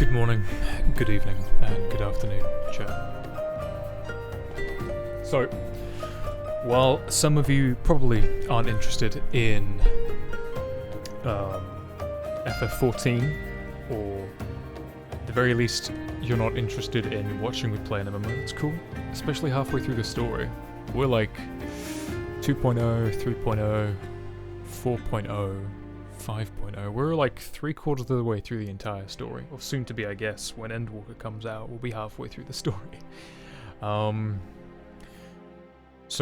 Good morning, good evening, and good afternoon, chat. So, while some of you probably aren't interested in FF14, or at the very least, you're not interested in watching me play an MMO, it's cool. Especially halfway through the story. We're like 2.0, 3.0, 4.0, 5.0. We're like 3/4 of the way through the entire story, or soon to be, I guess. When Endwalker comes out, we'll be halfway through the story. So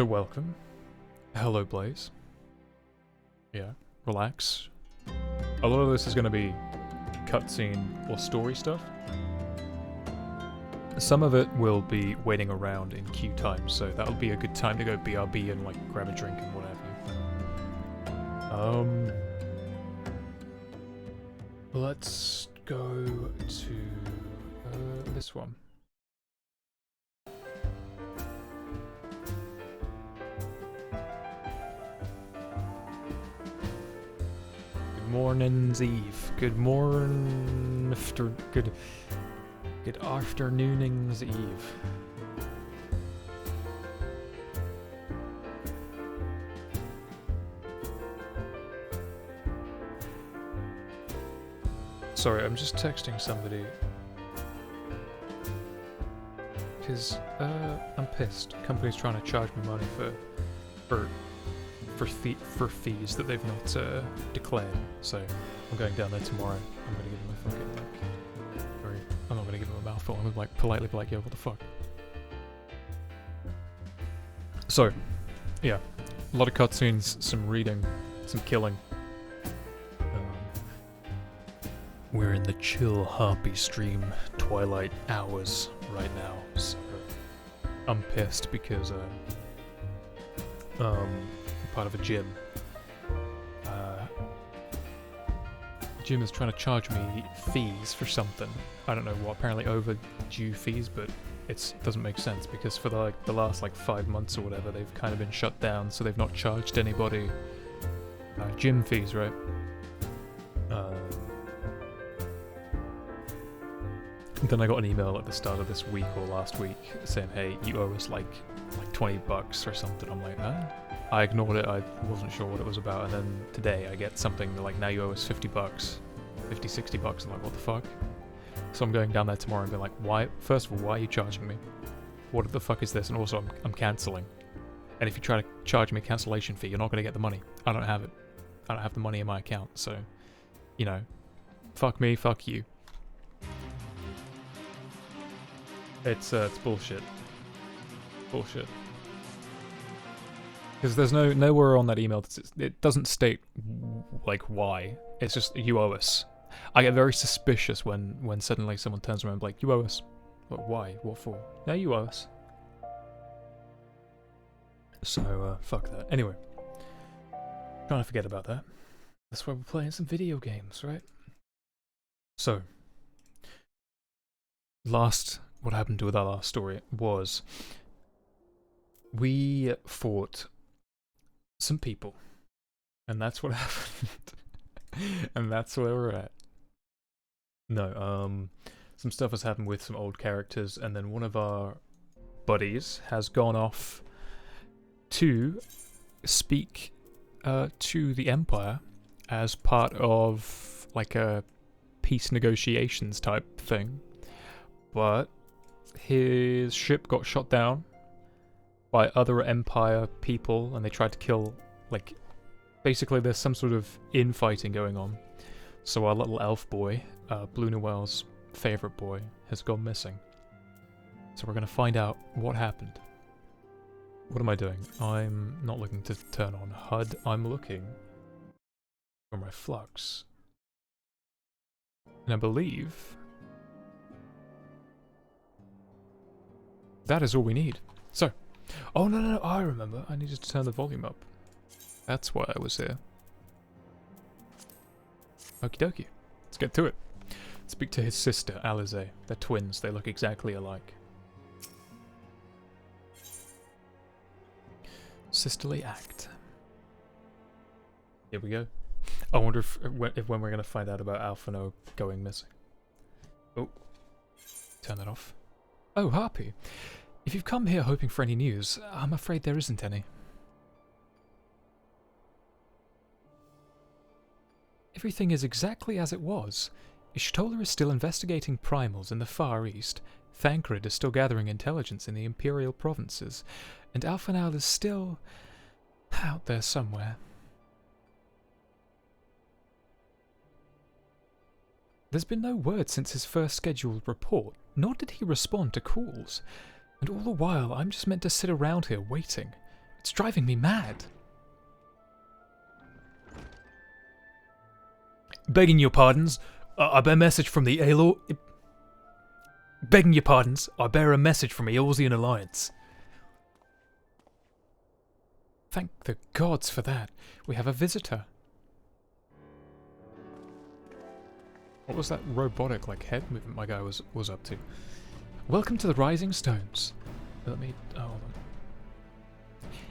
welcome. Hello, Blaze. Yeah, relax. A lot of this is going to be cutscene or story stuff. Some of it will be waiting around in queue time, so that'll be a good time to go BRB and like grab a drink and what have you. Let's go to this one. Good morning's Eve. Good afternooning's Eve. Sorry, I'm just texting somebody because I'm pissed. Company's trying to charge me money for fees that they've not declared. So I'm going down there tomorrow. I'm gonna give them a fucking I'm not gonna give them a mouthful. I'm gonna like politely be like, yo, what the fuck? So, yeah, a lot of cutscenes, some reading, some killing. We're in the chill Harpy stream twilight hours right now, so I'm pissed because I'm part of a gym. Gym is trying to charge me fees for something. I don't know what, apparently overdue fees, but it doesn't make sense because for the last 5 months or whatever, they've kind of been shut down, so they've not charged anybody gym fees, right? Then I got an email at the start of this week or last week saying, hey, you owe us like $20 or something. I'm like, huh? I ignored it, I wasn't sure what it was about, and then today I get something like, now you owe us $50, $50, $60. I'm like, what the fuck? So I'm going down there tomorrow and be like, why? First of all, why are you charging me? What the fuck is this? And also, I'm cancelling. And if you try to charge me a cancellation fee, you're not going to get the money. I don't have it. I don't have the money in my account, so, you know, fuck me, fuck you. It's bullshit. Bullshit. Because there's nowhere on that email, it doesn't state, why. It's just, you owe us. I get very suspicious when suddenly someone turns around and like, you owe us. But why? What for? No, you owe us. So, fuck that. Anyway. Trying to forget about that. That's why we're playing some video games, right? So. What happened with our last story was we fought some people, and that's what happened. And that's where we're at. No, some stuff has happened with some old characters, and then one of our buddies has gone off to speak to the Empire as part of a peace negotiations type thing. But his ship got shot down by other Empire people, and they tried to kill, basically there's some sort of infighting going on. So our little elf boy, Blue Noel's favourite boy, has gone missing. So we're going to find out what happened. What am I doing? I'm not looking to turn on HUD, I'm looking for my flux. And I believe that is all we need. So, oh no, I remember. I needed to turn the volume up. That's why I was here. Okie dokie. Let's get to it. Speak to his sister, Alize. They're twins. They look exactly alike. Sisterly act. Here we go. I wonder if when we're going to find out about Alphino going missing. Oh. Turn that off. Oh, Harpy. If you've come here hoping for any news, I'm afraid there isn't any. Everything is exactly as it was. Ishtola is still investigating primals in the Far East, Thancred is still gathering intelligence in the Imperial provinces, and Alphanal is still out there somewhere. There's been no word since his first scheduled report, nor did he respond to calls. And all the while, I'm just meant to sit around here waiting. It's driving me mad. Begging your pardons, I bear a message from the Begging your pardons, I bear a message from the Eorzean Alliance. Thank the gods for that. We have a visitor. What was that robotic, head movement my guy was up to? Welcome to the Rising Stones. Let me... oh, hold on.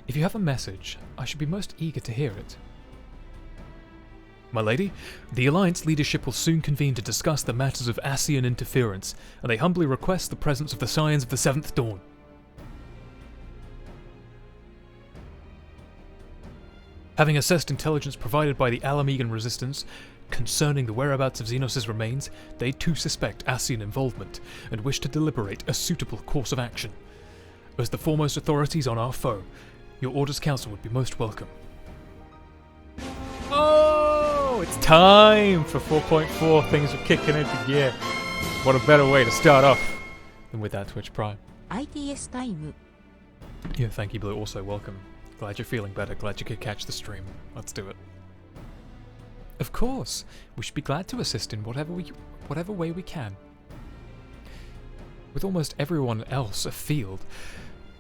If you have a message, I should be most eager to hear it. My lady, the Alliance leadership will soon convene to discuss the matters of Ascian interference, and they humbly request the presence of the Scions of the Seventh Dawn. Having assessed intelligence provided by the Alamegan Resistance concerning the whereabouts of Xenos' remains, they too suspect Ascian involvement, and wish to deliberate a suitable course of action. As the foremost authorities on our foe, your Order's Council would be most welcome. Oh, it's time for 4.4. Things are kicking into gear. What a better way to start off than with that Twitch Prime. ITS time. Yeah, thank you, Blue. Also, welcome. Glad you're feeling better. Glad you could catch the stream. Let's do it. Of course, we should be glad to assist in whatever way we can. With almost everyone else afield,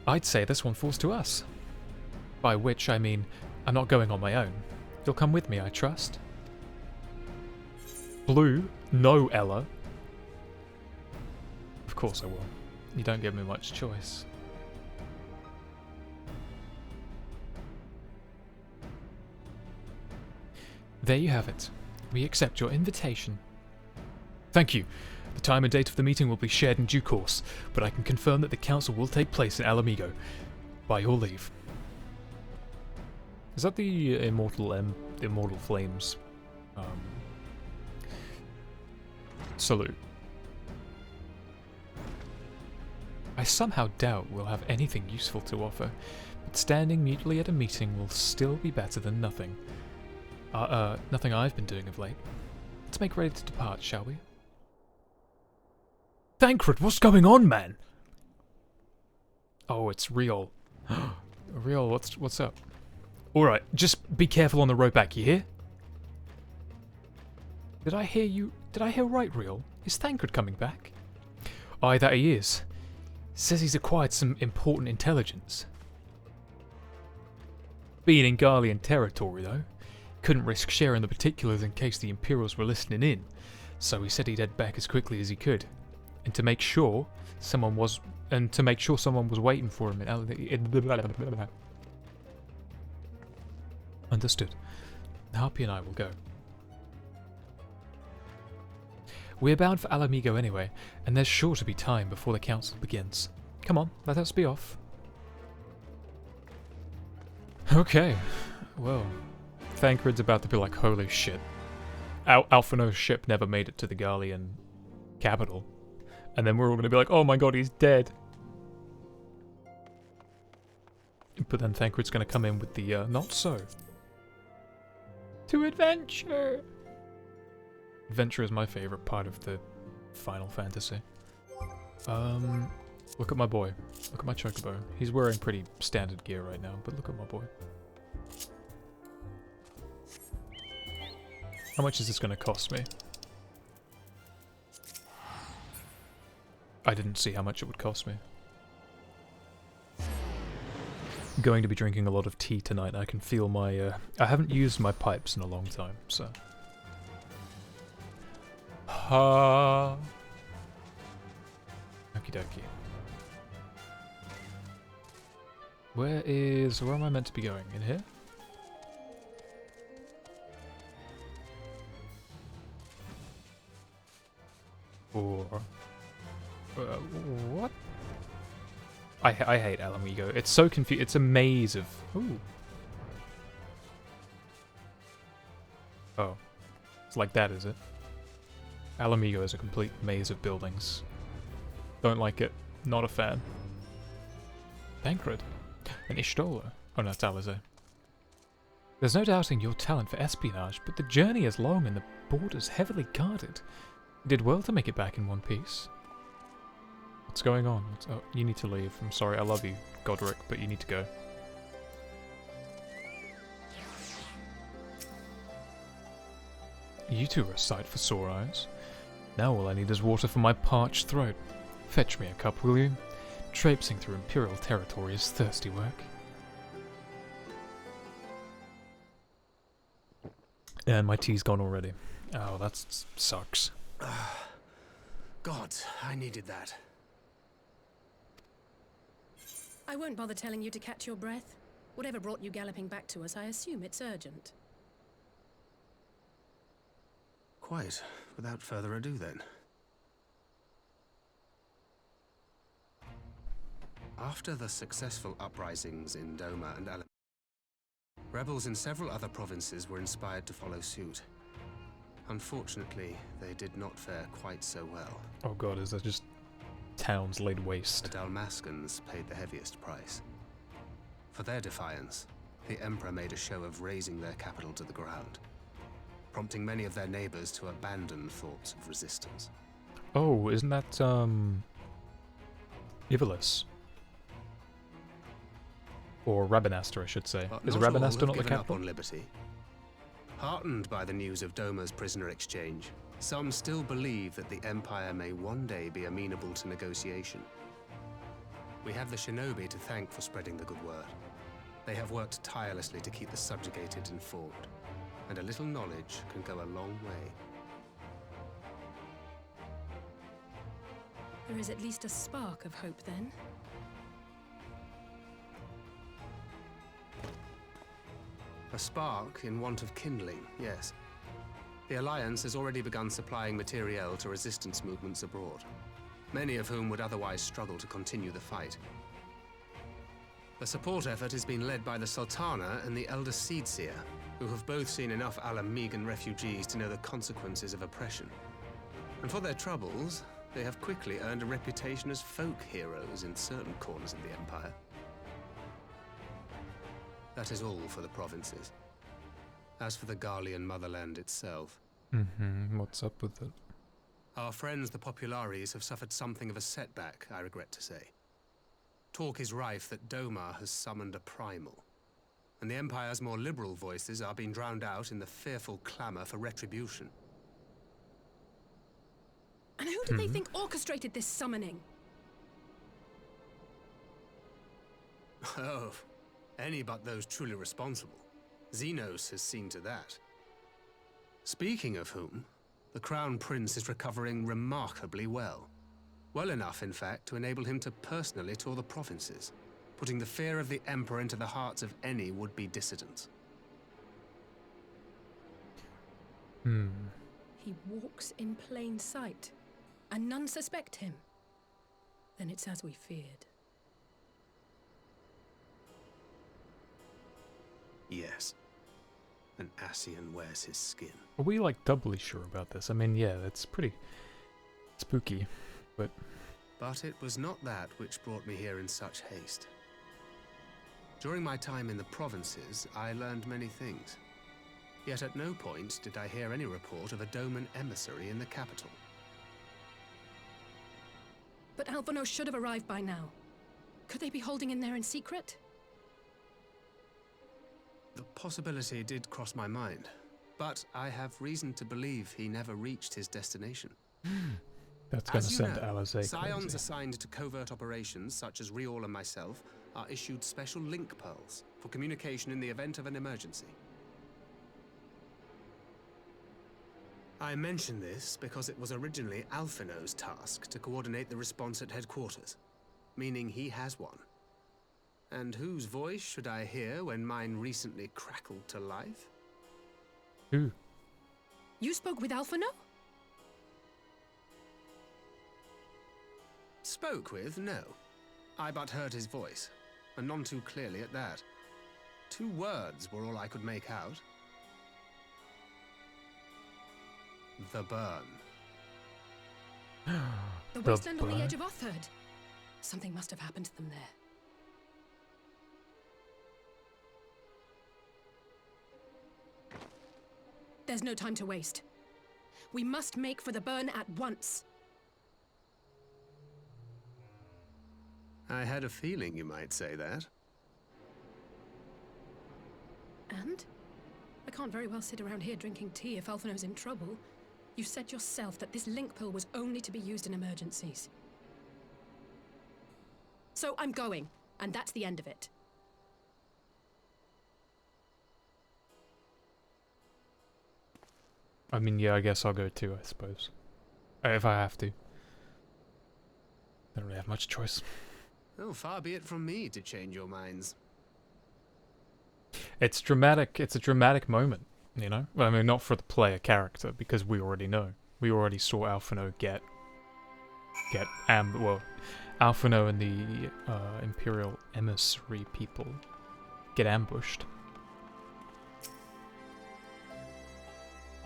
I'd say this one falls to us. By which I mean, I'm not going on my own. You'll come with me, I trust. Blue, no, Ella. Of course I will. You don't give me much choice. There you have it. We accept your invitation. Thank you. The time and date of the meeting will be shared in due course, but I can confirm that the council will take place in Alamigo. By your leave. Is that the Immortal Flames salute? I somehow doubt we'll have anything useful to offer, but standing mutely at a meeting will still be better than nothing. Nothing I've been doing of late. Let's make ready to depart, shall we? Thancred, what's going on, man? Oh, it's Riol. Riol, what's up? Alright, just be careful on the road back, you hear? Did I hear right, Riol? Is Thancred coming back? Aye, that he is. Says he's acquired some important intelligence. Being in Garlean territory, though, couldn't risk sharing the particulars in case the Imperials were listening in, so he said he'd head back as quickly as he could, and to make sure someone was waiting for him in Understood. Harpy and I will go. We're bound for Alamigo anyway, and there's sure to be time before the council begins. Come on, let us be off. Okay, well, Thancred's about to be like, holy shit. Alphino's ship never made it to the Garlean capital. And then we're all going to be like, oh my god, he's dead. But then Thancred's going to come in with the, not so. To adventure! Adventure is my favourite part of the Final Fantasy. Look at my boy. Look at my chocobo. He's wearing pretty standard gear right now, but look at my boy. How much is this going to cost me? I didn't see how much it would cost me. I'm going to be drinking a lot of tea tonight. I can feel my... I haven't used my pipes in a long time, so... Ha. Okie dokie. Where am I meant to be going? In here? for... what? I hate Alamigo. It's so confusing. It's a maze of... Ooh. Oh. It's like that, is it? Alamigo is a complete maze of buildings. Don't like it. Not a fan. Thancred. An Ishtola. Oh no, it's Alizé. There's no doubting your talent for espionage, but the journey is long and the borders heavily guarded. You did well to make it back in one piece. What's going on? Oh, you need to leave. I'm sorry, I love you, Godric, but you need to go. You two are a sight for sore eyes. Now all I need is water for my parched throat. Fetch me a cup, will you? Traipsing through Imperial territory is thirsty work. And my tea's gone already. Oh, that sucks. God, I needed that. I won't bother telling you to catch your breath. Whatever brought you galloping back to us, I assume it's urgent. Quite. Without further ado, then. After the successful uprisings in Doma and Alam, rebels in several other provinces were inspired to follow suit. Unfortunately, they did not fare quite so well. Oh god, is that just towns laid waste? The Dalmascans paid the heaviest price. For their defiance, the Emperor made a show of razing their capital to the ground, prompting many of their neighbors to abandon thoughts of resistance. Oh, isn't that, Ivalis? Or Rabanastre, I should say. But Is not all Rabanastre have not the given up capital? on liberty. Heartened by the news of Doma's prisoner exchange, some still believe that the Empire may one day be amenable to negotiation. We have the shinobi to thank for spreading the good word. They have worked tirelessly to keep the subjugated informed, and a little knowledge can go a long way. There is at least a spark of hope, then. A spark in want of kindling, yes. The Alliance has already begun supplying materiel to resistance movements abroad, many of whom would otherwise struggle to continue the fight. The support effort has been led by the Sultana and the Elder Seedseer, who have both seen enough Alamigan refugees to know the consequences of oppression. And for their troubles, they have quickly earned a reputation as folk heroes in certain corners of the Empire. That is all for the provinces. As for the Garlean motherland itself... What's up with it? Our friends the Populares have suffered something of a setback, I regret to say. Talk is rife that Doma has summoned a primal, and the Empire's more liberal voices are being drowned out in the fearful clamor for retribution. And who did they think orchestrated this summoning? Oh, any but those truly responsible. Xenos has seen to that. Speaking of whom, the Crown Prince is recovering remarkably well. Well enough, in fact, to enable him to personally tour the provinces, putting the fear of the Emperor into the hearts of any would-be dissidents. He walks in plain sight, and none suspect him. Then it's as we feared. Yes. An Ascian wears his skin. Are we, like, doubly sure about this? I mean, yeah, that's pretty spooky, but... But it was not that which brought me here in such haste. During my time in the provinces, I learned many things. Yet at no point did I hear any report of a Doman emissary in the capital. But Alphonse should have arrived by now. Could they be holding in there in secret? The possibility did cross my mind, but I have reason to believe he never reached his destination. That's going to send Alizé Scions crazy. assigned to covert operations, such as Riol and myself, are issued special link pearls for communication in the event of an emergency. I mention this because it was originally Alphino's task to coordinate the response at headquarters, meaning he has one. And whose voice should I hear when mine recently crackled to life? Who? You spoke with Alphonse? Spoke with, no. I but heard his voice, and none too clearly at that. 2 words were all I could make out. The burn. The wasteland on the edge of Otherd. Something must have happened to them there. There's no time to waste. We must make for the burn at once. I had a feeling you might say that. And? I can't very well sit around here drinking tea if Alphino's in trouble. You said yourself that this link pill was only to be used in emergencies. So I'm going, and that's the end of it. I mean, yeah, I guess I'll go too, I suppose. If I have to. Don't really have much choice. Oh, far be it from me to change your minds. It's dramatic. It's a dramatic moment, you know? Well, I mean, not for the player character, because we already know. We already saw Alphino get well, Alphino and the Imperial emissary people get ambushed.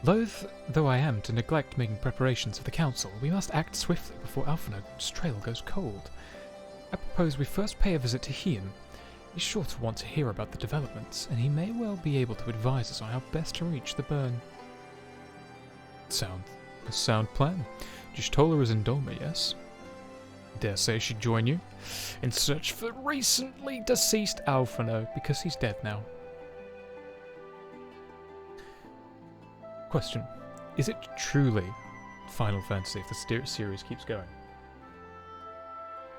Loath though I am to neglect making preparations for the council, we must act swiftly before Alphino's trail goes cold. I propose we first pay a visit to Heyoh. He's sure to want to hear about the developments, and he may well be able to advise us on how best to reach the burn. A sound plan. Y'shtola is in Doma, yes? Dare say she'd join you in search for recently deceased Alphino, because he's dead now. Question. Is it truly Final Fantasy if the series keeps going?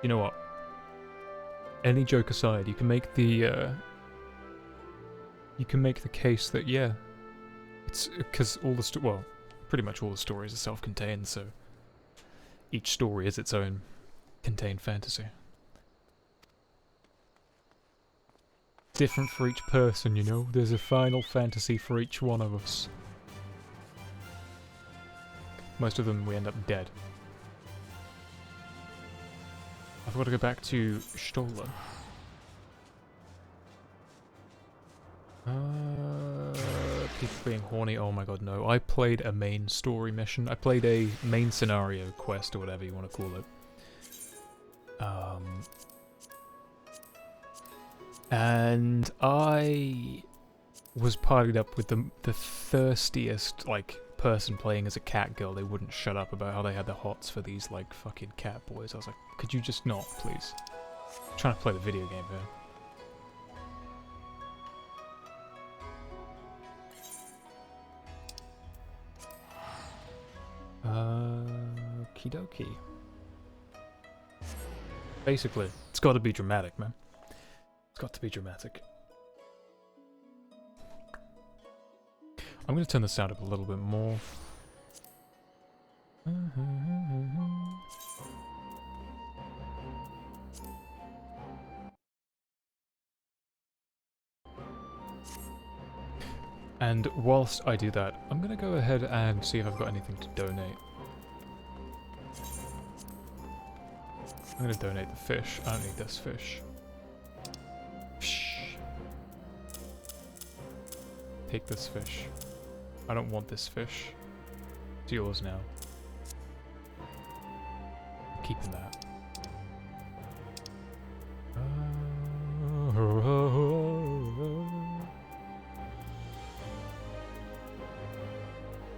You know what? Any joke aside, you can make the case that, yeah, it's because all the pretty much all the stories are self-contained, so each story is its own contained fantasy. Different for each person, you know. There's a Final Fantasy for each one of us. Most of them we end up dead. I've got to go back to Y'shtola. People being horny, oh my god, no. I played a main story mission. I played a main scenario quest, or whatever you want to call it. And I was partied up with the thirstiest, like, person playing as a cat girl. They wouldn't shut up about how they had the hots for these, like, fucking cat boys. I was like, could you just not, please? I'm trying to play the video game here. Okie dokie. Basically, it's got to be dramatic, man. It's got to be dramatic. I'm going to turn the sound up a little bit more. And whilst I do that, I'm going to go ahead and see if I've got anything to donate. I'm going to donate the fish. I don't need this fish. Shh. Take this fish. I don't want this fish. It's yours now. Keeping that.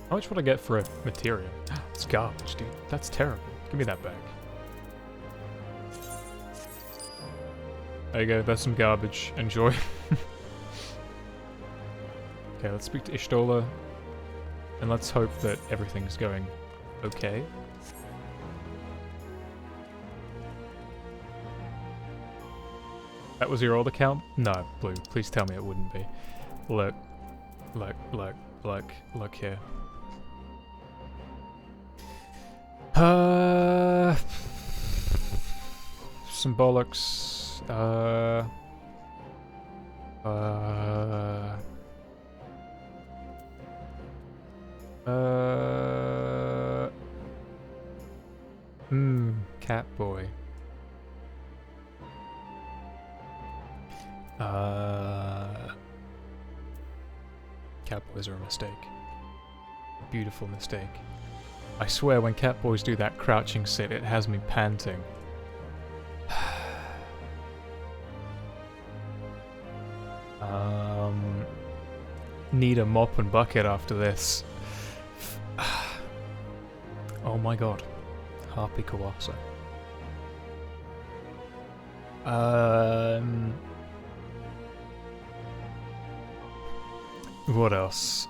How much would I get for a material? It's garbage, dude. That's terrible. Give me that back. There you go. That's some garbage. Enjoy. Okay, let's speak to Y'shtola. And let's hope that everything's going okay. That was your old account? No, Blue. Please tell me it wouldn't be. Look here. Some bollocks. Cat boy. Catboys are a mistake. Beautiful mistake. I swear when catboys do that crouching sit, it has me panting. Need a mop and bucket after this. Oh my god. Harpy Kawasa. What else?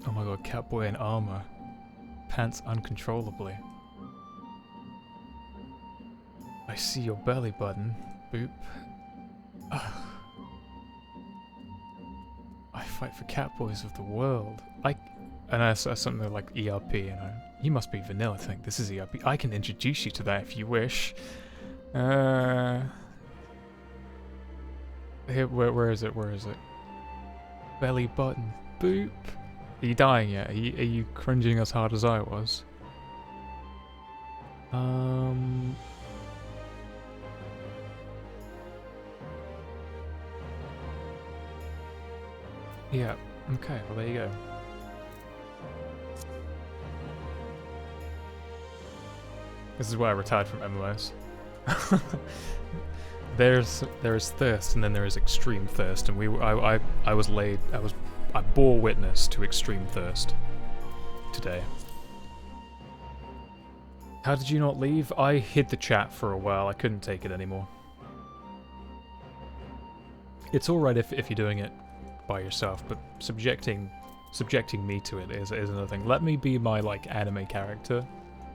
Oh my god, Catboy in armor. Pants uncontrollably. I see your belly button. Boop. I fight for Catboys of the world. And I saw something like ERP, and you must be vanilla. I think this is ERP. I can introduce you to that if you wish. Here, where is it? Where is it? Belly button. Boop. Are you dying yet? Are you cringing as hard as I was? Yeah. Okay. Well, there you go. This is why I retired from MMOs. There is thirst, and then there is extreme thirst, and I bore witness to extreme thirst today. How did you not leave? I hid the chat for a while. I couldn't take it anymore. It's all right if you're doing it by yourself, but subjecting me to it is another thing. Let me be my like anime character.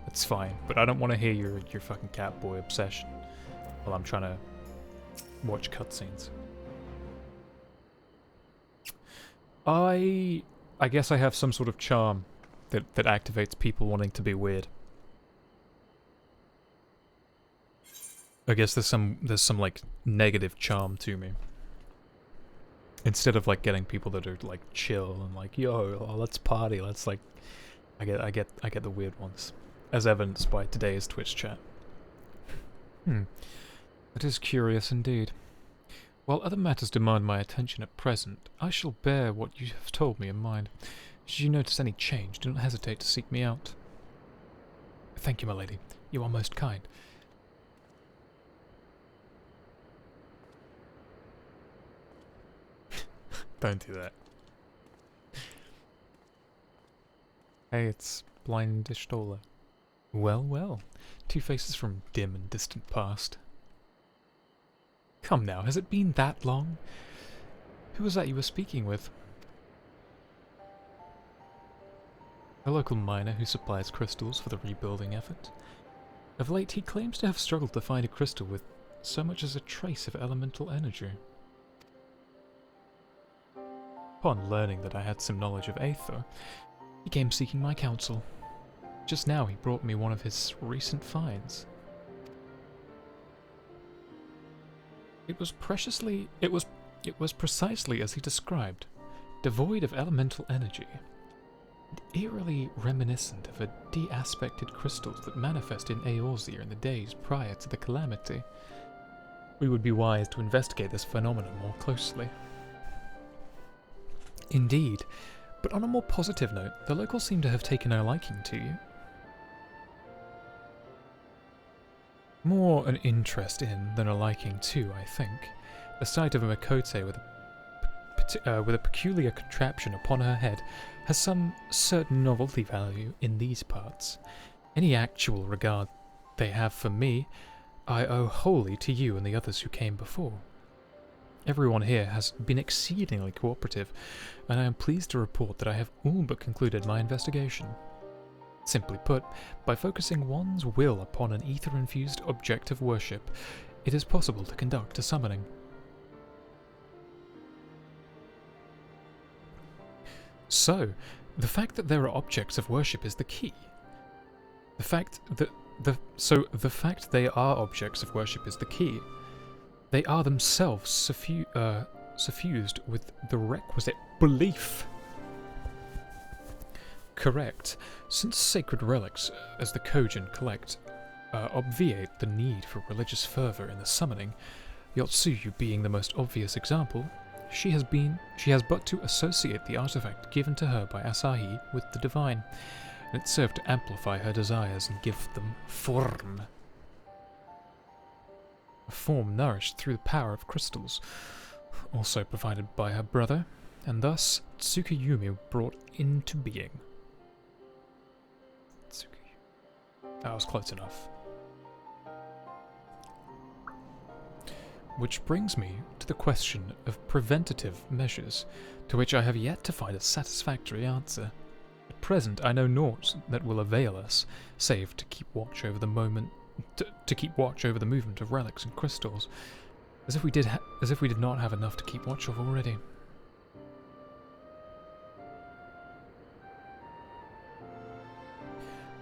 That's fine, but I don't want to hear your fucking Catboy obsession while I'm trying to watch cutscenes. I guess I have some sort of charm that activates people wanting to be weird. I guess there's some like negative charm to me. Instead of like getting people that are like chill and like, yo, let's party, let's like, I get the weird ones, as evidenced by today's Twitch chat. That is curious indeed. While other matters demand my attention at present, I shall bear what you have told me in mind. Should you notice any change, do not hesitate to seek me out. Thank you, my lady. You are most kind. Don't do that. Hey, it's Blindish Dola. Well, well. Two faces from dim and distant past. Come now, has it been that long? Who was that you were speaking with? A local miner who supplies crystals for the rebuilding effort. Of late, he claims to have struggled to find a crystal with so much as a trace of elemental energy. Upon learning that I had some knowledge of Aether, he came seeking my counsel. Just now he brought me one of his recent finds. It was precisely as he described, devoid of elemental energy, and eerily reminiscent of a de-aspected crystals that manifest in Eorzea in the days prior to the calamity. We would be wise to investigate this phenomenon more closely. Indeed, but on a more positive note, the locals seem to have taken a liking to you. More an interest in than a liking to, I think. The sight of a Makote with a peculiar contraption upon her head has some certain novelty value in these parts. Any actual regard they have for me, I owe wholly to you and the others who came before. Everyone here has been exceedingly cooperative, and I am pleased to report that I have all but concluded my investigation. Simply put, by focusing one's will upon an ether-infused object of worship, it is possible to conduct a summoning. So, the fact that there are objects of worship is the key. The fact they are objects of worship is the key. They are themselves suffused with the requisite belief. Correct. Since sacred relics, as the Kojin collect, obviate the need for religious fervor in the summoning, Yotsuyu being the most obvious example, she has but to associate the artifact given to her by Asahi with the divine, and it served to amplify her desires and give them form. A form nourished through the power of crystals, also provided by her brother, and thus Tsukuyumi brought into being. That was close enough. Which brings me to the question of preventative measures, to which I have yet to find a satisfactory answer. At present, I know naught that will avail us, save to keep watch over the movement of relics and crystals, as if we did not have enough to keep watch of already.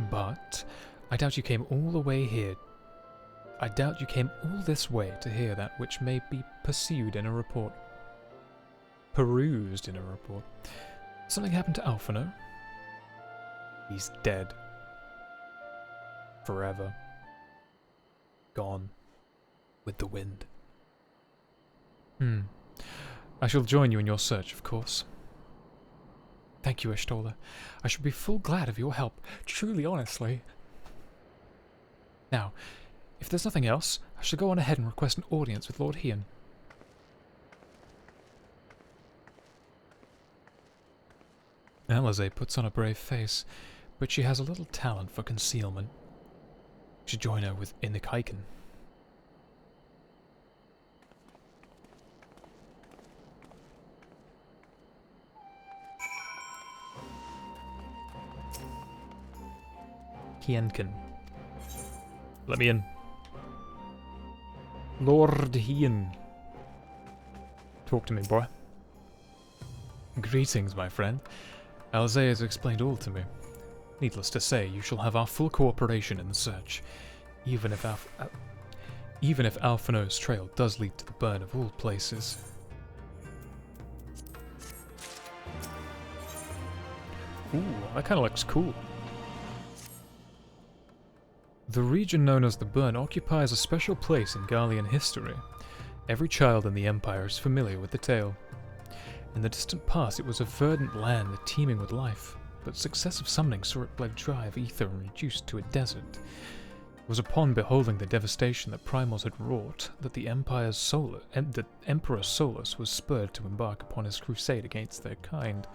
But I doubt you came all the way here. I doubt you came all this way to hear that which may be perused in a report. Something happened to Alphino? He's dead. Forever. Gone. With the wind. I shall join you in your search, of course. Thank you, Ishtola. I shall be full glad of your help. Truly, honestly. Now, if there's nothing else, I shall go on ahead and request an audience with Lord Heyoh. Alize puts on a brave face, but she has a little talent for concealment. I should join her in the Kaiken. Kienken. Let me in. Lord Heyoh. Talk to me, boy. Greetings, my friend. Alize has explained all to me. Needless to say, you shall have our full cooperation in the search, even if Alphino's trail does lead to the burn of all places. Ooh, that kind of looks cool. The region known as the Burn occupies a special place in Garlean history. Every child in the Empire is familiar with the tale. In the distant past, it was a verdant land teeming with life, but successive summoning saw it bled dry of ether and reduced to a desert. It was upon beholding the devastation that Primals had wrought that the Emperor Solus was spurred to embark upon his crusade against their kind.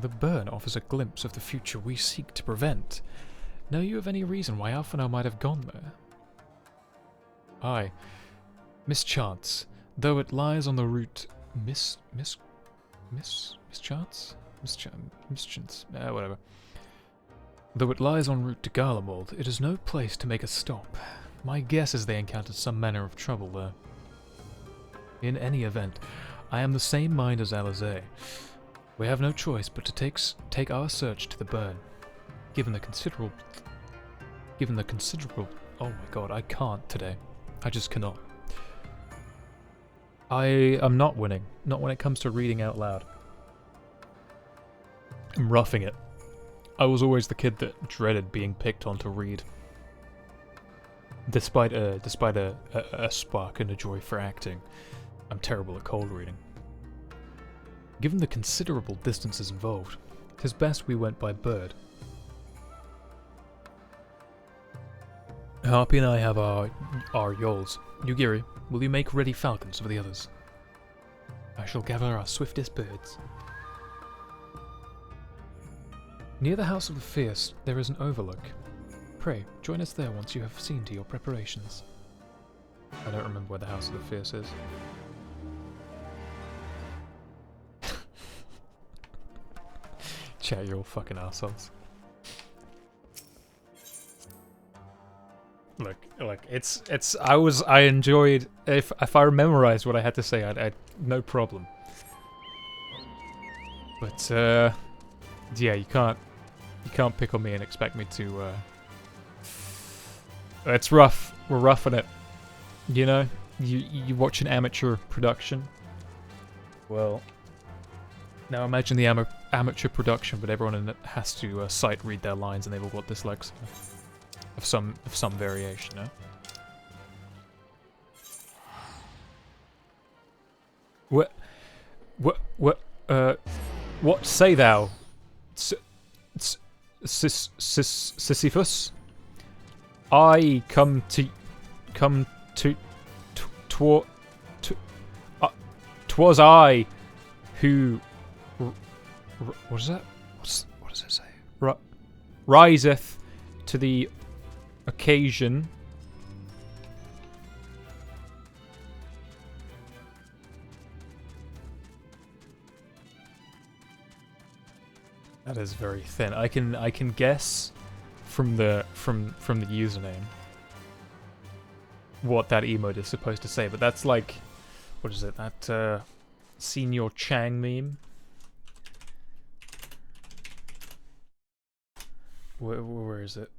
The Burn offers a glimpse of the future we seek to prevent. Know you of any reason why Alphino might have gone there? Aye. Mischance, though it lies on the route... Mischance? Whatever. Though it lies en route to Garlemald, it is no place to make a stop. My guess is they encountered some manner of trouble there. In any event, I am the same mind as Alize. We have no choice but to take our search to the Burn. Given the considerable... Oh my god, I can't today. I just cannot. I am not winning. Not when it comes to reading out loud. I'm roughing it. I was always the kid that dreaded being picked on to read. Despite a spark and a joy for acting, I'm terrible at cold reading. Given the considerable distances involved, 'tis best we went by bird. Harpy and I have our yols. Yugiri, will you make ready falcons for the others? I shall gather our swiftest birds. Near the House of the Fierce, there is an overlook. Pray, join us there once you have seen to your preparations. I don't remember where the House of the Fierce is. Chat, you're all fucking assholes. Look, I enjoyed, if I memorized what I had to say, I'd no problem. But, yeah, you can't pick on me and expect me to, it's rough. We're roughing it. You know? You watch an amateur production. Well, now imagine the amateur production, but everyone in it has to sight read their lines and they've all got dyslexia. Of some variation, no? What? What say thou? Sisyphus? I come to... 'Twas I who... What is that? What does it say? Riseth to the occasion. That is very thin. I can guess from the username what that emote is supposed to say, but that's like, what is it? That Senior Chang meme. Where is it?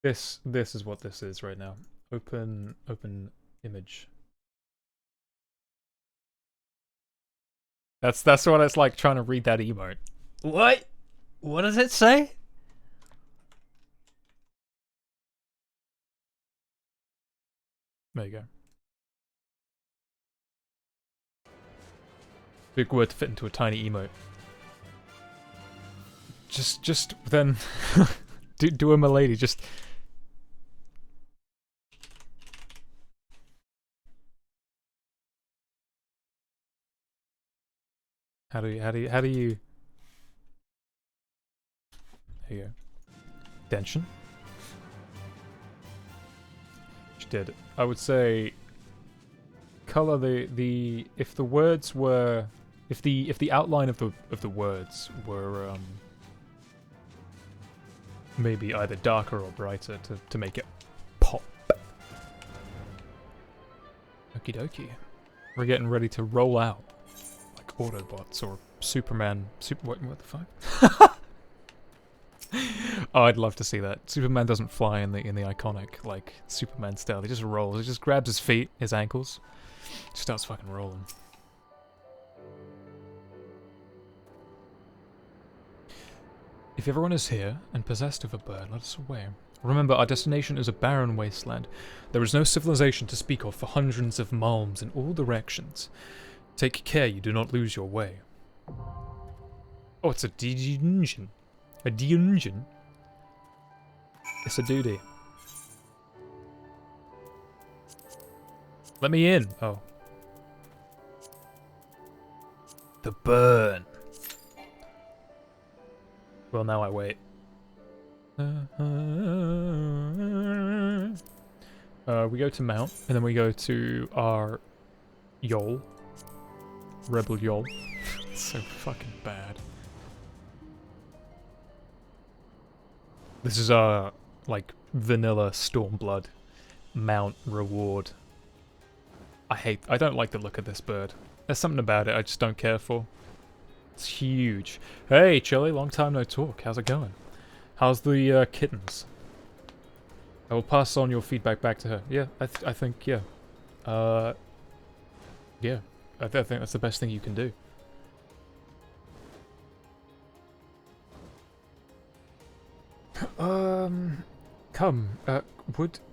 This is what this is right now. Open image. That's what it's like trying to read that emote. What? What does it say? There you go. Big word to fit into a tiny emote. Just then do a milady, just how do you there you go. Tension. She did. I would say color the if the words were if the outline of the words were maybe either darker or brighter to make it pop. Okie dokie. We're getting ready to roll out like Autobots or Superman. What the fuck? Oh, I'd love to see that. Superman doesn't fly in the iconic like Superman style. He just rolls. He just grabs his feet, his ankles, just starts fucking rolling. If everyone is here and possessed of a bird, let us away. Remember, our destination is a barren wasteland. There is no civilization to speak of for hundreds of malms in all directions. Take care you do not lose your way. Oh, it's a dungeon. A dungeon? It's a duty. Let me in. Oh. The burn. Well, now I wait. We go to mount, and then we go to our Yol. Rebel Yol. It's so fucking bad. This is our, like, vanilla Stormblood mount reward. I don't like the look of this bird. There's something about it I just don't care for. It's huge. Hey, Chili, long time no talk. How's it going? How's the kittens? I will pass on your feedback back to her. Yeah, I think, yeah. Yeah, I think that's the best thing you can do.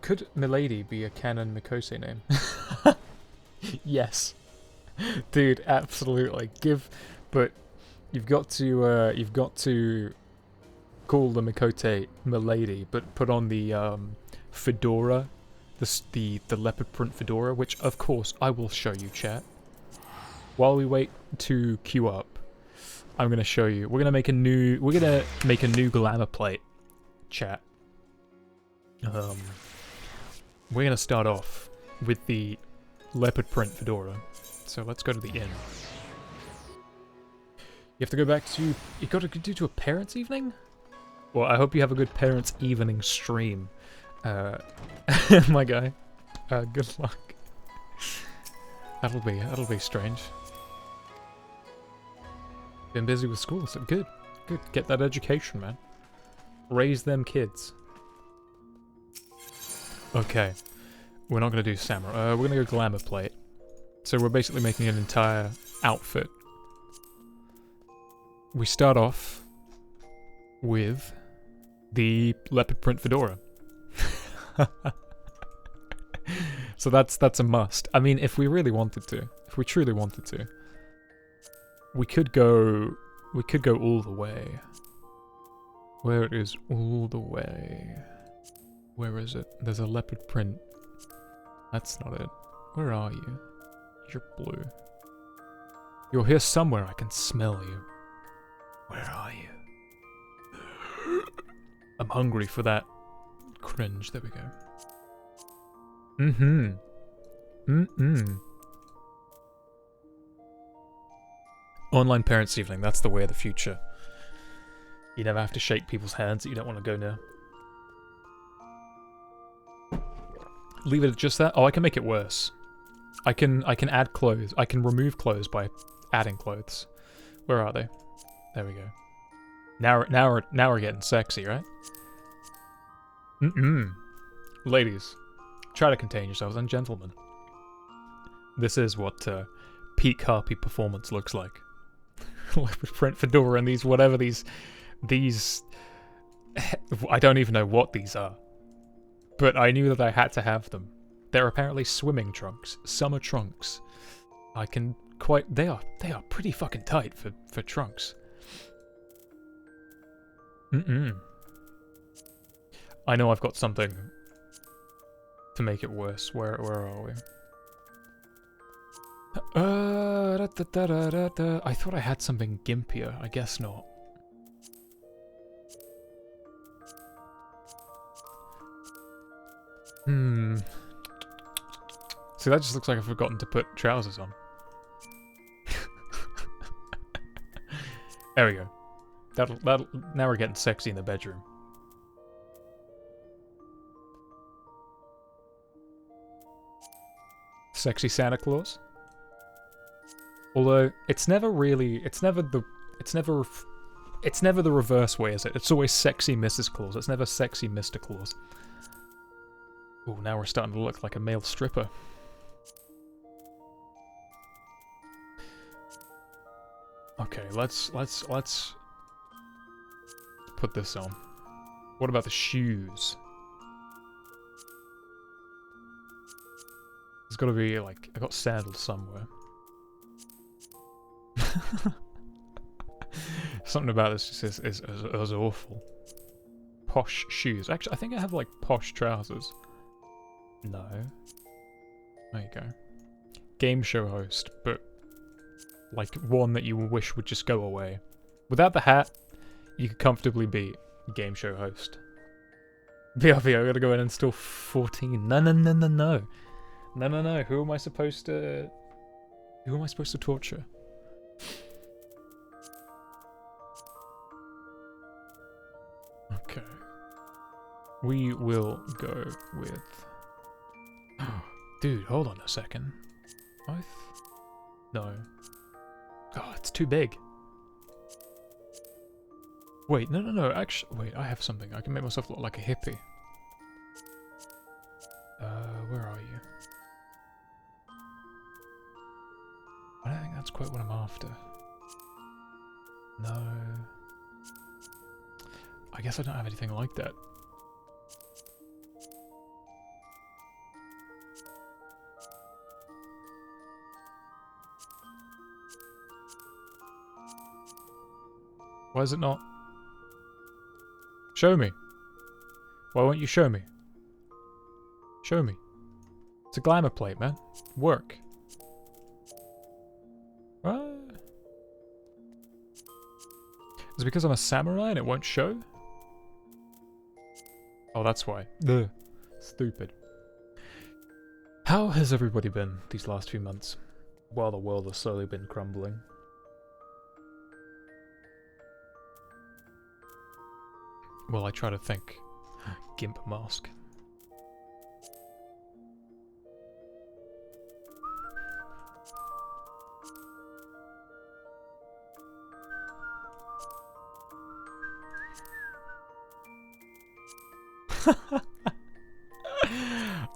Could Milady be a canon Mikose name? Yes. Dude, absolutely. But you've got to call the Mikote Milady, but put on the fedora, the leopard print fedora, which of course I will show you, chat. While we wait to queue up, I'm gonna show you. We're gonna make a new glamour plate, chat. We're gonna start off with the leopard print fedora. So let's go to the inn. You have to go back to... You got to do to a parents' evening? Well, I hope you have a good parents' evening stream. My guy. Good luck. That'll be strange. Been busy with school, so good. Good. Get that education, man. Raise them kids. Okay. We're not gonna do samurai. We're gonna go glamour plate. So we're basically making an entire outfit. We start off with the leopard print fedora. So that's a must. I mean, if we really wanted to, if we truly wanted to, we could go all the way. Where it is all the way. Where is it? There's a leopard print. That's not it. Where are you? You're blue. You're here somewhere. I can smell you. Where are you? I'm hungry for that cringe. There we go. Online parents' evening. That's the way of the future. You never have to shake people's hands that you don't want to go near. Leave it at just that? Oh, I can make it worse. I can add clothes. I can remove clothes by adding clothes. Where are they? There we go. Now we're getting sexy, right? Ladies, try to contain yourselves, and gentlemen. This is what peak Harpy performance looks like. Leopard print fedora and these whatever these I don't even know what these are. But I knew that I had to have them. They're apparently swimming trunks, summer trunks. They are pretty fucking tight for trunks. I know I've got something to make it worse. Where are we? I thought I had something gimpier. I guess not. See, that just looks like I've forgotten to put trousers on. There we go. That'll. Now we're getting sexy in the bedroom. Sexy Santa Claus. Although it's never the reverse way, is it? It's always sexy Mrs. Claus. It's never sexy Mr. Claus. Oh, now we're starting to look like a male stripper. Okay, let's put this on. What about the shoes? There's got to be like I got sandals somewhere. Something about this is awful. Posh shoes. Actually, I think I have like posh trousers. No. There you go. Game show host, but like one that you wish would just go away. Without the hat, you could comfortably be game show host. BRB, I gotta go in and install 14. No. No. Who am I supposed to torture? Okay. We will go with... Dude, hold on a second. No. Oh, it's too big. Wait, no. Actually, wait, I have something. I can make myself look like a hippie. Where are you? I don't think that's quite what I'm after. No. I guess I don't have anything like that. Why is it not? Show me. Why won't you show me? Show me. It's a glamour plate, man. Work. Is it because I'm a samurai and it won't show? Oh, that's why. Ugh. Stupid. How has everybody been these last few months? While the world has slowly been crumbling. Well, I try to think. Gimp mask.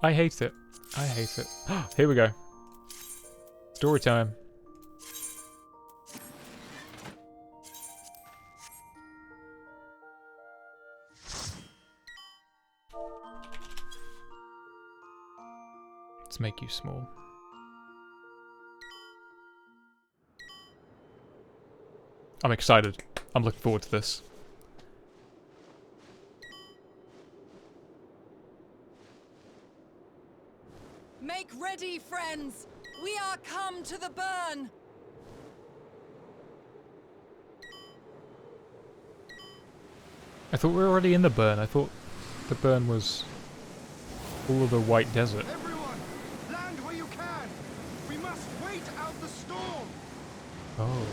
I hate it. I hate it. Here we go. Story time. Let's make you small. I'm excited. I'm looking forward to this. Make ready, friends! We are come to the burn! I thought we were already in the burn. I thought the burn was all of the white desert. Everyone, land where you can! We must wait out the storm! Oh.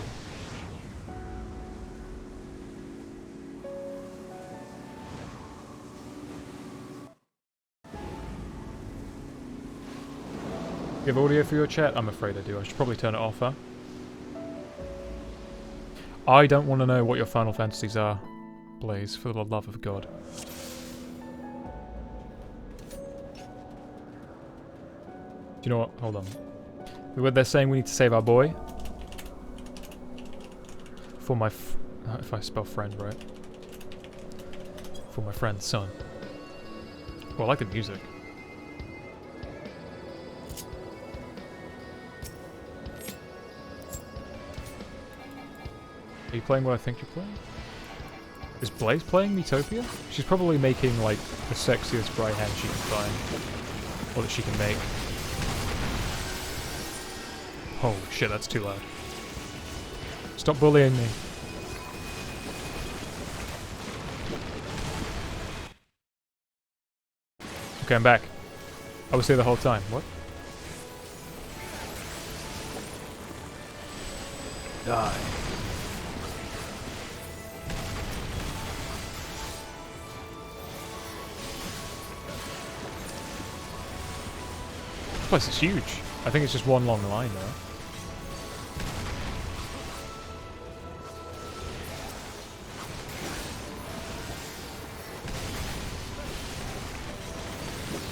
You have audio for your chat? I'm afraid I do. I should probably turn it off, huh? I don't want to know what your Final Fantasies are, Blaze, for the love of God. Do you know what? Hold on. Where they're saying we need to save our boy. For my if I spell friend right. For my friend's son. Well, I like the music. Are you playing what I think you're playing? Is Blaze playing Metopia? She's probably making, like, the sexiest right hand she can find. Or that she can make. Holy shit, that's too loud. Stop bullying me. Okay, I'm back. I was here the whole time. What? Die. This place is huge. I think it's just one long line though.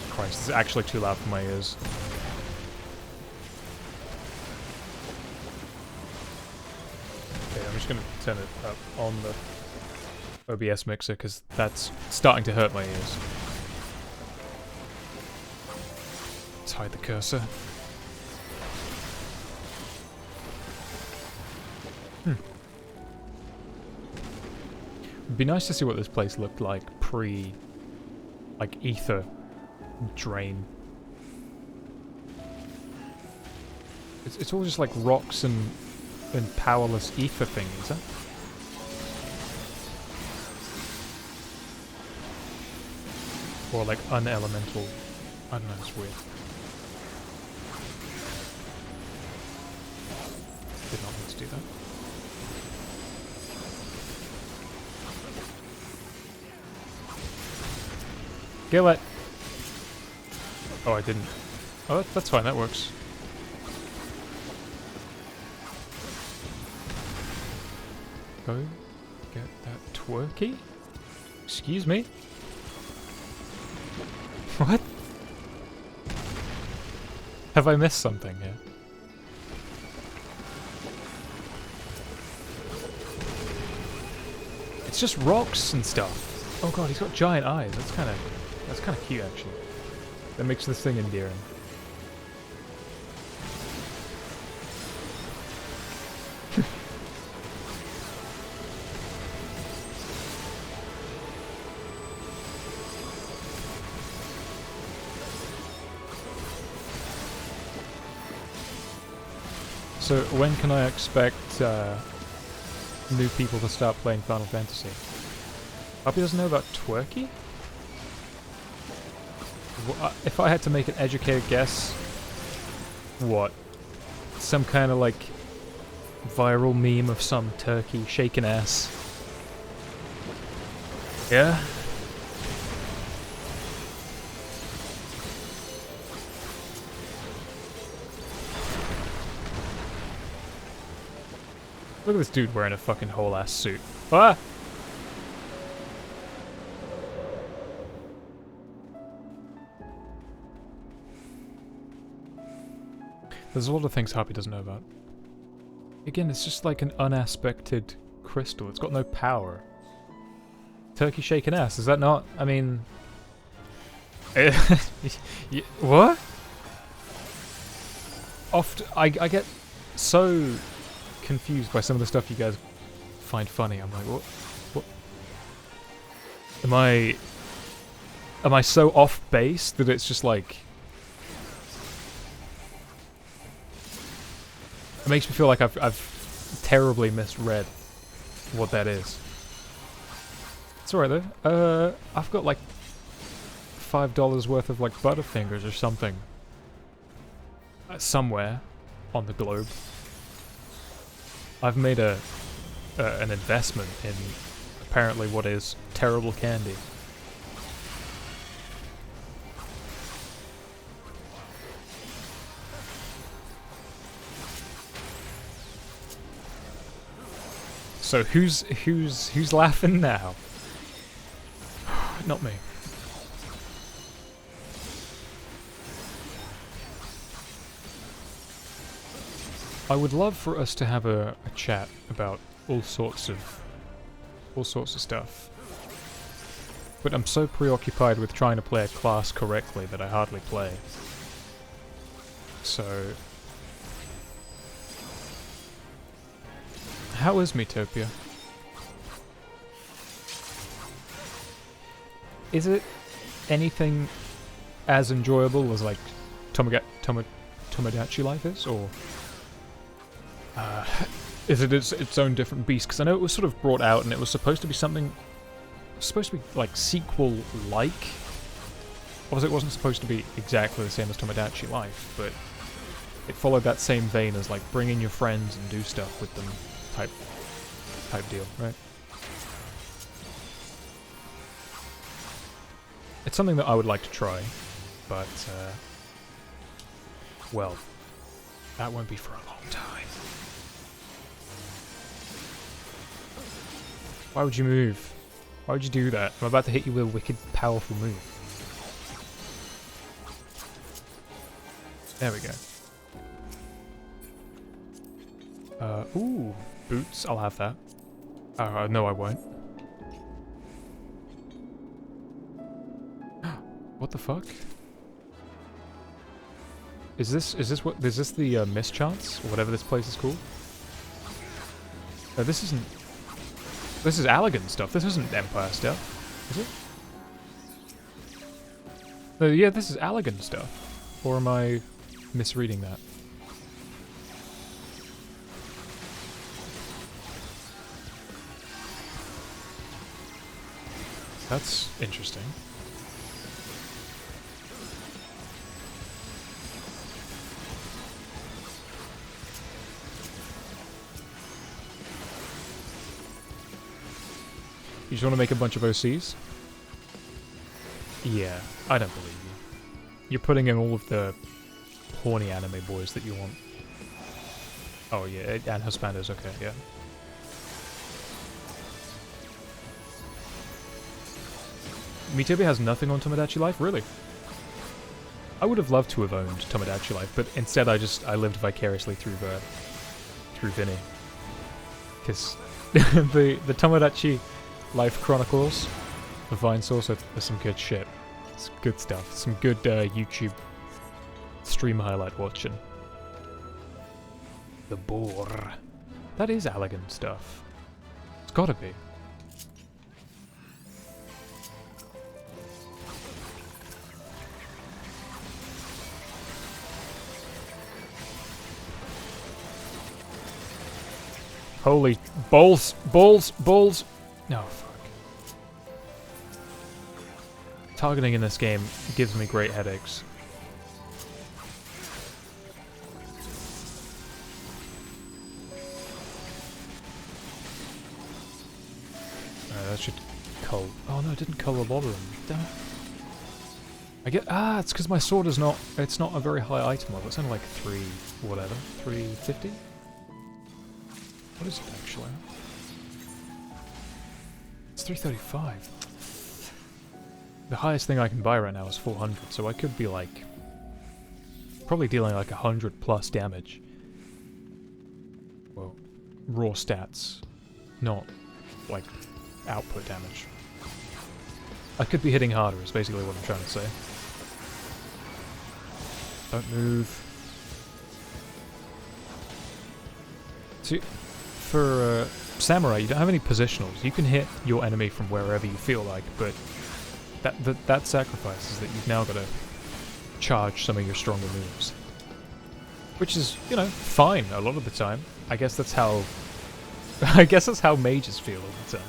Christ, this is actually too loud for my ears. Okay, I'm just gonna turn it up on the OBS mixer because that's starting to hurt my ears. Let's hide the cursor. It'd be nice to see what this place looked like pre, like, ether drain. It's all just like rocks and powerless ether things, huh? Or like unelemental. I don't know, it's weird. Did not need to do that. Kill it! Oh, I didn't. Oh, that's fine, that works. Go get that twerky? Excuse me? What? Have I missed something here? It's just rocks and stuff. Oh god, he's got giant eyes. That's kind of cute actually. That makes this thing endearing. So when can I expect new people to start playing Final Fantasy? Harpy doesn't know about twerky? If I had to make an educated guess, what? Some kind of like viral meme of some turkey shaking ass. Yeah? Look at this dude wearing a fucking whole ass suit. Ah! There's a lot of things Harpy doesn't know about. Again, it's just like an unaspected crystal. It's got no power. Turkey shaking ass, is that not? I mean... What? I get so confused by some of the stuff you guys find funny. I'm like, what? Am I so off base that it's just like... It makes me feel like I've terribly misread what that is. It's alright though. I've got like $5 worth of like Butterfingers or something. Somewhere on the globe. I've made an investment in apparently what is terrible candy. So who's laughing now? Not me. I would love for us to have a chat about all sorts of stuff. But I'm so preoccupied with trying to play a class correctly that I hardly play. So... How is Metopia? Is it anything as enjoyable as like Tomodachi Life is, or is it its own different beast? Because I know it was sort of brought out and it was supposed to be something, supposed to be like sequel-like. Obviously, it wasn't supposed to be exactly the same as Tomodachi Life, but it followed that same vein as like bring in your friends and do stuff with them type deal, right? It's something that I would like to try, but well, that won't be for a long time. Why would you move? Why would you do that? I'm about to hit you with a wicked powerful move. There we go. Ooh, boots, I'll have that. No I won't. What the fuck? Is this the mischance? Or whatever this place is called? No, this isn't... This is Allegan stuff, this isn't Empire stuff, is it? No, yeah, this is Allegan stuff. Or am I misreading that? That's interesting. You just want to make a bunch of OCs? Yeah, I don't believe you. You're putting in all of the horny anime boys that you want. Oh yeah, and Husbandos, okay, yeah. Metopia has nothing on Tomodachi Life? Really? I would have loved to have owned Tomodachi Life, but instead I lived vicariously through Vinny. Because the Tomodachi Life Chronicles of Vine Source are some good shit. It's good stuff. Some good YouTube stream highlight watching. The boar. That is Allegan stuff. It's gotta be. Holy balls! Balls! Balls! No, fuck. Targeting in this game gives me great headaches. That should cull. Oh no, it didn't cull a lot of them. Damn it. I get. Ah, it's because my sword is not. It's not a very high item level. It's only like 3, whatever. 350? What is it actually? It's 335. The highest thing I can buy right now is 400, so I could be like... probably dealing like 100 plus damage. Well, raw stats, not like output damage. I could be hitting harder is basically what I'm trying to say. Don't move. So, for Samurai, you don't have any positionals. You can hit your enemy from wherever you feel like, but that sacrifices that you've now got to charge some of your stronger moves. Which is, you know, fine a lot of the time. I guess that's how... I guess that's how mages feel all the time.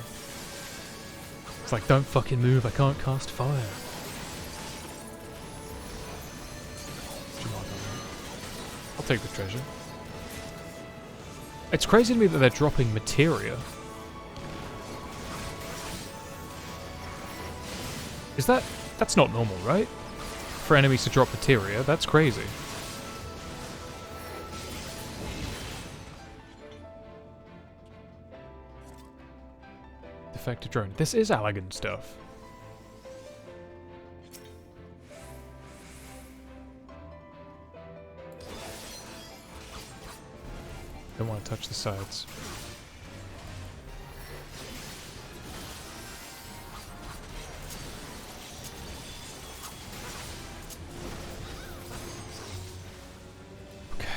It's like, don't fucking move, I can't cast fire. I'll take the treasure. It's crazy to me that they're dropping materia. Is that... That's not normal, right? For enemies to drop materia, that's crazy. Defective drone. This is elegant stuff. Don't want to touch the sides. Okay.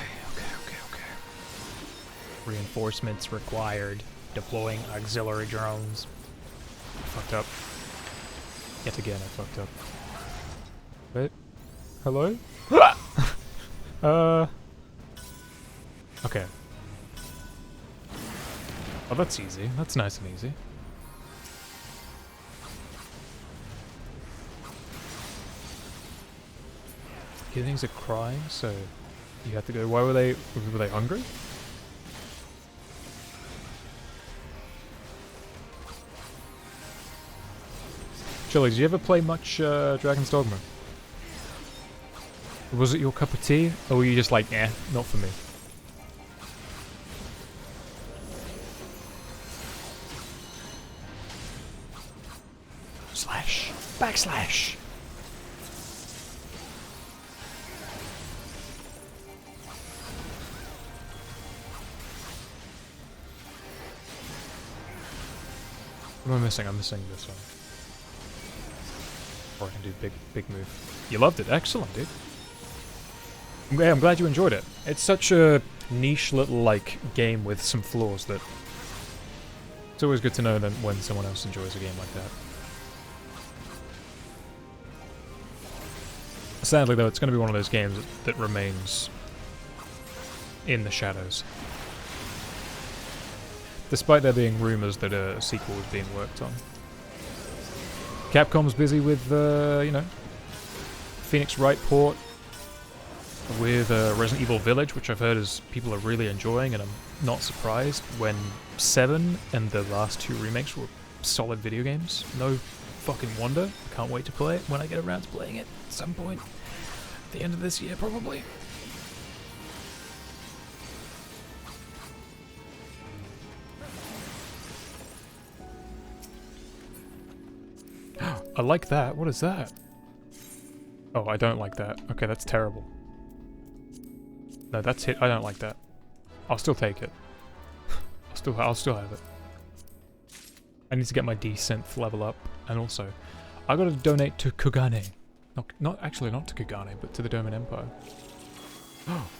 Reinforcements required. Deploying auxiliary drones. I fucked up. Yet again, I fucked up. Wait. Hello? Okay. Oh, that's easy. That's nice and easy. Kittens are crying, so you have to go. Why were they hungry? Chili, did you ever play much Dragon's Dogma? Was it your cup of tea, or were you just like, eh, not for me? Slash. Backslash. What am I missing? I'm missing this one. Or I can do big move. You loved it. Excellent, dude. I'm glad you enjoyed it. It's such a niche little, like, game with some flaws that... It's always good to know that when someone else enjoys a game like that. Sadly, though, it's going to be one of those games that remains in the shadows. Despite there being rumors that a sequel is being worked on. Capcom's busy with, you know, Phoenix Wright port, with Resident Evil Village, which I've heard is people are really enjoying, and I'm not surprised when 7 and the last 2 remakes were solid video games. No fucking wonder. I can't wait to play it when I get around to playing it at some point. At the end of this year, probably. I like that. What is that? Oh, I don't like that. Okay, that's terrible. No, that's it. I don't like that. I'll still take it. I'll still have it. I need to get my desynth level up, and also, I gotta donate to Kugane. Not to Kugane, but to the Doman Empire.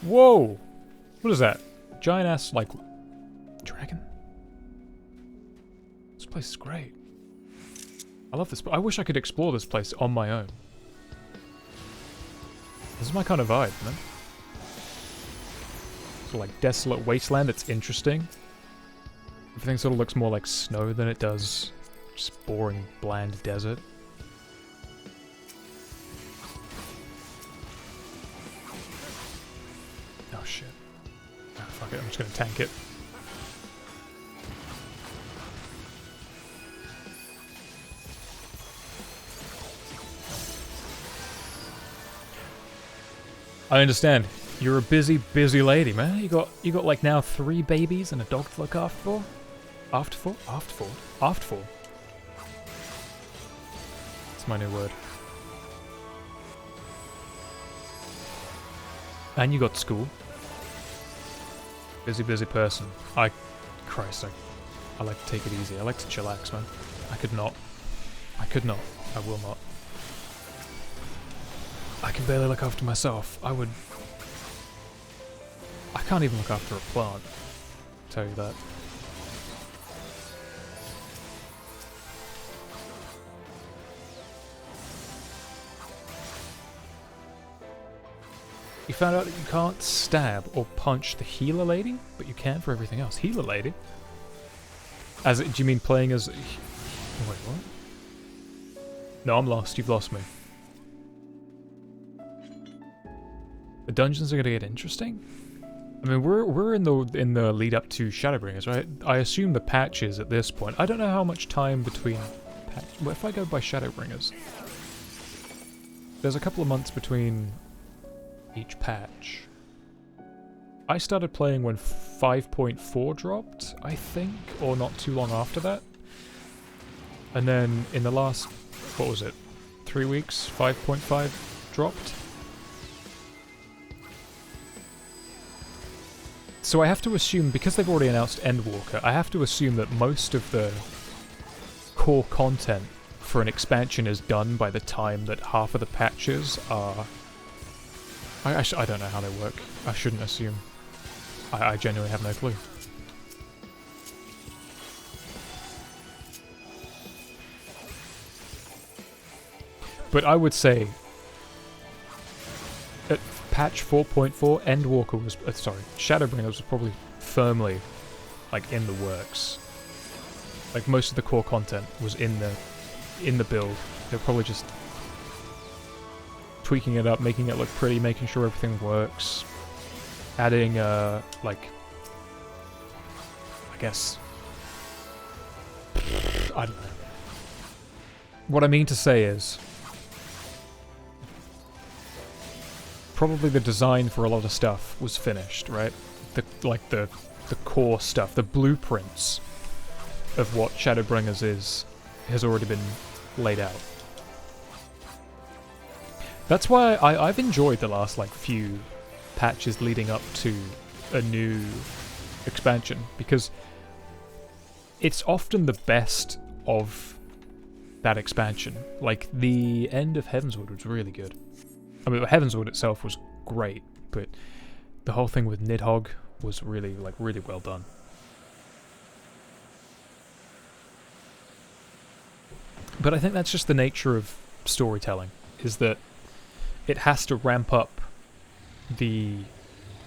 Whoa! What is that? Giant ass, like, dragon? This place is great. I love this. I wish I could explore this place on my own. This is my kind of vibe, man. So, like, desolate wasteland that's interesting. Everything sort of looks more like snow than it does just boring, bland desert. Oh shit. Oh, fuck it, I'm just gonna tank it. I understand. You're a busy, busy lady, man. You got like now 3 babies and a dog to look after for? After for? It's my new word. And you got school. Busy, busy person. Christ, I like to take it easy. I like to chillax, man. I could not. I will not. I can barely look after myself. I can't even look after a plant. tell you that. You found out that you can't stab or punch the healer lady, but you can for everything else. Healer lady? Do you mean playing as... Wait, what? No, I'm lost. You've lost me. The dungeons are gonna get interesting? I mean, we're in the lead up to Shadowbringers, right? I assume the patches at this point. I don't know how much time between what if I go by Shadowbringers? There's a couple of months between each patch. I started playing when 5.4 dropped, I think, or not too long after that. And then in the last, what was it, 3 weeks, 5.5 dropped. So I have to assume, because they've already announced Endwalker, I have to assume that most of the core content for an expansion is done by the time that half of the patches are... I don't know how they work. I shouldn't assume. I genuinely have no clue. But I would say at patch 4.4, Endwalker was... sorry, Shadowbringers was probably firmly, like, in the works. Like, most of the core content was in the build. They're probably just tweaking it up, making it look pretty, making sure everything works. Adding, like... I guess... I don't know. What I mean to say is... probably the design for a lot of stuff was finished, right? The core stuff, the blueprints of what Shadowbringers is, has already been laid out. That's why I've enjoyed the last, like, few patches leading up to a new expansion, because it's often the best of that expansion. Like, the end of Heavensward was really good. I mean, Heavensward itself was great, but the whole thing with Nidhogg was really, like, really well done. But I think that's just the nature of storytelling, is that it has to ramp up the...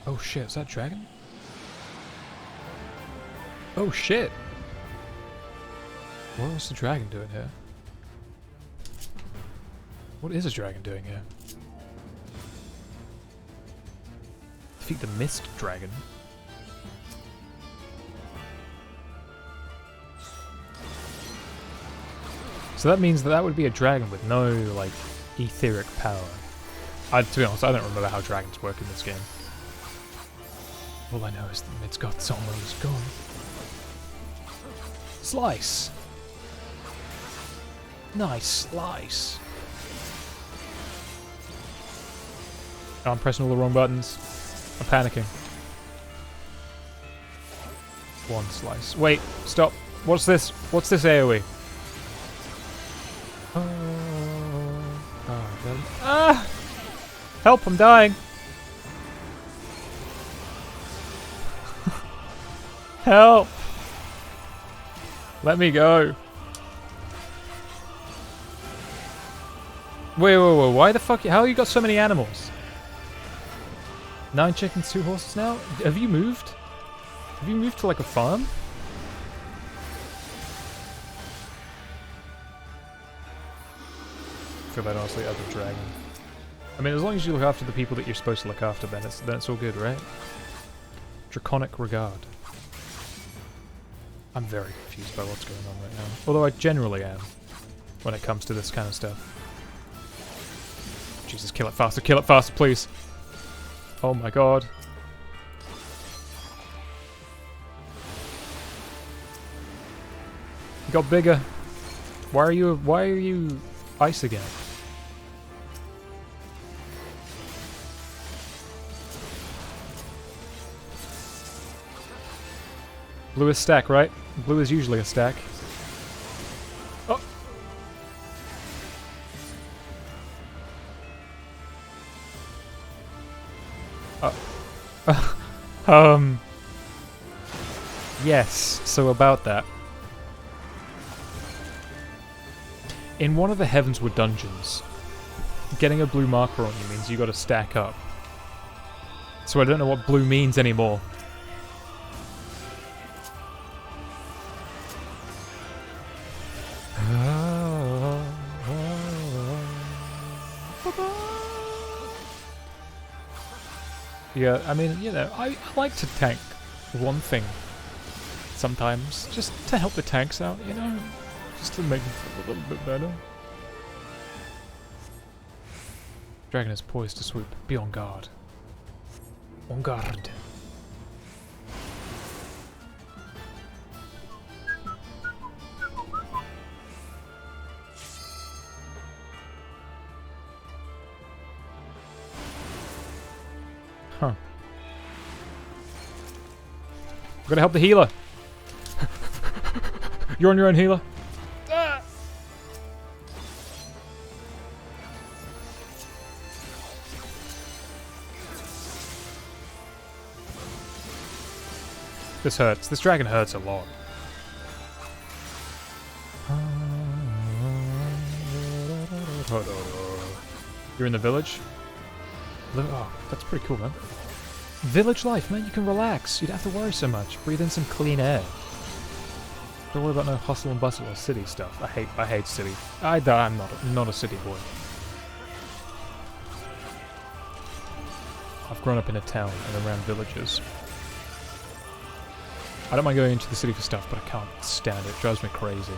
Oh shit, is that dragon? Oh shit! What was the dragon doing here? What is a dragon doing here? Defeat the Mist Dragon. So that means that would be a dragon with no, like, etheric power. To be honest, I don't remember how dragons work in this game. All I know is that it's got almost gone. Slice! Nice slice! Oh, I'm pressing all the wrong buttons. I'm panicking. One slice. Wait, stop. What's this? What's this AoE? Ah! Help, I'm dying! Help! Let me go. Wait, why the fuck? How you got so many animals? 9 chickens, 2 horses now? Have you moved? Have you moved to, like, a farm? I feel that honestly other dragon. I mean, as long as you look after the people that you're supposed to look after, then it's all good, right? Draconic regard. I'm very confused by what's going on right now. Although I generally am when it comes to this kind of stuff. Jesus, kill it faster, please. Oh my god. You got bigger. Why are you ice again? Blue is stack, right? Blue is usually a stack. Oh. Yes, so about that. In one of the Heavensward dungeons, getting a blue marker on you means you gotta stack up. So I don't know what blue means anymore. Yeah, I mean, you know, I like to tank one thing sometimes, just to help the tanks out, you know? Just to make them feel a little bit better. Dragon is poised to swoop. Be on guard. On guard. Huh. I'm gonna help the healer. You're on your own, healer. Ah! This hurts. This dragon hurts a lot. You're in the village? Oh, that's pretty cool, man. Village life, man. You can relax. You don't have to worry so much. Breathe in some clean air. Don't worry about no hustle and bustle or city stuff. I hate city. I'm not a city boy. I've grown up in a town and around villages. I don't mind going into the city for stuff, but I can't stand it. It drives me crazy.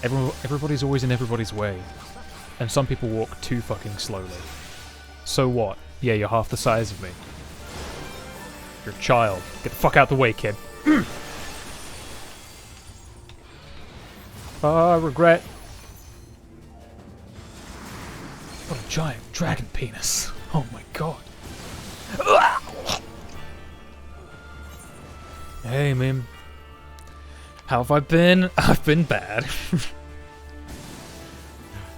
Everybody's always in everybody's way. And some people walk too fucking slowly. So what? Yeah, you're half the size of me. You're a child. Get the fuck out the way, kid. Regret. What a giant dragon penis. Oh my god. Hey, Mim. How have I been? I've been bad.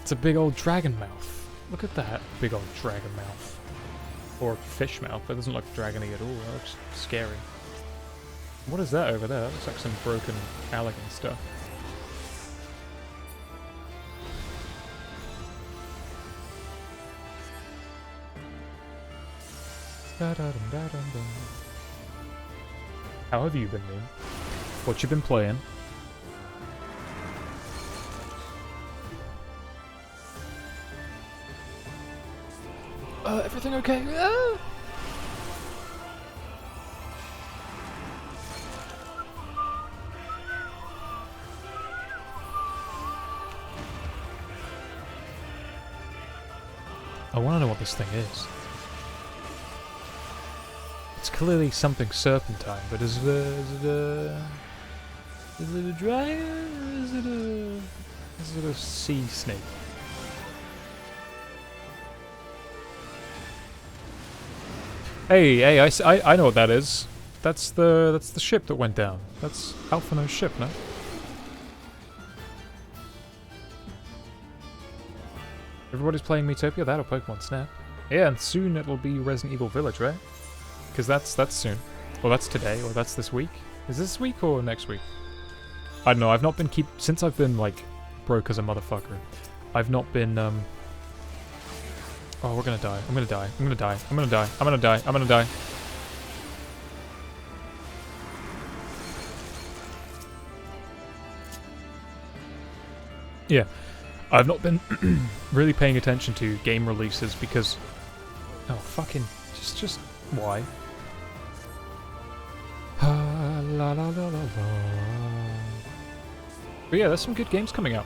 It's a big old dragon mouth. Look at that big old dragon mouth. Or fish mouth. That doesn't look dragony at all. That looks scary. What is that over there? That looks like some broken Allegan stuff. How have you been, Mim? What you been playing? Everything okay? Ah! I want to know what this thing is. It's clearly something serpentine, but is it a dragon, or is it a sea snake? Hey, I know what that is. That's the ship that went down. That's Alphino's ship, no? Everybody's playing Miitopia, that or Pokemon Snap. Yeah, and soon it will be Resident Evil Village, right? Because that's soon. Or that's today, or that's this week. Is this week or next week? I don't know, I've not been since I've been, like, broke as a motherfucker. I've not been, Oh, we're gonna die. I'm gonna die. I'm gonna die. I'm gonna die. I'm gonna die. I'm gonna die. Yeah. I've not been really paying attention to game releases because... Oh, fucking... Just why? La la la la la. But yeah, there's some good games coming out.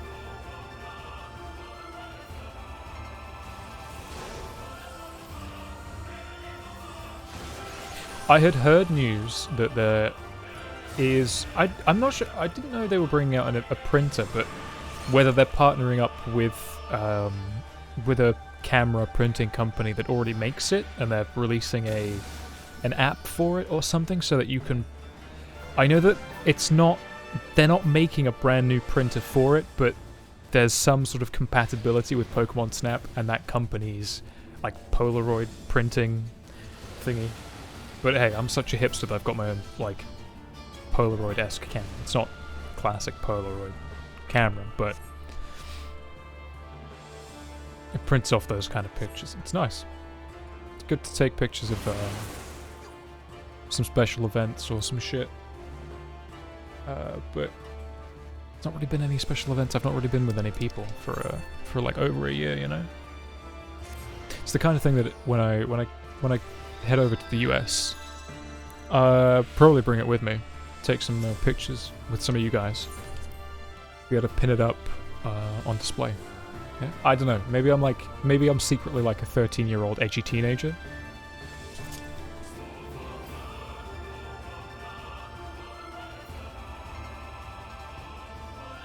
I had heard news that there is... I'm not sure... I didn't know they were bringing out a printer, but whether they're partnering up with a camera printing company that already makes it, and they're releasing an app for it or something, so that you can... I know that it's not... They're not making a brand new printer for it, but there's some sort of compatibility with Pokemon Snap and that company's, like, Polaroid printing thingy. But hey, I'm such a hipster that I've got my own, like, Polaroid-esque camera. It's not classic Polaroid camera, but it prints off those kind of pictures. It's nice. It's good to take pictures of some special events or some shit. But it's not really been any special events. I've not really been with any people for like over a year, you know. It's the kind of thing that when I head over to the US, probably bring it with me. Take some pictures with some of you guys. We gotta pin it up on display. Yeah? I don't know. Maybe I'm secretly like a 13-year-old edgy teenager.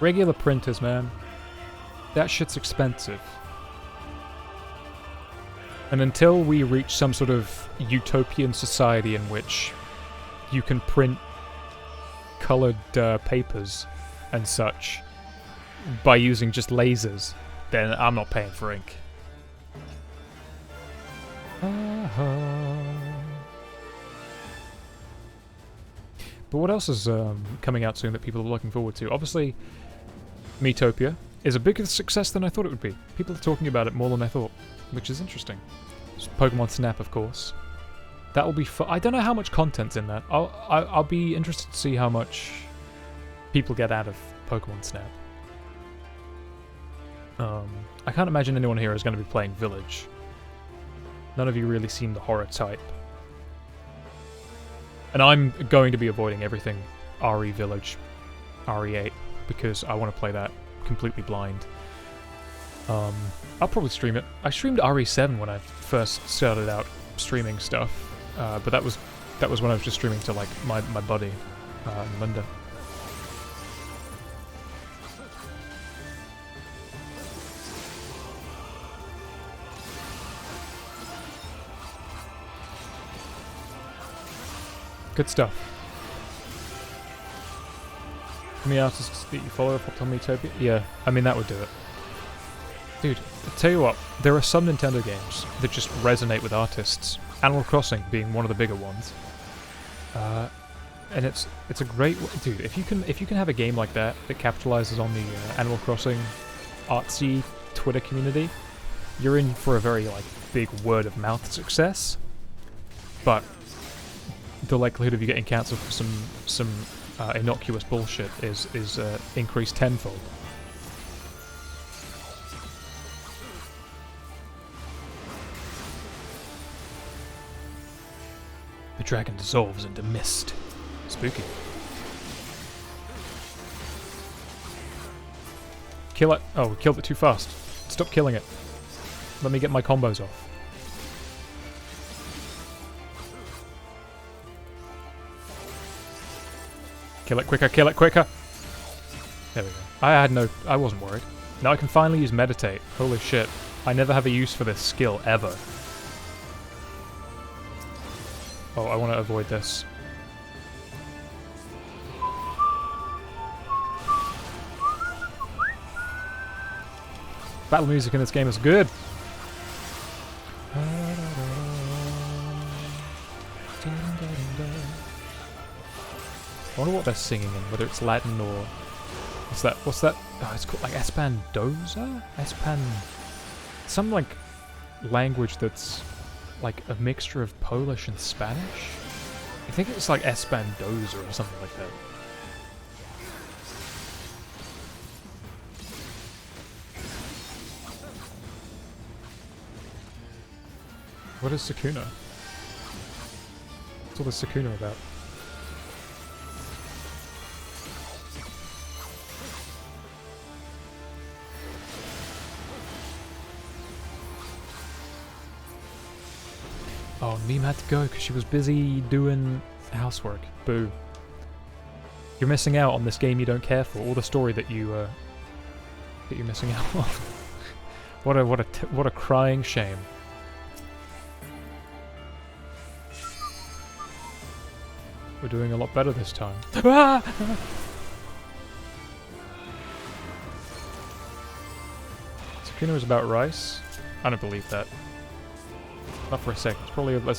Regular printers, man. That shit's expensive. And until we reach some sort of utopian society in which you can print colored papers and such by using just lasers, then I'm not paying for ink. But what else is coming out soon that people are looking forward to? Obviously, Miitopia is a bigger success than I thought it would be. People are talking about it more than I thought, which is interesting. Pokemon Snap, of course. That will be fun. I don't know how much content's in that. I'll be interested to see how much people get out of Pokemon Snap. I can't imagine anyone here is going to be playing Village. None of you really seem the horror type. And I'm going to be avoiding everything RE Village, RE8, because I want to play that completely blind. I'll probably stream it. I streamed RE7 when I first started out streaming stuff, but that was when I was just streaming to like my buddy, Linda. Good stuff. How many artists that you follow have popped on Miitopia? Yeah, I mean that would do it. Dude, I tell you what, there are some Nintendo games that just resonate with artists. Animal Crossing being one of the bigger ones. And it's a great dude. If you can have a game like that that capitalizes on the Animal Crossing artsy Twitter community, you're in for a very like big word of mouth success. But the likelihood of you getting cancelled for some innocuous bullshit is increased tenfold. The dragon dissolves into mist. Spooky. Kill it. Oh, we killed it too fast. Stop killing it. Let me get my combos off. Kill it quicker, kill it quicker! There we go. I wasn't worried. Now I can finally use Meditate. Holy shit. I never have a use for this skill, ever. Oh, I want to avoid this. Battle music in this game is good! I wonder what they're singing in, whether it's Latin or... What's that? Oh, it's called like Espandosa? Some like language that's like a mixture of Polish and Spanish? I think it's like Espandosa or something like that. What is Sukuna? What's all this Sukuna about? Oh, Meme had to go because she was busy doing housework. Boo. You're missing out on this game you don't care for, or the story that you're missing out on. What a crying shame. We're doing a lot better this time. Sukuna is about rice? I don't believe that. Not for a second. It's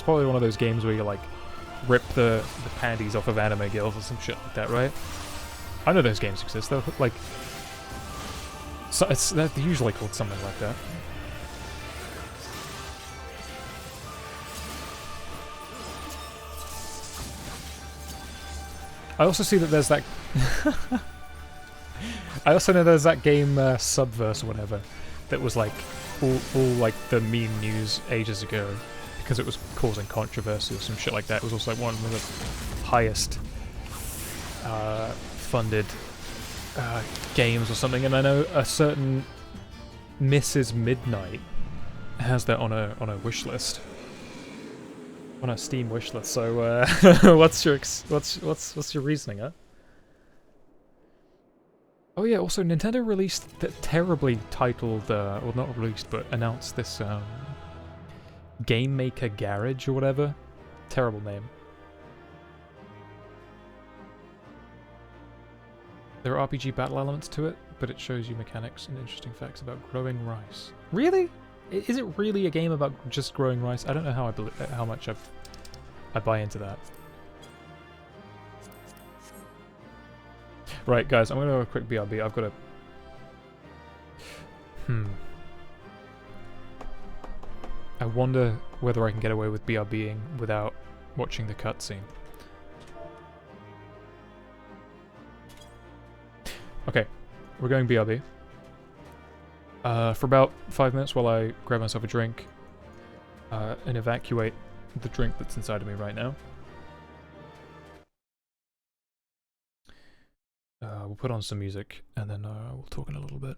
probably one of those games where you're like rip the panties off of anime girls or some shit like that, right? I know those games exist. They're like, so they're usually called something like that. I also see that there's that. I also know there's that game Subverse or whatever that was like all like the meme news ages ago because it was causing controversy or some shit like that. It was also like one of the highest funded games or something, and I know a certain Mrs. Midnight has that on a wish list. On a Steam wish list. So what's your reasoning, huh? Oh yeah, also Nintendo released the terribly titled, well not released, but announced this Game Maker Garage or whatever. Terrible name. There are RPG battle elements to it, but it shows you mechanics and interesting facts about growing rice. Really? Is it really a game about just growing rice? I don't know how much I buy into that. Right, guys, I'm going to do a quick BRB. I've got to... I wonder whether I can get away with BRBing without watching the cutscene. Okay, we're going BRB. For about 5 minutes while I grab myself a drink and evacuate the drink that's inside of me right now. We'll put on some music and then we'll talk in a little bit.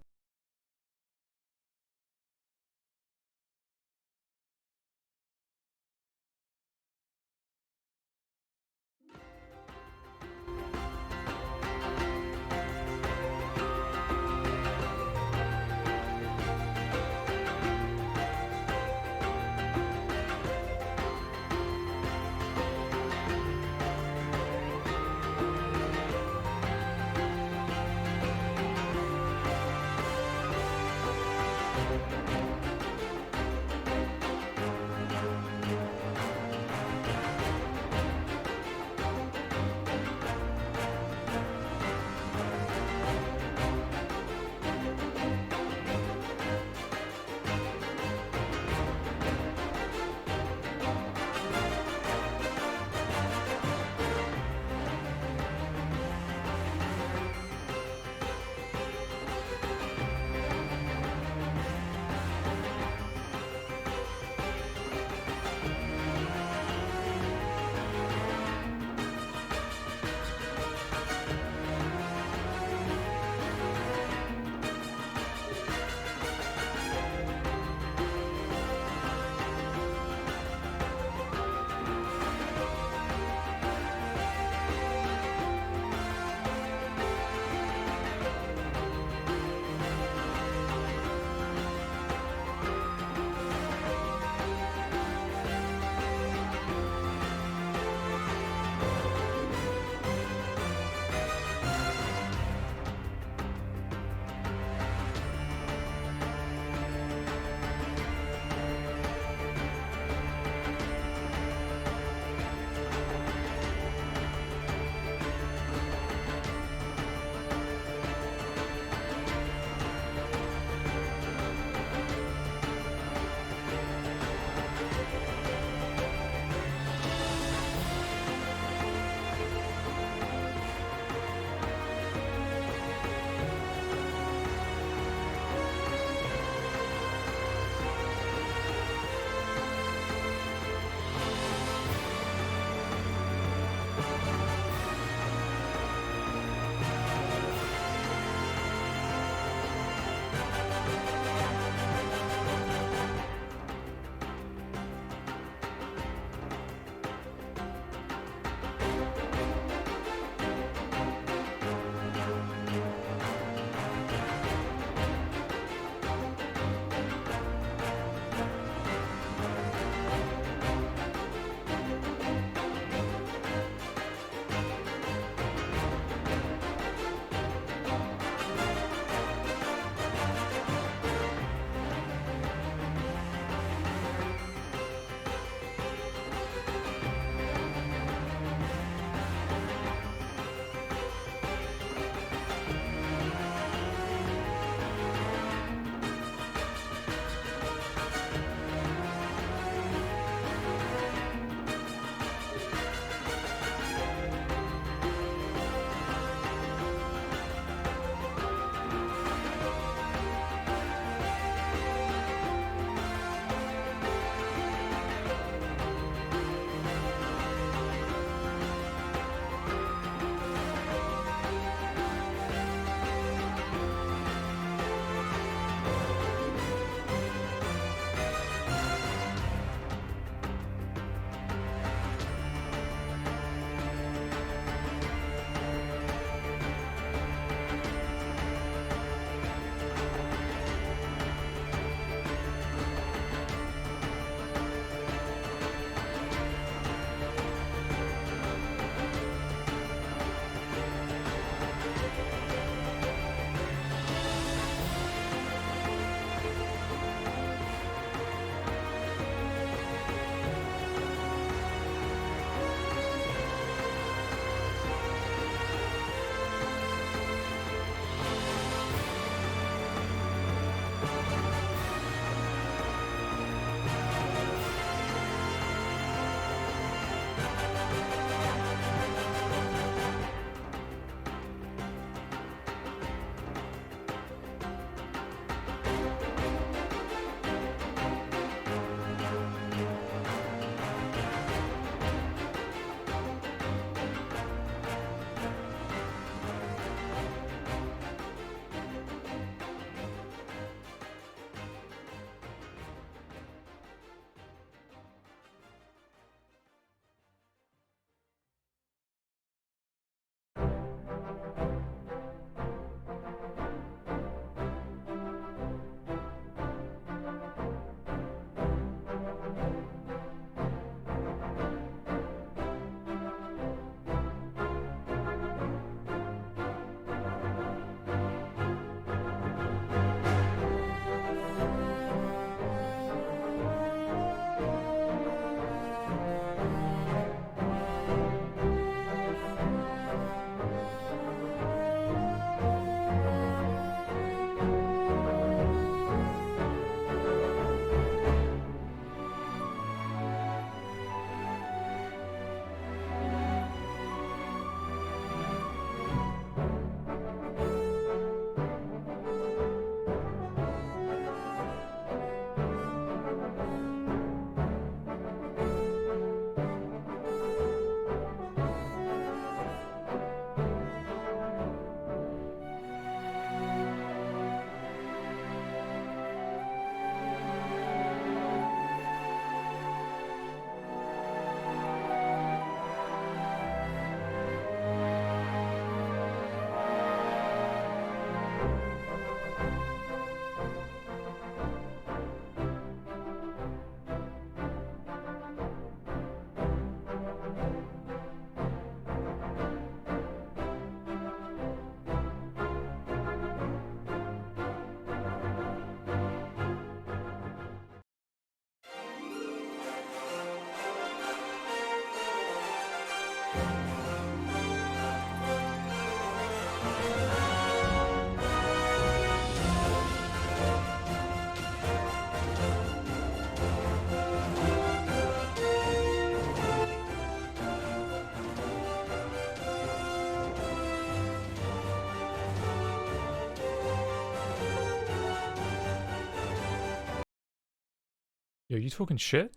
Yo, you talking shit?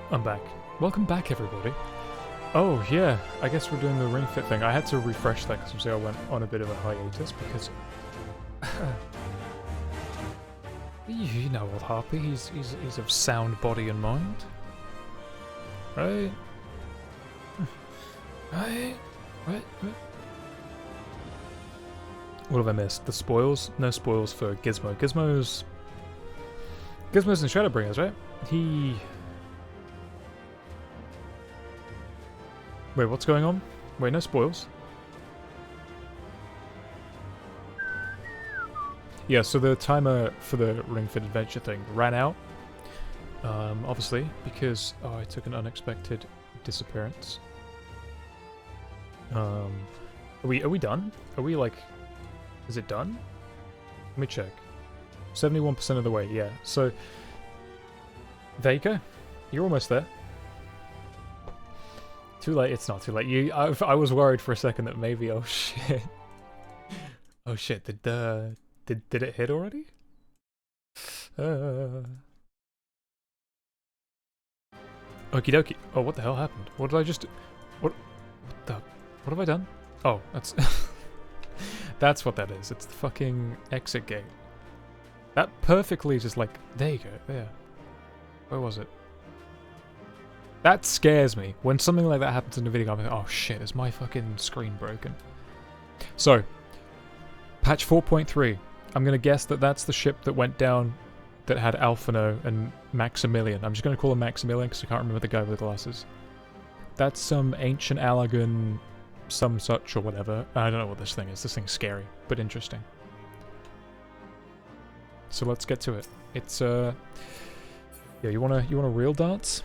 I'm back. Welcome back, everybody. Oh, yeah, I guess we're doing the Ring Fit thing. I had to refresh that because I went on a bit of a hiatus because... you know old Harpy, he's of sound body and mind. Right? Right? Right? What have I missed? The spoils? No spoils for Gizmo. Gizmo's in Shadowbringers, right? Wait, what's going on? Wait, no spoils. Yeah, so the timer for the Ring Fit Adventure thing ran out. Obviously, because I took an unexpected disappearance. Are we done? Are we like... Is it done? Let me check. 71% of the way, yeah. So, there you go. You're almost there. Too late. It's not too late. I was worried for a second that maybe. Oh shit. Oh shit. Did it hit already? Okie dokie. Oh, what the hell happened? What did I just do? What have I done? Oh, that's that's what that is. It's the fucking exit gate. That perfectly just like there you go. There. Where was it? That scares me. When something like that happens in a video, I'm like, oh shit, is my fucking screen broken? So, patch 4.3. I'm going to guess that that's the ship that went down that had Alphino and Maximilian. I'm just going to call him Maximilian because I can't remember the guy with the glasses. That's some ancient Allagan, some such or whatever. I don't know what this thing is. This thing's scary, but interesting. So let's get to it. It's, yeah, you want a real dance?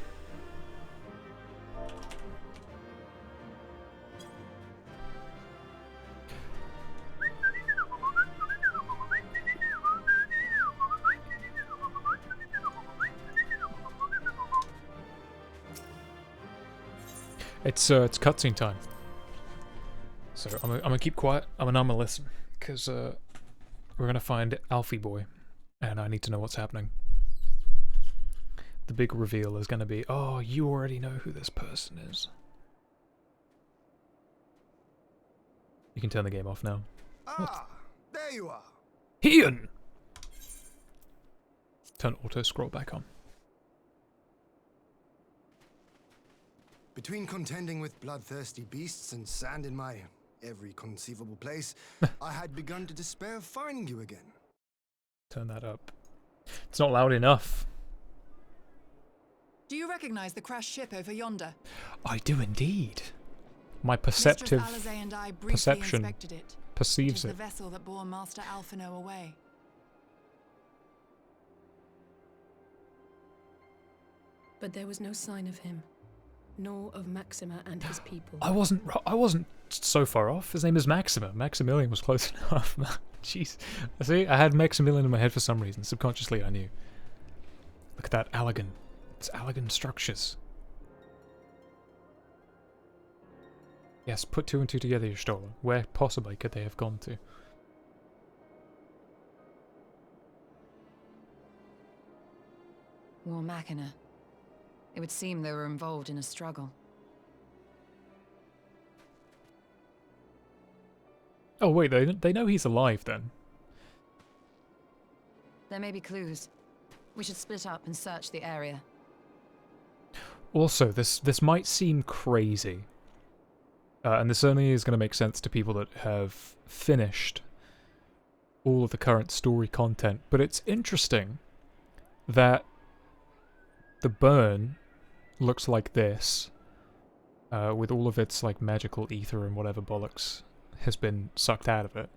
It's cutscene time. So I'm gonna keep quiet. I'm gonna listen because we're gonna find Alfie boy, and I need to know what's happening. The big reveal is gonna be, oh, you already know who this person is. You can turn the game off now. Ah, there you are. Heyoh! Turn auto scroll back on. Between contending with bloodthirsty beasts and sand in my every conceivable place, I had begun to despair of finding you again. Turn that up. It's not loud enough. Do you recognize the crashed ship over yonder? I do indeed. My perceptive Mistress Alizé and I briefly perception inspected it. perceives It it. is the vessel that bore Master Alphino away. But there was no sign of him, nor of Maxima and his people. I wasn't so far off. His name is Maxima. Maximilian was close enough. Jeez. See, I had Maximilian in my head for some reason. Subconsciously, I knew. Look at that Allagan. It's Allagan structures. Yes, put two and two together, you Stoller. Where possibly could they have gone to? War Machina. It would seem they were involved in a struggle. Oh wait, they know he's alive then. There may be clues. We should split up and search the area. Also, this might seem crazy. And this only is going to make sense to people that have finished all of the current story content. But it's interesting that the burn looks like this, with all of its like magical ether and whatever bollocks has been sucked out of it.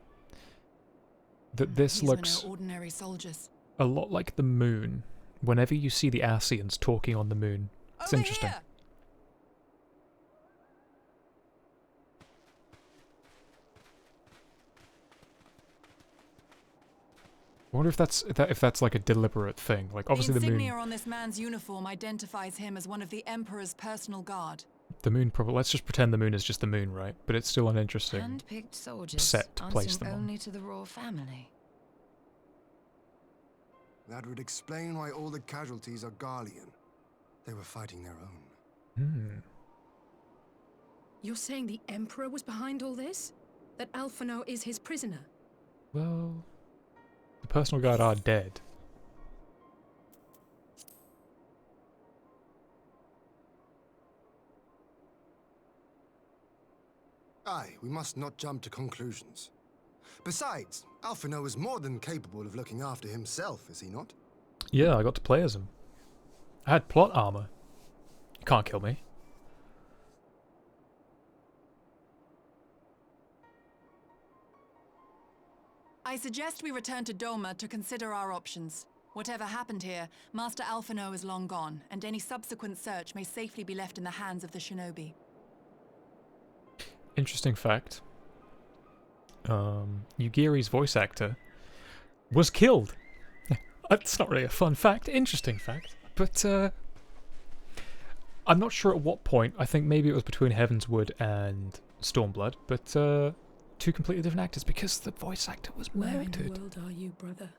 That this These were looks no ordinary soldiers. a lot like the moon. Whenever you see the Ascians talking on the moon, it's Over interesting. here! I wonder if that's like a deliberate thing. Like obviously the the moon. insignia on this man's uniform identifies him as one of the Emperor's personal guard. The moon probably... Let's just pretend the moon is just the moon, right? But it's still an interesting Hand-picked soldiers, set to place answering them on. only to the royal family. That would explain why all the casualties are Garlean. They were fighting their own. Hmm. You're saying the Emperor was behind all this? That Alphonse is his prisoner? Well... The personal guard are dead. Aye, we must not jump to conclusions. Besides, Alphonse is more than capable of looking after himself, is he not? Yeah, I got to play as him. I had plot armor. You can't kill me. I suggest we return to Doma to consider our options. Whatever happened here, Master Alphonse is long gone, and any subsequent search may safely be left in the hands of the shinobi. Interesting fact. Yugiri's voice actor was killed. That's not really a fun fact. Interesting fact. But, I'm not sure at what point. I think maybe it was between Heavenswood and Stormblood, but, two completely different actors because the voice actor was Where in murdered. the world are you, brother?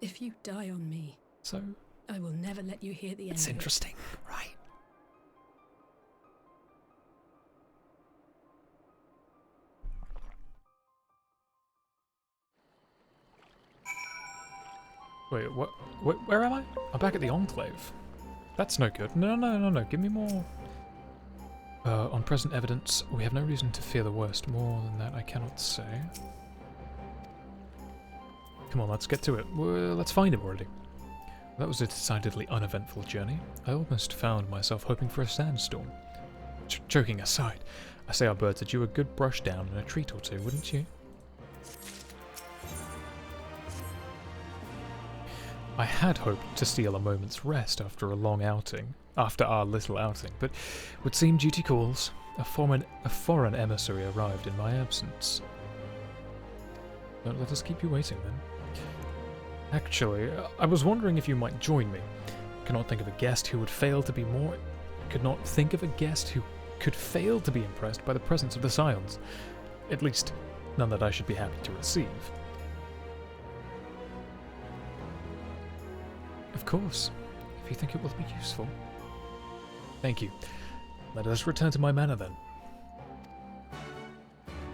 If you die on me, So, I will never let you hear the end it's of it. interesting, right? Wait, what? Where am I? I'm back at the Enclave. That's no good. No. Give me more. On present evidence, we have no reason to fear the worst. More than that, I cannot say. Come on, let's get to it. Well, let's find him already. That was a decidedly uneventful journey. I almost found myself hoping for a sandstorm. Joking aside, I say our birds are due a good brush down and a treat or two, wouldn't you? I had hoped to steal a moment's rest after a long outing, after our little outing, but would seem duty calls. A foreign emissary arrived in my absence. Don't let us keep you waiting then. Actually, I was wondering if you might join me. Could not think of a guest who would fail to be more... Could not think of a guest who could fail to be impressed by the presence of the Scions. At least, none that I should be happy to receive. Of course, if you think it will be useful. Thank you. Let us return to my manor then.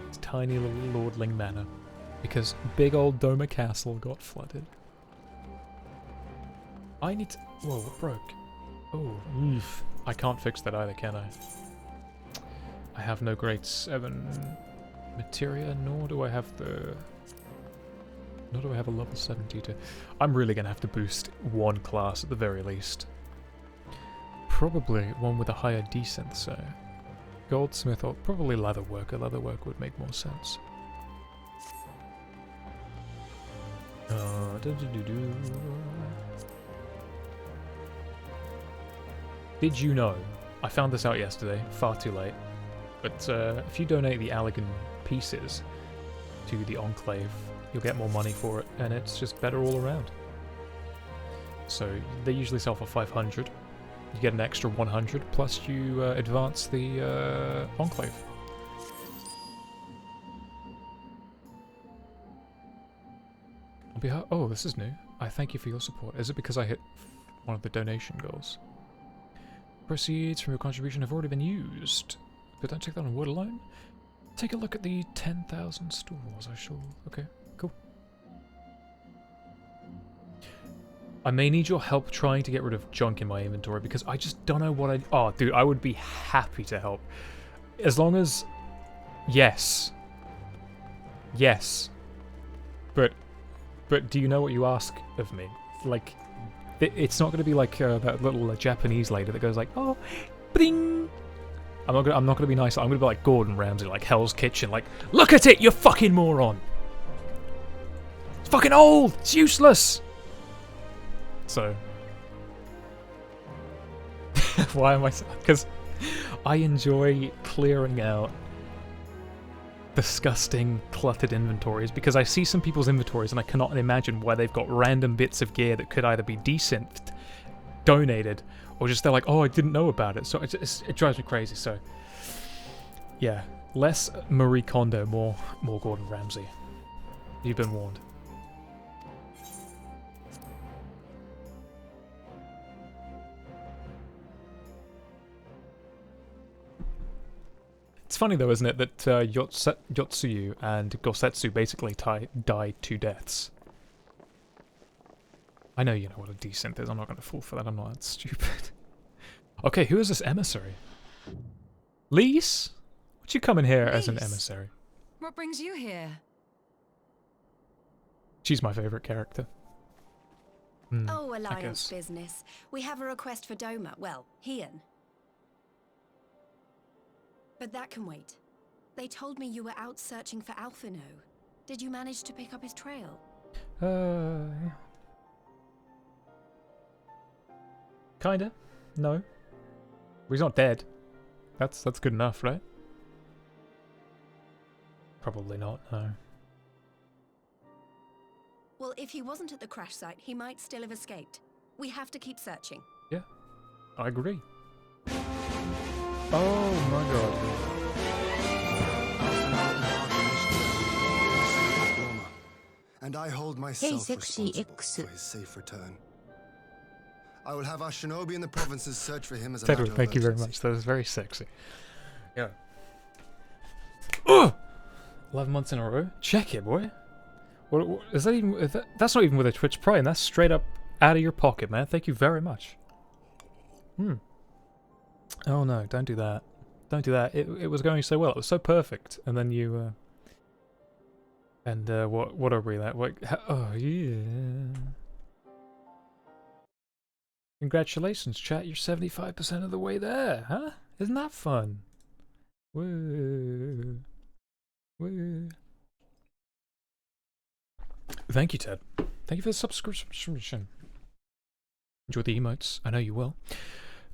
It's tiny little lordling manor, because big old Doma Castle got flooded. I need to... Whoa, what broke? Oh, oof. I can't fix that either, can I? I have no grade 7 materia, nor do I have the... Nor do I have a level 70 to... I'm really going to have to boost one class at the very least. Probably one with a higher descent, so... Goldsmith or probably leatherworker. Leatherwork would make more sense. Did you know? I found this out yesterday, far too late. But if you donate the Allegan pieces to the Enclave, you'll get more money for it, and it's just better all around. So they usually sell for 500. You get an extra 100, plus you advance the Enclave. On behalf... Oh, this is new. I thank you for your support. Is it because I hit one of the donation goals? Proceeds from your contribution have already been used. But don't take that on wood alone. Take a look at the 10,000 stores. I shall... Okay, cool. I may need your help trying to get rid of junk in my inventory because I just don't know what I... Oh, dude, I would be happy to help. As long as... Yes. Yes. But do you know what you ask of me? Like, it's not going to be like that little Japanese lady that goes like, oh, bling. I'm not gonna be nice. I'm gonna be like Gordon Ramsay, like Hell's Kitchen, like, look at it, you fucking moron. It's fucking old. It's useless. So, why am I? Because I enjoy clearing out disgusting, cluttered inventories because I see some people's inventories and I cannot imagine why they've got random bits of gear that could either be desynth, donated, or just they're like, oh, I didn't know about it. So it drives me crazy. So yeah, less Marie Kondo, more Gordon Ramsay. You've been warned. It's funny though, isn't it, that Yotsuyu and Gosetsu basically died 2 deaths. I know you know what a desynth is. I'm not going to fall for that. I'm not that stupid. Okay, who is this emissary? Lise? Would you come in here as an Lise? emissary? What brings you here? She's my favourite character. Oh, I Alliance guess. business. We have a request for Doma. Well, Heyoh. But that can wait. They told me you were out searching for Alphino. Did you manage to pick up his trail? Kinda. No. Well, he's not dead. That's good enough, right? Probably not, no. Well, if he wasn't at the crash site, he might still have escaped. We have to keep searching. Yeah, I agree. Oh my god. And I hold myself sexy responsible X. for his safe return. I will have our shinobi in the provinces search for him as a Tedward, matter of thank you very urgency. much. That was very sexy. Yeah. Oh! 11 months in a row? Check it, boy. What is that even? That's not even with a Twitch Prime. That's straight up out of your pocket, man. Thank you very much. Oh no, don't do that. Don't do that. It was going so well. It was so perfect. And then you... what are we at? Oh, yeah. Congratulations, chat. You're 75% of the way there, huh? Isn't that fun? Woo. Woo. Thank you, Ted. Thank you for the subscription. Enjoy the emotes. I know you will.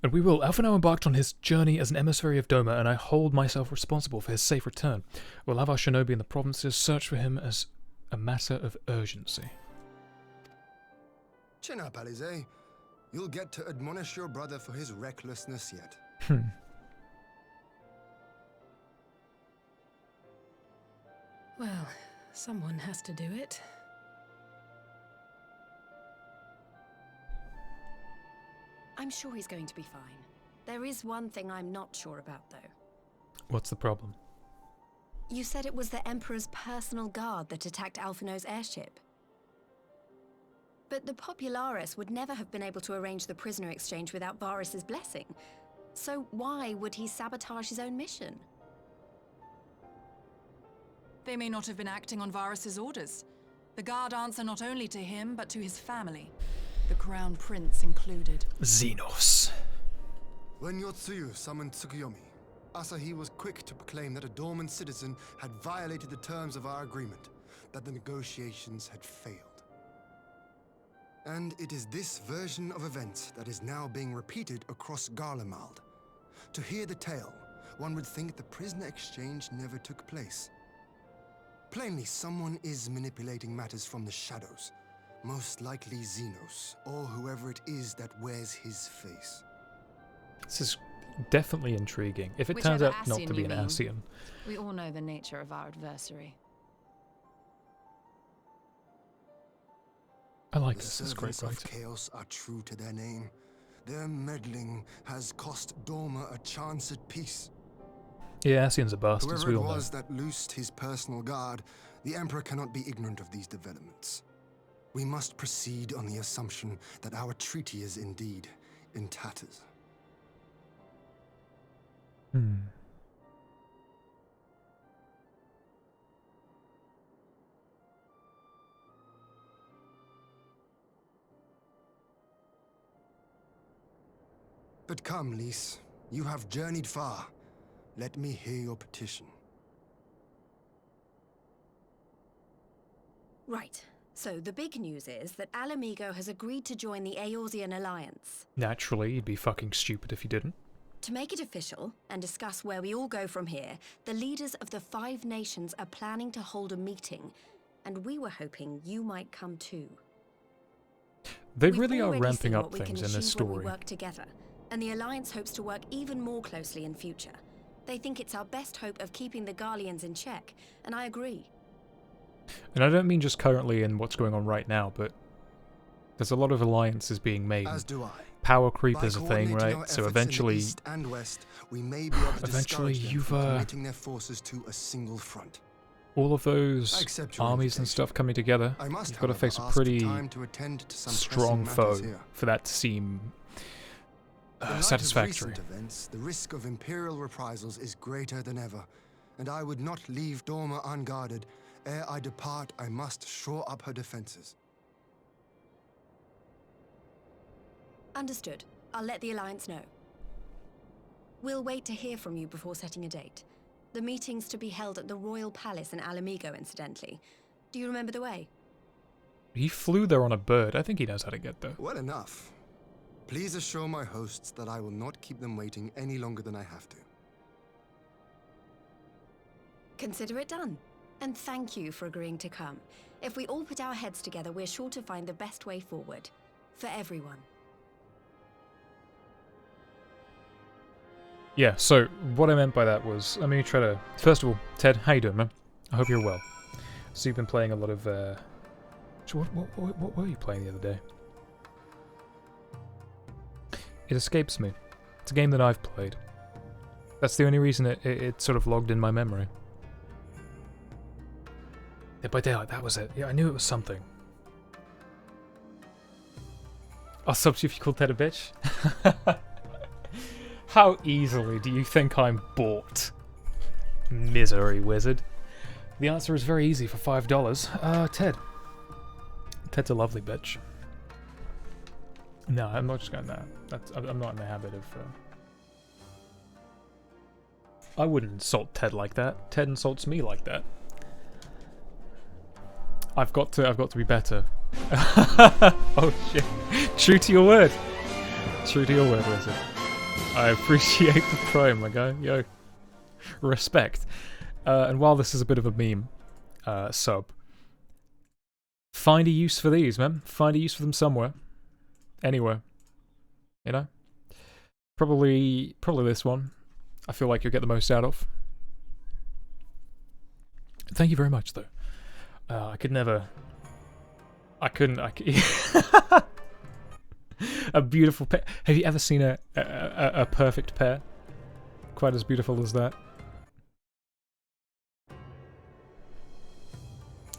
And we will. Alphino embarked on his journey as an emissary of Doma, and I hold myself responsible for his safe return. We'll have our shinobi in the provinces search for him as a matter of urgency. Chin up, Alize. You'll get to admonish your brother for his recklessness yet. Well, someone has to do it. I'm sure he's going to be fine. There is one thing I'm not sure about, though. What's the problem? You said it was the Emperor's personal guard that attacked Alphino's airship. But the Popularis would never have been able to arrange the prisoner exchange without Varus's blessing. So why would he sabotage his own mission? They may not have been acting on Varus's orders. The guard answer not only to him, but to his family. The Crown Prince included. Xenos. When Yotsuyu summoned Tsukuyomi, Asahi was quick to proclaim that a dormant citizen had violated the terms of our agreement, that the negotiations had failed. And it is this version of events that is now being repeated across Garlemald. To hear the tale, one would think the prisoner exchange never took place. Plainly, someone is manipulating matters from the shadows. Most likely Xenos, or whoever it is that wears his face. This is definitely intriguing. If it turns Whichever out not to Ascian be you an mean. Ascian. We all know the nature of our adversary. I like The this. It's great servants of writing. chaos are true to their name. Their meddling has cost Doma a chance at peace. Yeah, Ascians are bastards, Whoever we it all know. was that loosed his personal guard, the Emperor cannot be ignorant of these developments. We must proceed on the assumption that our treaty is indeed in tatters. But come, Lise. You have journeyed far. Let me hear your petition. Right. So the big news is that Alamigo has agreed to join the Eorzean Alliance. Naturally, you'd be fucking stupid if you didn't. To make it official and discuss where we all go from here, the leaders of the 5 nations are planning to hold a meeting, and we were hoping you might come too. They We've really are already ramping seen up what we can things in this achieve when we story. work together, and the Alliance hopes to work even more closely in future. They think it's our best hope of keeping the Garleans in check, and I agree. And I don't mean just currently in what's going on right now, but there's a lot of alliances being made. As do I. Power creep By is a thing, coordinating our right? So efforts in the eventually, east and west, we may be able to eventually discourage them you've, from committing their forces to a single front. all of I those accept your armies and invitation. stuff coming together, I must, you've got to however, face a ask for pretty time to attend to some strong pressing foe matters here. for that to seem In light of satisfactory. recent events, the risk of Imperial reprisals is greater than ever, and I would not leave Dorma unguarded. Ere I depart, I must shore up her defenses. Understood. I'll let the Alliance know. We'll wait to hear from you before setting a date. The meeting's to be held at the Royal Palace in Alamigo, incidentally. Do you remember the way? He flew there on a bird. I think he knows how to get there. Well enough. Please assure my hosts that I will not keep them waiting any longer than I have to. Consider it done. And thank you for agreeing to come. If we all put our heads together, we're sure to find the best way forward. For everyone. Yeah, so what I meant by that was, let me try to... First of all, Ted, how you doing, man? I hope you're well. So you've been playing a lot of... So what were you playing the other day? It escapes me. It's a game that I've played. That's the only reason it sort of logged in my memory. Dead by Daylight, that was it. Yeah, I knew it was something. I'll sub to you if you called Ted a bitch. How easily do you think I'm bought? Misery wizard. The answer is very easy for $5. Ted. Ted's a lovely bitch. No, I'm not just going that. I'm not in the habit of... I wouldn't insult Ted like that. Ted insults me like that. I've got to be better. Oh shit. True to your word. True to your word, wizard. I appreciate the prime, my guy. Yo. Respect. And while this is a bit of a meme, sub, find a use for these, man. Find a use for them somewhere. Anywhere. You know? Probably this one. I feel like you'll get the most out of. Thank you very much, though. I couldn't. A beautiful pair. Have you ever seen a perfect pair? Quite as beautiful as that.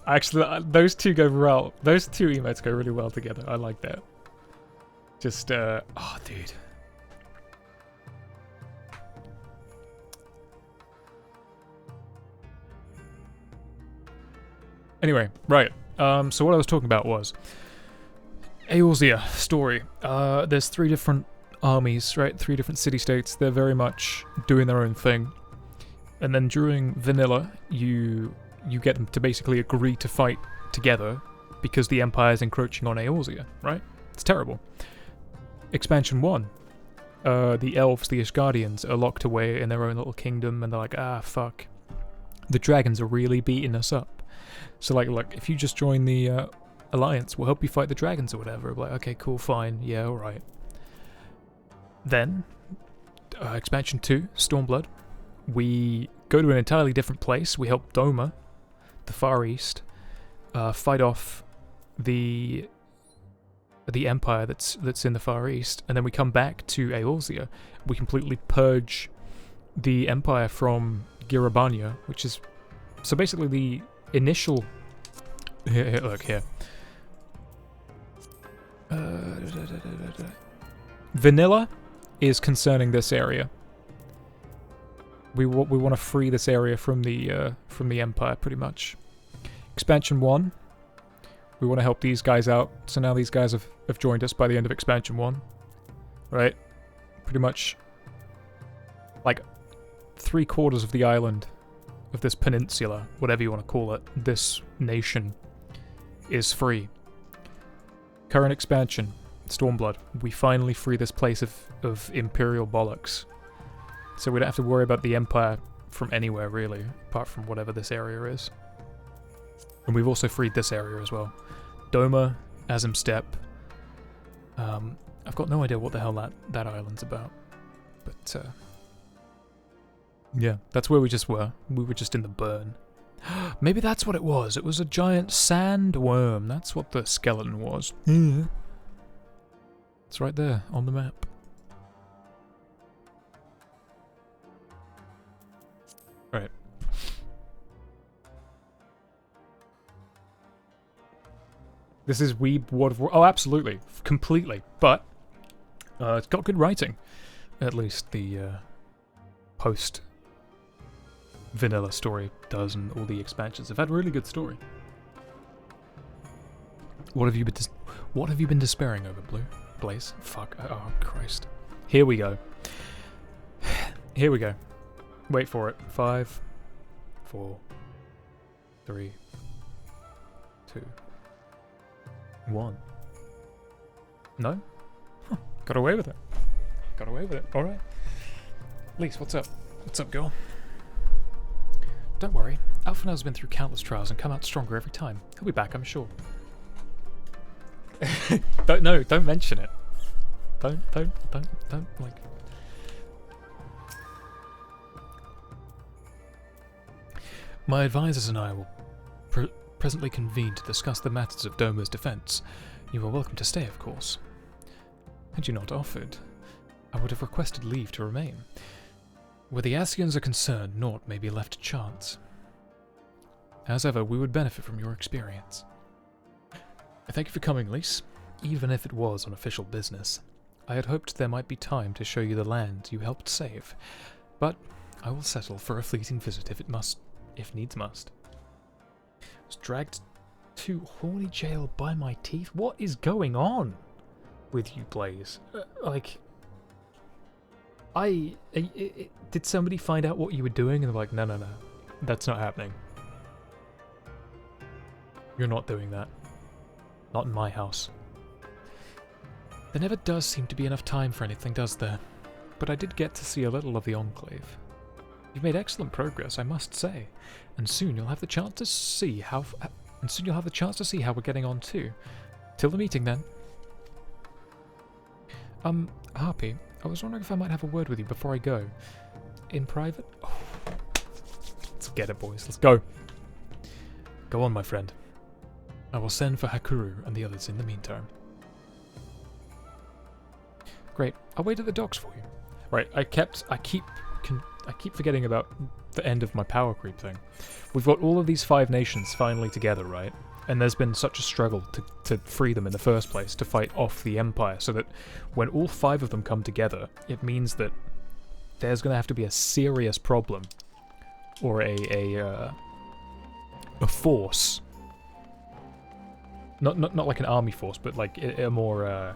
Actually, those two go well. Those two emotes go really well together. I like that. Just, oh, dude. Anyway, right. So what I was talking about was Eorzea story. There's 3 different armies, right? 3 different city-states. They're very much doing their own thing. And then during vanilla, you get them to basically agree to fight together because the Empire is encroaching on Eorzea, right? It's terrible. Expansion 1. The elves, the Ishgardians, are locked away in their own little kingdom, and they're like, ah, fuck. The dragons are really beating us up. So, like, look, if you just join the Alliance, we'll help you fight the dragons or whatever. Like, okay, cool, fine, yeah, alright. Then, Expansion 2, Stormblood. We go to an entirely different place. We help Doma, the Far East, fight off the Empire that's in the Far East, and then we come back to Eorzea. We completely purge the Empire from Girabania, which is... So basically the initial... Here, look, here. Vanilla is concerning this area. We want to free this area from the Empire, pretty much. Expansion 1, we want to help these guys out. So now these guys have joined us by the end of Expansion 1. Right? Pretty much, like, 3/4 of the island, of this peninsula, whatever you want to call it, this nation, is free. Current expansion, Stormblood. We finally free this place of Imperial bollocks. So we don't have to worry about the Empire from anywhere, really, apart from whatever this area is. And we've also freed this area as well. Doma, Azim Steppe, I've got no idea what the hell that island's about. But, yeah, that's where we just were. We were just in the burn. Maybe that's what it was. It was a giant sandworm. That's what the skeleton was. It's right there on the map. Right. This is Weeb World of War. Oh, absolutely. Completely. But it's got good writing. At least the post vanilla story does, and all the expansions have had really good story. What have you been despairing over, Blue? Blaze? Fuck. Oh, Christ. Here we go. Here we go. Wait for it. 5, 4, 3, 2, 1. No? Huh. Got away with it. Got away with it. Alright. Lise, what's up? What's up, girl? Don't worry. Alphinaud's been through countless trials and come out stronger every time. He'll be back, I'm sure. Don't mention it. Don't, like... My advisors and I will presently convene to discuss the matters of Doma's defense. You are welcome to stay, of course. Had you not offered, I would have requested leave to remain. Where the Ascians are concerned, naught may be left to chance. As ever, we would benefit from your experience. Thank you for coming, Lise, even if it was on official business. I had hoped there might be time to show you the land you helped save, but I will settle for a fleeting visit if needs must. I was dragged to horny jail by my teeth. What is going on with you, Blaze? Did somebody find out what you were doing and they're like, no, that's not happening. You're not doing that. Not in my house. There never does seem to be enough time for anything, does there? But I did get to see a little of the Enclave. You've made excellent progress, I must say, and soon you'll have the chance to see how we're getting on too. Till the meeting, then. Harpy, I was wondering if I might have a word with you before I go. In private? Oh. Let's get it, boys. Let's go. Go on, my friend. I will send for Hakuru and the others in the meantime. Great. I'll wait at the docks for you. Right, I keep forgetting about the end of my power creep thing. We've got all of these 5 nations finally together, right? And there's been such a struggle to free them in the first place, to fight off the Empire, so that when all 5 of them come together, it means that there's going to have to be a serious problem, or a force, not like an army force, but like a more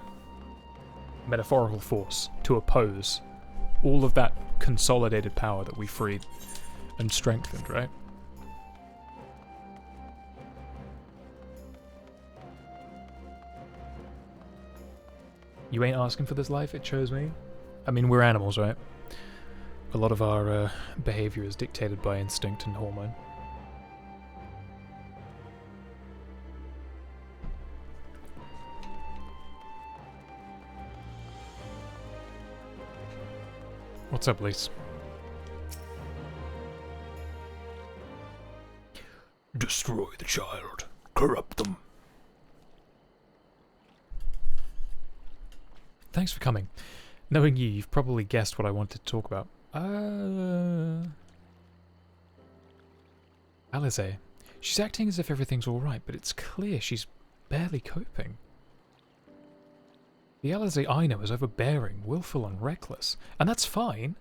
metaphorical force to oppose all of that consolidated power that we freed and strengthened, right? You ain't asking for this life, it chose me. I mean, we're animals, right? A lot of our behavior is dictated by instinct and hormone. What's up, Lise? Destroy the child. Corrupt them. Thanks for coming. Knowing you, you've probably guessed what I wanted to talk about. Alize. She's acting as if everything's alright, but it's clear she's barely coping. The Alize I know is overbearing, willful and reckless, and that's fine.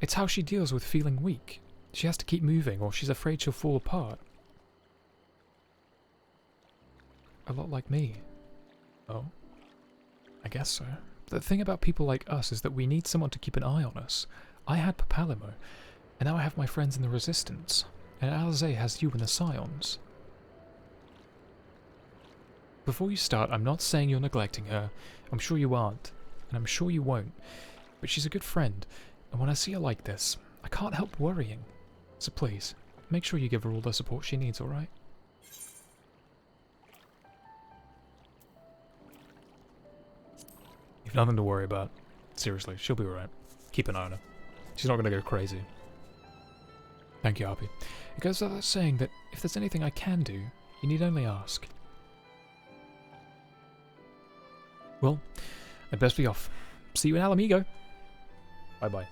It's how she deals with feeling weak. She has to keep moving or she's afraid she'll fall apart. A lot like me. Oh? I guess so. The thing about people like us is that we need someone to keep an eye on us. I had Papalimo, and now I have my friends in the Resistance, and Alize has you in the Scions. Before you start, I'm not saying you're neglecting her. I'm sure you aren't, and I'm sure you won't. But she's a good friend, and when I see her like this, I can't help worrying. So please, make sure you give her all the support she needs, alright? Nothing to worry about. Seriously, she'll be alright. Keep an eye on her. She's not gonna go crazy. Thank you, Harpy. It goes without saying that if there's anything I can do, you need only ask. Well, I'd best be off. See you in Alamigo. Bye-bye.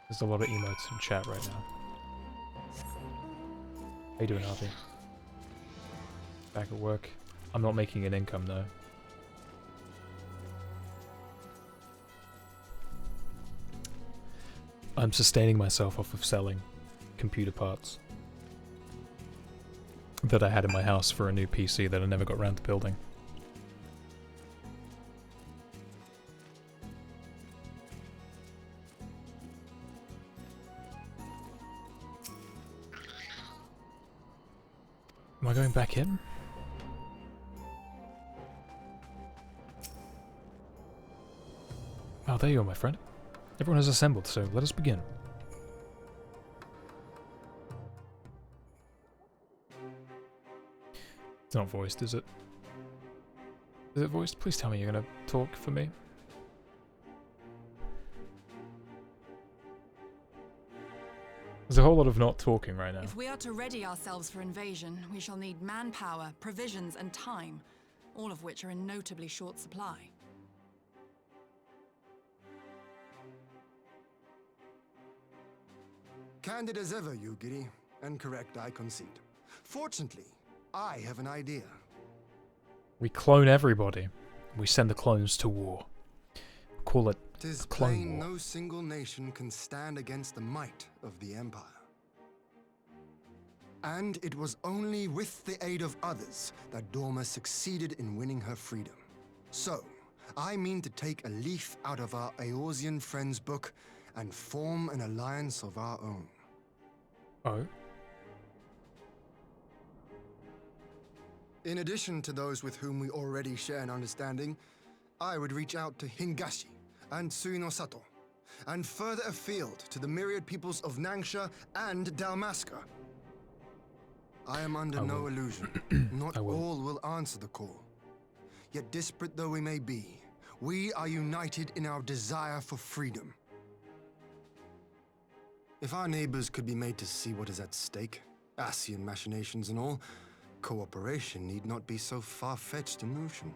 There's a lot of emotes in chat right now. How you doing, Harpy? Back at work. I'm not making an income though. I'm sustaining myself off of selling computer parts that I had in my house for a new PC that I never got around to building. Am I going back in? Oh, there you are, my friend. Everyone has assembled, so let us begin. It's not voiced, is it? Is it voiced? Please tell me you're gonna talk for me. There's a whole lot of not talking right now. If we are to ready ourselves for invasion, we shall need manpower, provisions, and time, all of which are in notably short supply. Candid as ever, you giddy, and correct, I concede. Fortunately, I have an idea. We clone everybody. We send the clones to war. Call it 'Tis Clone plain War. no single nation can stand against the might of the Empire. And it was only with the aid of others that Dorma succeeded in winning her freedom. So, I mean to take a leaf out of our Eorzean friends' book and form an alliance of our own. Oh? In addition to those with whom we already share an understanding, I would reach out to Hingashi and Suinosato, and further afield to the myriad peoples of Nangsha and Dalmasca. I am under no illusion. Not all will answer the call. Yet disparate though we may be, we are united in our desire for freedom. If our neighbors could be made to see what is at stake, Asian machinations and all, cooperation need not be so far-fetched a notion.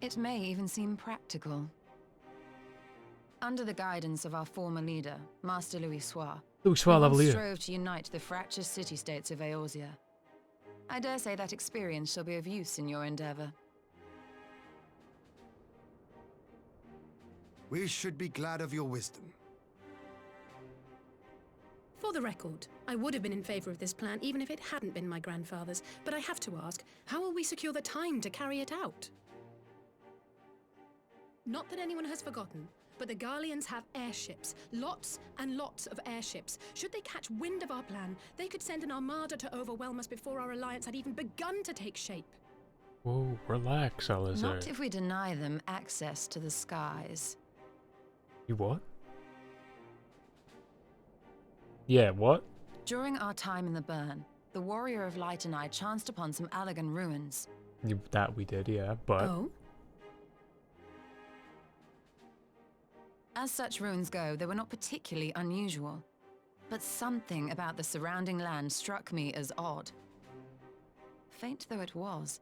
It may even seem practical. Under the guidance of our former leader, Master Louis Soir, we once strove to unite the fractious city-states of Eorzea. I dare say that experience shall be of use in your endeavor. We should be glad of your wisdom. For the record, I would have been in favor of this plan even if it hadn't been my grandfather's, but I have to ask, how will we secure the time to carry it out? Not that anyone has forgotten, but the Garleans have airships. Lots and lots of airships. Should they catch wind of our plan, they could send an armada to overwhelm us before our alliance had even begun to take shape. Whoa, relax, Alizé. Not if we deny them access to the skies. You what? Yeah, what? During our time in the burn, the Warrior of Light and I chanced upon some Allagan ruins. That we did, yeah, but... Oh? As such ruins go, they were not particularly unusual. But something about the surrounding land struck me as odd. Faint though it was,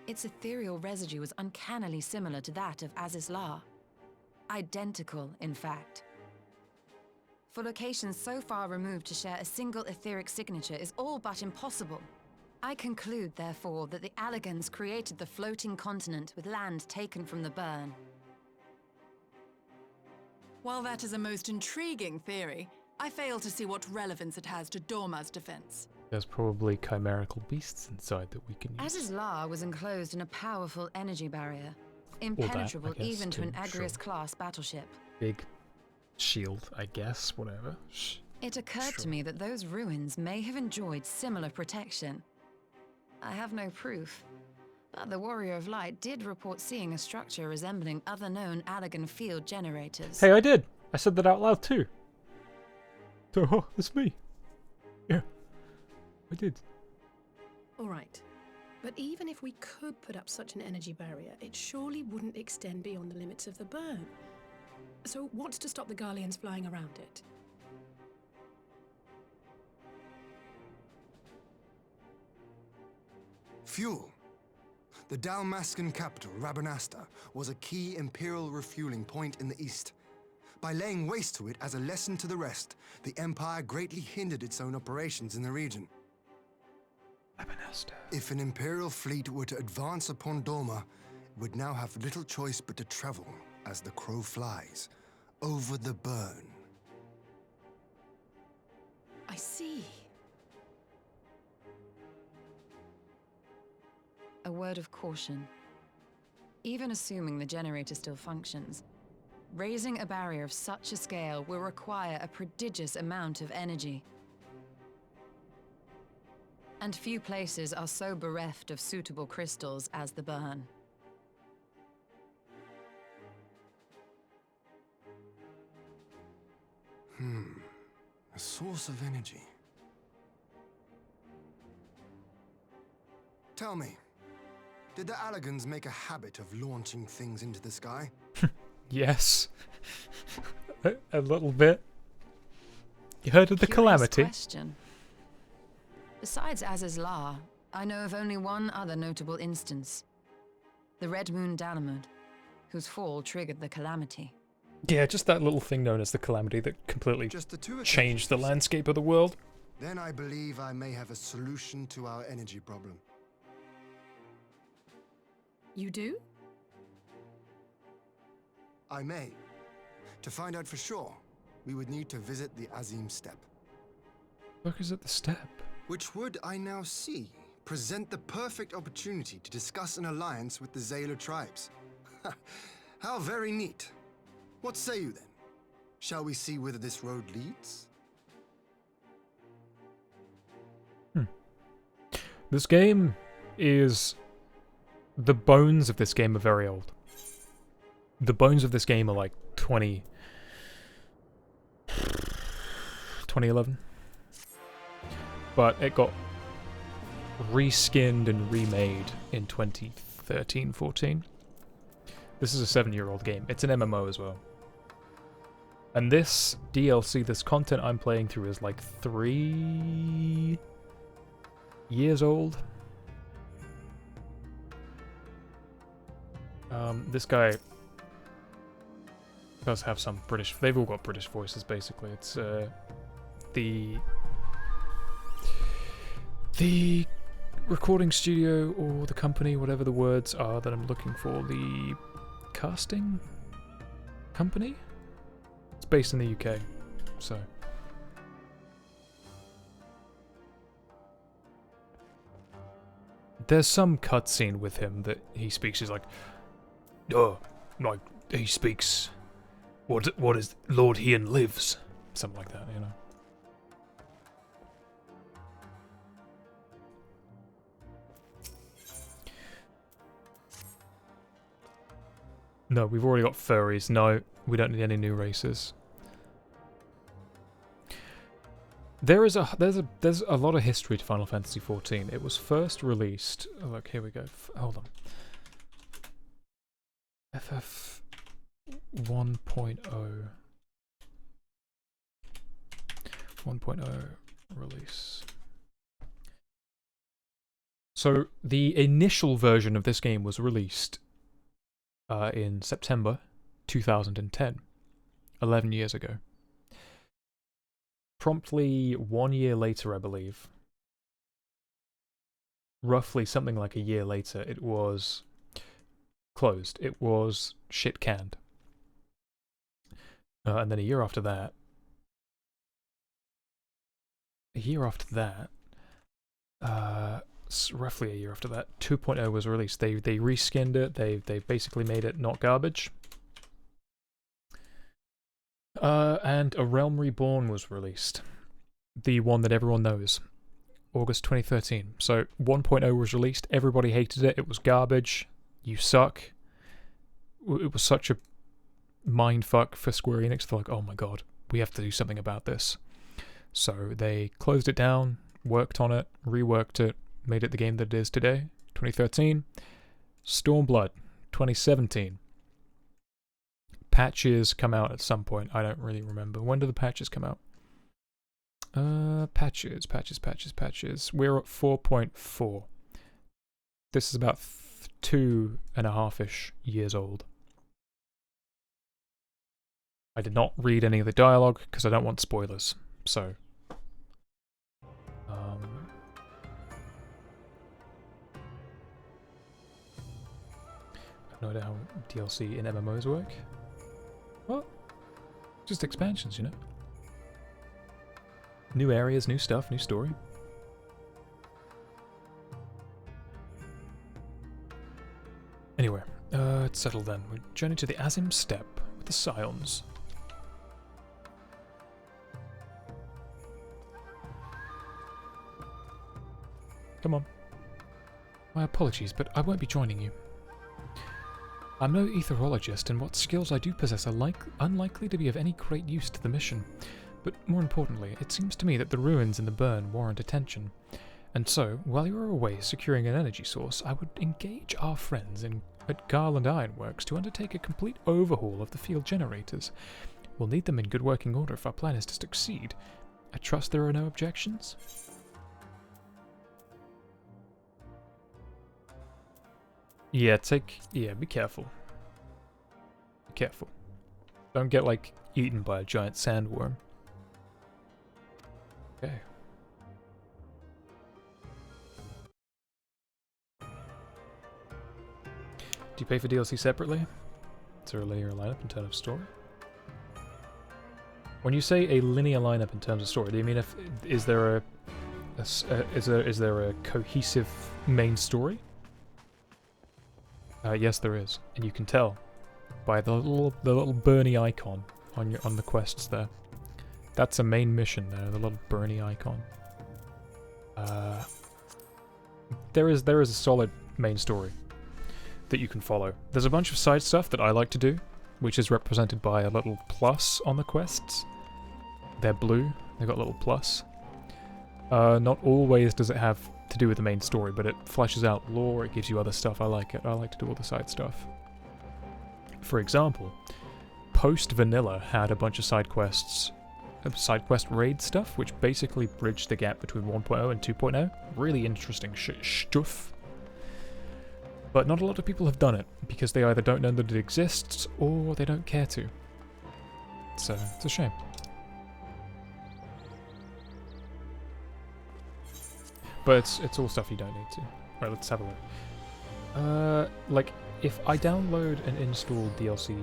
its ethereal residue was uncannily similar to that of Azizlar. Identical, in fact. For locations so far removed to share a single etheric signature is all but impossible. I conclude, therefore, that the Allagans created the floating continent with land taken from the burn. While that is a most intriguing theory, I fail to see what relevance it has to Dorma's defense. There's probably chimerical beasts inside that we can use. Azizlar was enclosed in a powerful energy barrier, impenetrable I guess, even to an too, Agrius-class battleship. Big shield, I guess, whatever. It occurred to me that those ruins may have enjoyed similar protection. I have no proof, but the Warrior of Light did report seeing a structure resembling other known Allagan field generators. Hey, I did! I said that out loud too. So, it's me. Yeah, I did. All right. But even if we could put up such an energy barrier, it surely wouldn't extend beyond the limits of the burn. So what's to stop the Garleans flying around it? Fuel. The Dalmascan capital, Rabanasta, was a key Imperial refueling point in the east. By laying waste to it as a lesson to the rest, the Empire greatly hindered its own operations in the region. If an Imperial fleet were to advance upon Doma, it would now have little choice but to travel, as the crow flies, over the burn. I see. A word of caution. Even assuming the generator still functions, raising a barrier of such a scale will require a prodigious amount of energy. And few places are so bereft of suitable crystals as the burn. A source of energy. Tell me, did the Allagans make a habit of launching things into the sky? Yes. a little bit. You heard of the Curious calamity? Question. Besides Az's Law, I know of only one other notable instance. The Red Moon Dalamud, whose fall triggered the calamity. Yeah, just that little thing known as the calamity that completely Just the two changed the occasions. landscape of the world. Then I believe I may have a solution to our energy problem. You do? I may. To find out for sure, we would need to visit the Azim Steppe, Look, is it the step? which would, I now see, present the perfect opportunity to discuss an alliance with the Zayla tribes. How very neat. What say you then? Shall we see whither this road leads? This game is... The bones of this game are very old. The bones of this game are like 2011. But it got reskinned and remade in 2013-14. This is a 7-year-old game. It's an MMO as well. And this DLC, this content I'm playing through is like 3 years old. This guy does have some British... They've all got British voices, basically. It's the recording studio or the company, whatever the words are that I'm looking for. The casting company? It's based in the UK, so... There's some cutscene with him that he speaks. He's like, "Oh, like he speaks. What is Lord Heon lives?" Something like that, you know. No, we've already got furries. No, we don't need any new races. There's a lot of history to Final Fantasy XIV. It was first released. Oh, look, here we go. Hold on. FF 1.0. 1.0 release. So the initial version of this game was released in September 2010, 11 years ago. Promptly 1 year later, I believe, roughly something like a year later, it was closed. It was shit canned. And then a year after that, roughly a year after that, 2.0 was released. They reskinned it. They basically made it not garbage. And A Realm Reborn was released. The one that everyone knows. August 2013. So 1.0 was released. Everybody hated it. It was garbage. You suck. It was such a mindfuck for Square Enix. They're like, oh my god, we have to do something about this. So they closed it down, worked on it, reworked it, made it the game that it is today. 2013. Stormblood, 2017. Patches come out at some point. I don't really remember. When do the patches come out? Patches. We're at 4.4. This is about 2.5-ish years old. I did not read any of the dialogue because I don't want spoilers. So, I have no idea how DLC in MMOs work. What? Just expansions, you know? New areas, new stuff, new story. Anyway, it's settled then. We journey to the Azim Steppe with the Scions. Come on. My apologies, but I won't be joining you. I'm no etherologist, and what skills I do possess are unlikely to be of any great use to the mission. But more importantly, it seems to me that the ruins in the burn warrant attention. And so, while you are away securing an energy source, I would engage our friends at Garland Ironworks to undertake a complete overhaul of the field generators. We'll need them in good working order if our plan is to succeed. I trust there are no objections? Yeah, be careful. Be careful. Don't get, like, eaten by a giant sandworm. Okay. Do you pay for DLC separately? Is there a linear lineup in terms of story? When you say a linear lineup in terms of story, do you mean is there a cohesive main story? Yes, there is, and you can tell by the little Bernie icon on the quests there. That's a main mission there, the little Bernie icon. There is a solid main story that you can follow. There's a bunch of side stuff that I like to do, which is represented by a little plus on the quests. They're blue. They've got a little plus. Not always does it have to do with the main story, but it fleshes out lore, it gives you other stuff. I like it. I like to do all the side stuff. For example, Post Vanilla had a bunch of side quest raid stuff, which basically bridged the gap between 1.0 and 2.0. Really interesting stuff. But not a lot of people have done it, because they either don't know that it exists, or they don't care to. So, it's a shame. But it's all stuff you don't need to. Right, let's have a look. Like, if I download and install DLC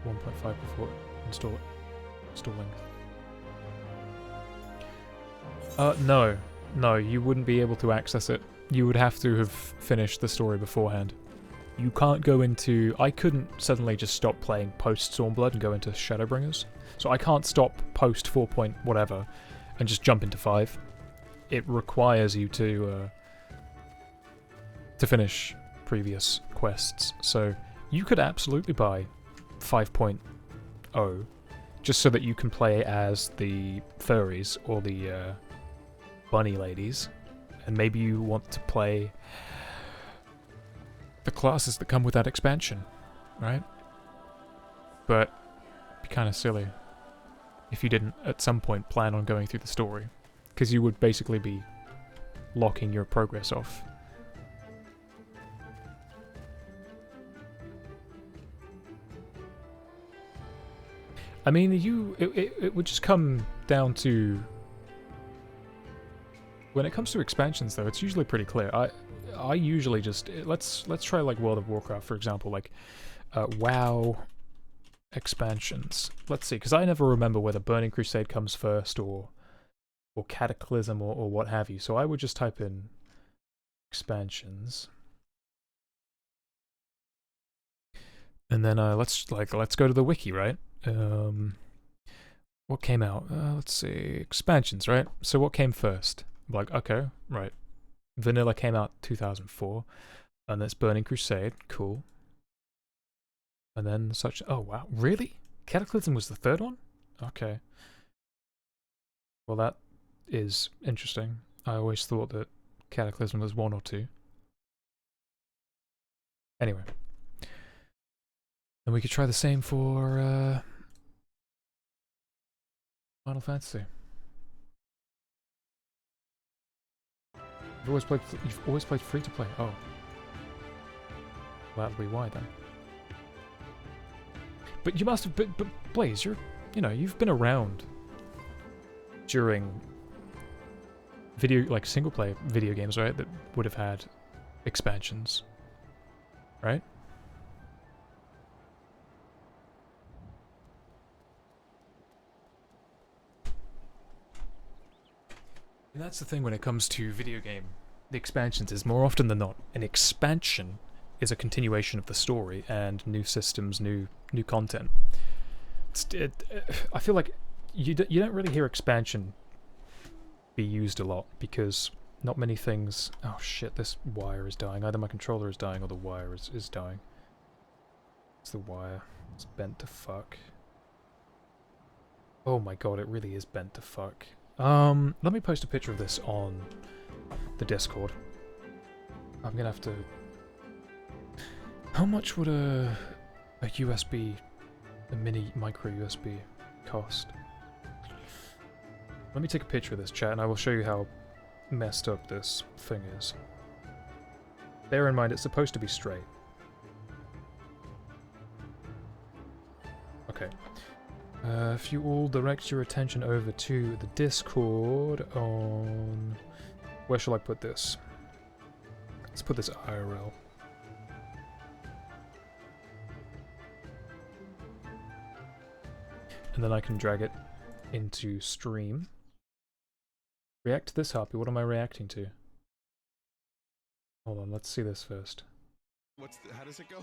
1.5 before installing. No, you wouldn't be able to access it. You would have to have finished the story beforehand. You can't go into... I couldn't suddenly just stop playing post Stormblood and go into Shadowbringers. So I can't stop post 4. Whatever and just jump into 5. It requires you to finish previous quests. So you could absolutely buy 5.0 just so that you can play as the furries or the bunny ladies, and maybe you want to play the classes that come with that expansion, right? But it'd be kind of silly if you didn't at some point plan on going through the story, because you would basically be locking your progress off. I mean, it would just come down to... When it comes to expansions, though, it's usually pretty clear. I usually just... Let's try, like, World of Warcraft, for example, like, WoW expansions. Let's see, because I never remember whether Burning Crusade comes first, or Cataclysm, or what have you. So I would just type in expansions. And then let's go to the wiki, right? What came out? Let's see, expansions, right? So what came first? Like, okay, right. Vanilla came out 2004, and that's Burning Crusade, cool. And then such. Oh wow, really? Cataclysm was the third one? Okay. Well, is interesting. I always thought that Cataclysm was 1 or 2. Anyway. And we could try the same for Final Fantasy. You've always played free to play. Oh. Well, that'll be why then. But you must have, but Blaze, you've been around during like single player video games, right? That would have had expansions, right? And that's the thing when it comes to video game, the expansions is more often than not, an expansion is a continuation of the story and new systems, new content. I feel like you don't really hear expansion be used a lot because not many things... Oh shit, this wire is dying. Either my controller is dying or the wire is dying. It's the wire. It's bent to fuck. Oh my god, it really is bent to fuck. Let me post a picture of this on the Discord. I'm gonna have to... How much would a USB, a mini micro USB cost? Let me take a picture of this, chat, and I will show you how messed up this thing is. Bear in mind, it's supposed to be straight. Okay. If you all direct your attention over to the Discord on... Where shall I put this? Let's put this IRL. And then I can drag it into stream. React to this, Harpy. What am I reacting to? Hold on, let's see this first. How does it go?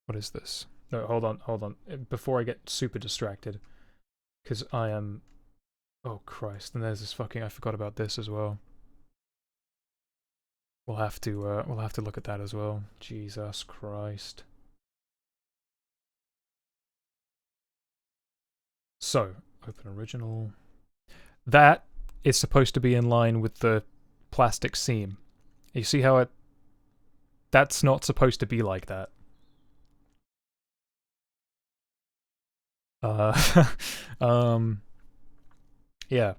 What is this? No, hold on. Before I get super distracted. Because I am... Oh Christ, and there's this fucking... I forgot about this as well. We'll have to look at that as well. Jesus Christ. So, open original. That is supposed to be in line with the plastic seam. You see how it... That's not supposed to be like that. Yeah.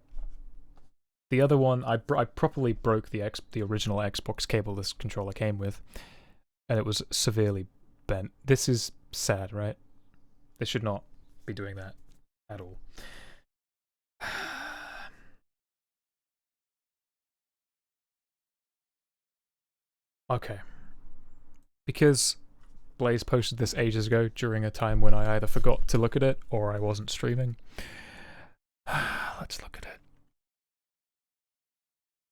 The other one, I properly broke the original Xbox cable this controller came with, and it was severely bent. This is sad, right? They should not be doing that at all. Okay. Because Blaze posted this ages ago during a time when I either forgot to look at it or I wasn't streaming. Let's look at it.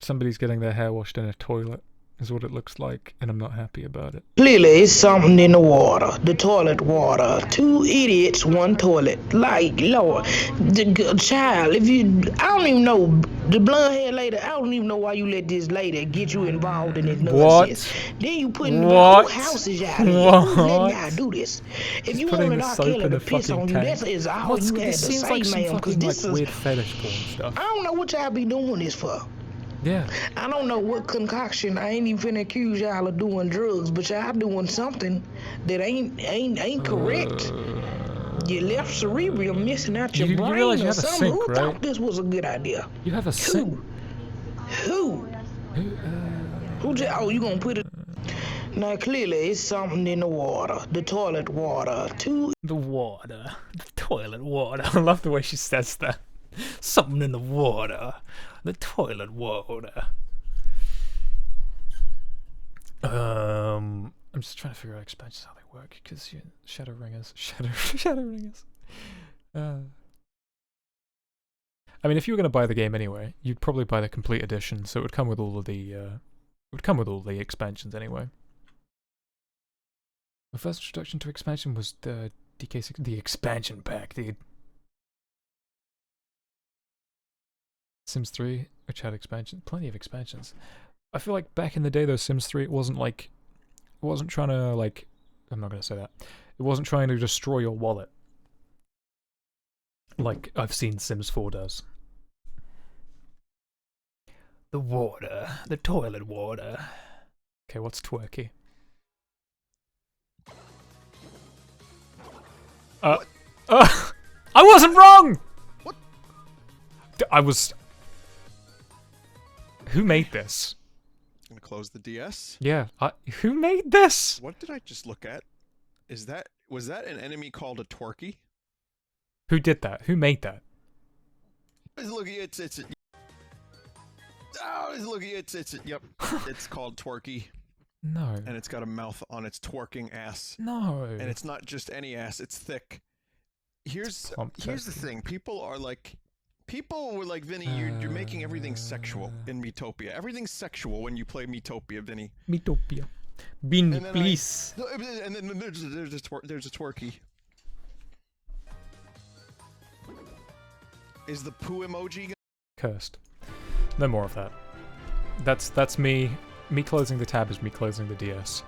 Somebody's getting their hair washed in a toilet, is what it looks like, and I'm not happy about it. Clearly, it's something in the water. The toilet water. 2 idiots, 1 toilet. Like, Lord, the child, if you... I don't even know. The blonde-haired lady, I don't even know why you let this lady get you involved in this nonsense. What? Then you putting the whole houses out here. Who's letting y'all do this? If you wanted R. Kelly to piss on you, that's all you had to say, ma'am, because this is... weird fetish porn stuff. I don't know what y'all be doing this for. Yeah. I don't know what concoction. I ain't even finna accuse y'all of doing drugs, but y'all doing something that ain't correct. Your left cerebrum missing out your brain realize you or have something. a sink, Who right? thought this was a good idea? You have a sink. Who? Oh, you gonna put it? Now clearly it's something in the water. The toilet water. The water. The toilet water. I love the way she says that. Something in the water. The toilet water. I'm just trying to figure out expansions, how they work, because Shadow Ringers. I mean, if you were going to buy the game anyway, you'd probably buy the complete edition, so it would come with all of the expansions anyway. My first introduction to expansion was the DK6, the expansion pack, the Sims 3, which had plenty of expansions. I feel like back in the day though, Sims 3, it wasn't trying to, like, I'm not going to say that. It wasn't trying to destroy your wallet. Like I've seen Sims 4 does. The water. The toilet water. Okay, what's twerky? I wasn't wrong! What? I was... Who made this? I'm gonna close the DS. Yeah, who made this? What did I just look at? Was that an enemy called a Twerky? Who did that? Who made that? Look, it's yep. It's called Twerky. No. And it's got a mouth on its twerking ass. No. And it's not just any ass, it's thick. Here's the thing. People were like, Vinny, you're making everything sexual in Miitopia. Everything's sexual when you play Miitopia, Vinny. Miitopia. Vinny, please. And then there's a twerky. Is the poo emoji Cursed. No more of that. That's me. Me closing the tab is me closing the DS.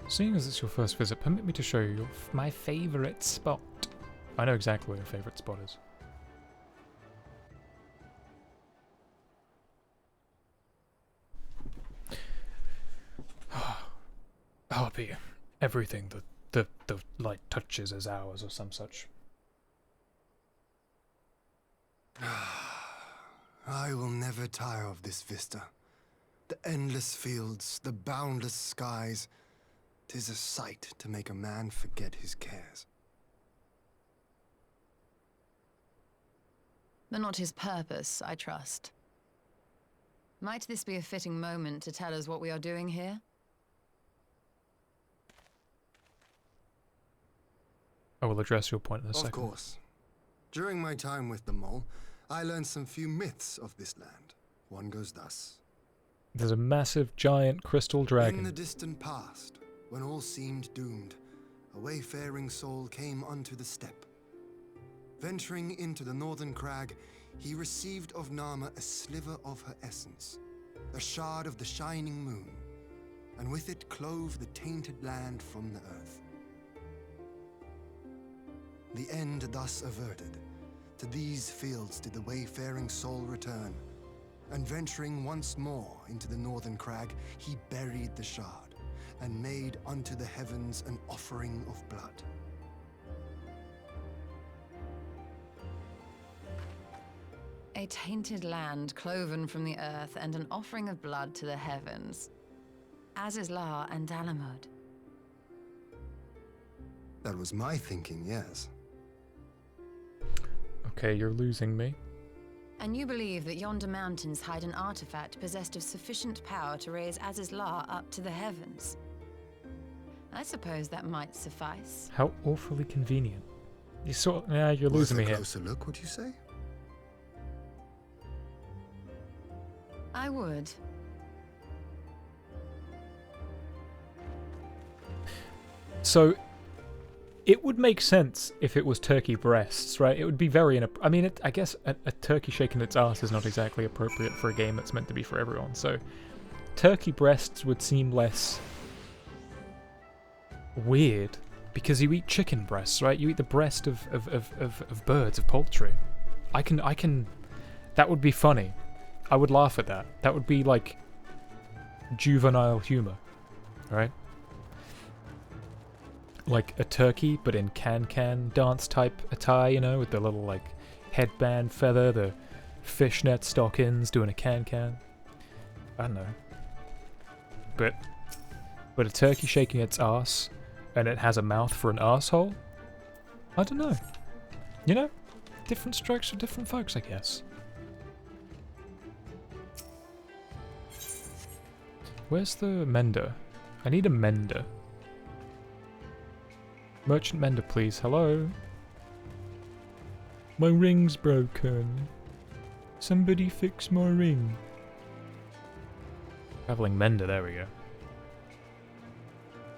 Seeing as it's your first visit, permit me to show you my favourite spot. I know exactly where your favourite spot is. Harpy, everything that the light touches is ours or some such. I will never tire of this vista. The endless fields, the boundless skies. 'Tis a sight to make a man forget his cares. But not his purpose, I trust. Might this be a fitting moment to tell us what we are doing here? I will address your point in a second. Of course. During my time with the mole, I learned some few myths of this land. One goes thus. There's a massive, giant crystal dragon. In the distant past, when all seemed doomed, a wayfaring soul came unto the steppe. Venturing into the northern crag, he received of Nama a sliver of her essence, a shard of the shining moon, and with it clove the tainted land from the earth. The end thus averted, to these fields did the wayfaring soul return, and venturing once more into the northern crag, he buried the shard, and made unto the heavens an offering of blood. A tainted land cloven from the earth and an offering of blood to the heavens. Azizlar and Dalamud. That was my thinking, yes. Okay, you're losing me. And you believe that yonder mountains hide an artifact possessed of sufficient power to raise Azizlar up to the heavens? I suppose that might suffice. How awfully convenient. You're losing me here. Worth a closer look, would you say? I would. So, it would make sense if it was turkey breasts, right? It would be very I mean, I guess a turkey shaking its ass is not exactly appropriate for a game that's meant to be for everyone, so turkey breasts would seem less weird, because you eat chicken breasts, right? You eat the breast of birds, of poultry. I can... That would be funny. I would laugh at that. That would be like juvenile humor, right? Like a turkey, but in can dance type attire, you know, with the little like headband feather, the fishnet stockings, doing a can. I don't know. But a turkey shaking its ass, and it has a mouth for an asshole? I don't know. You know? Different strokes for different folks, I guess. Where's the mender? I need a mender. Merchant mender, please. Hello? My ring's broken. Somebody fix my ring. Traveling mender, there we go.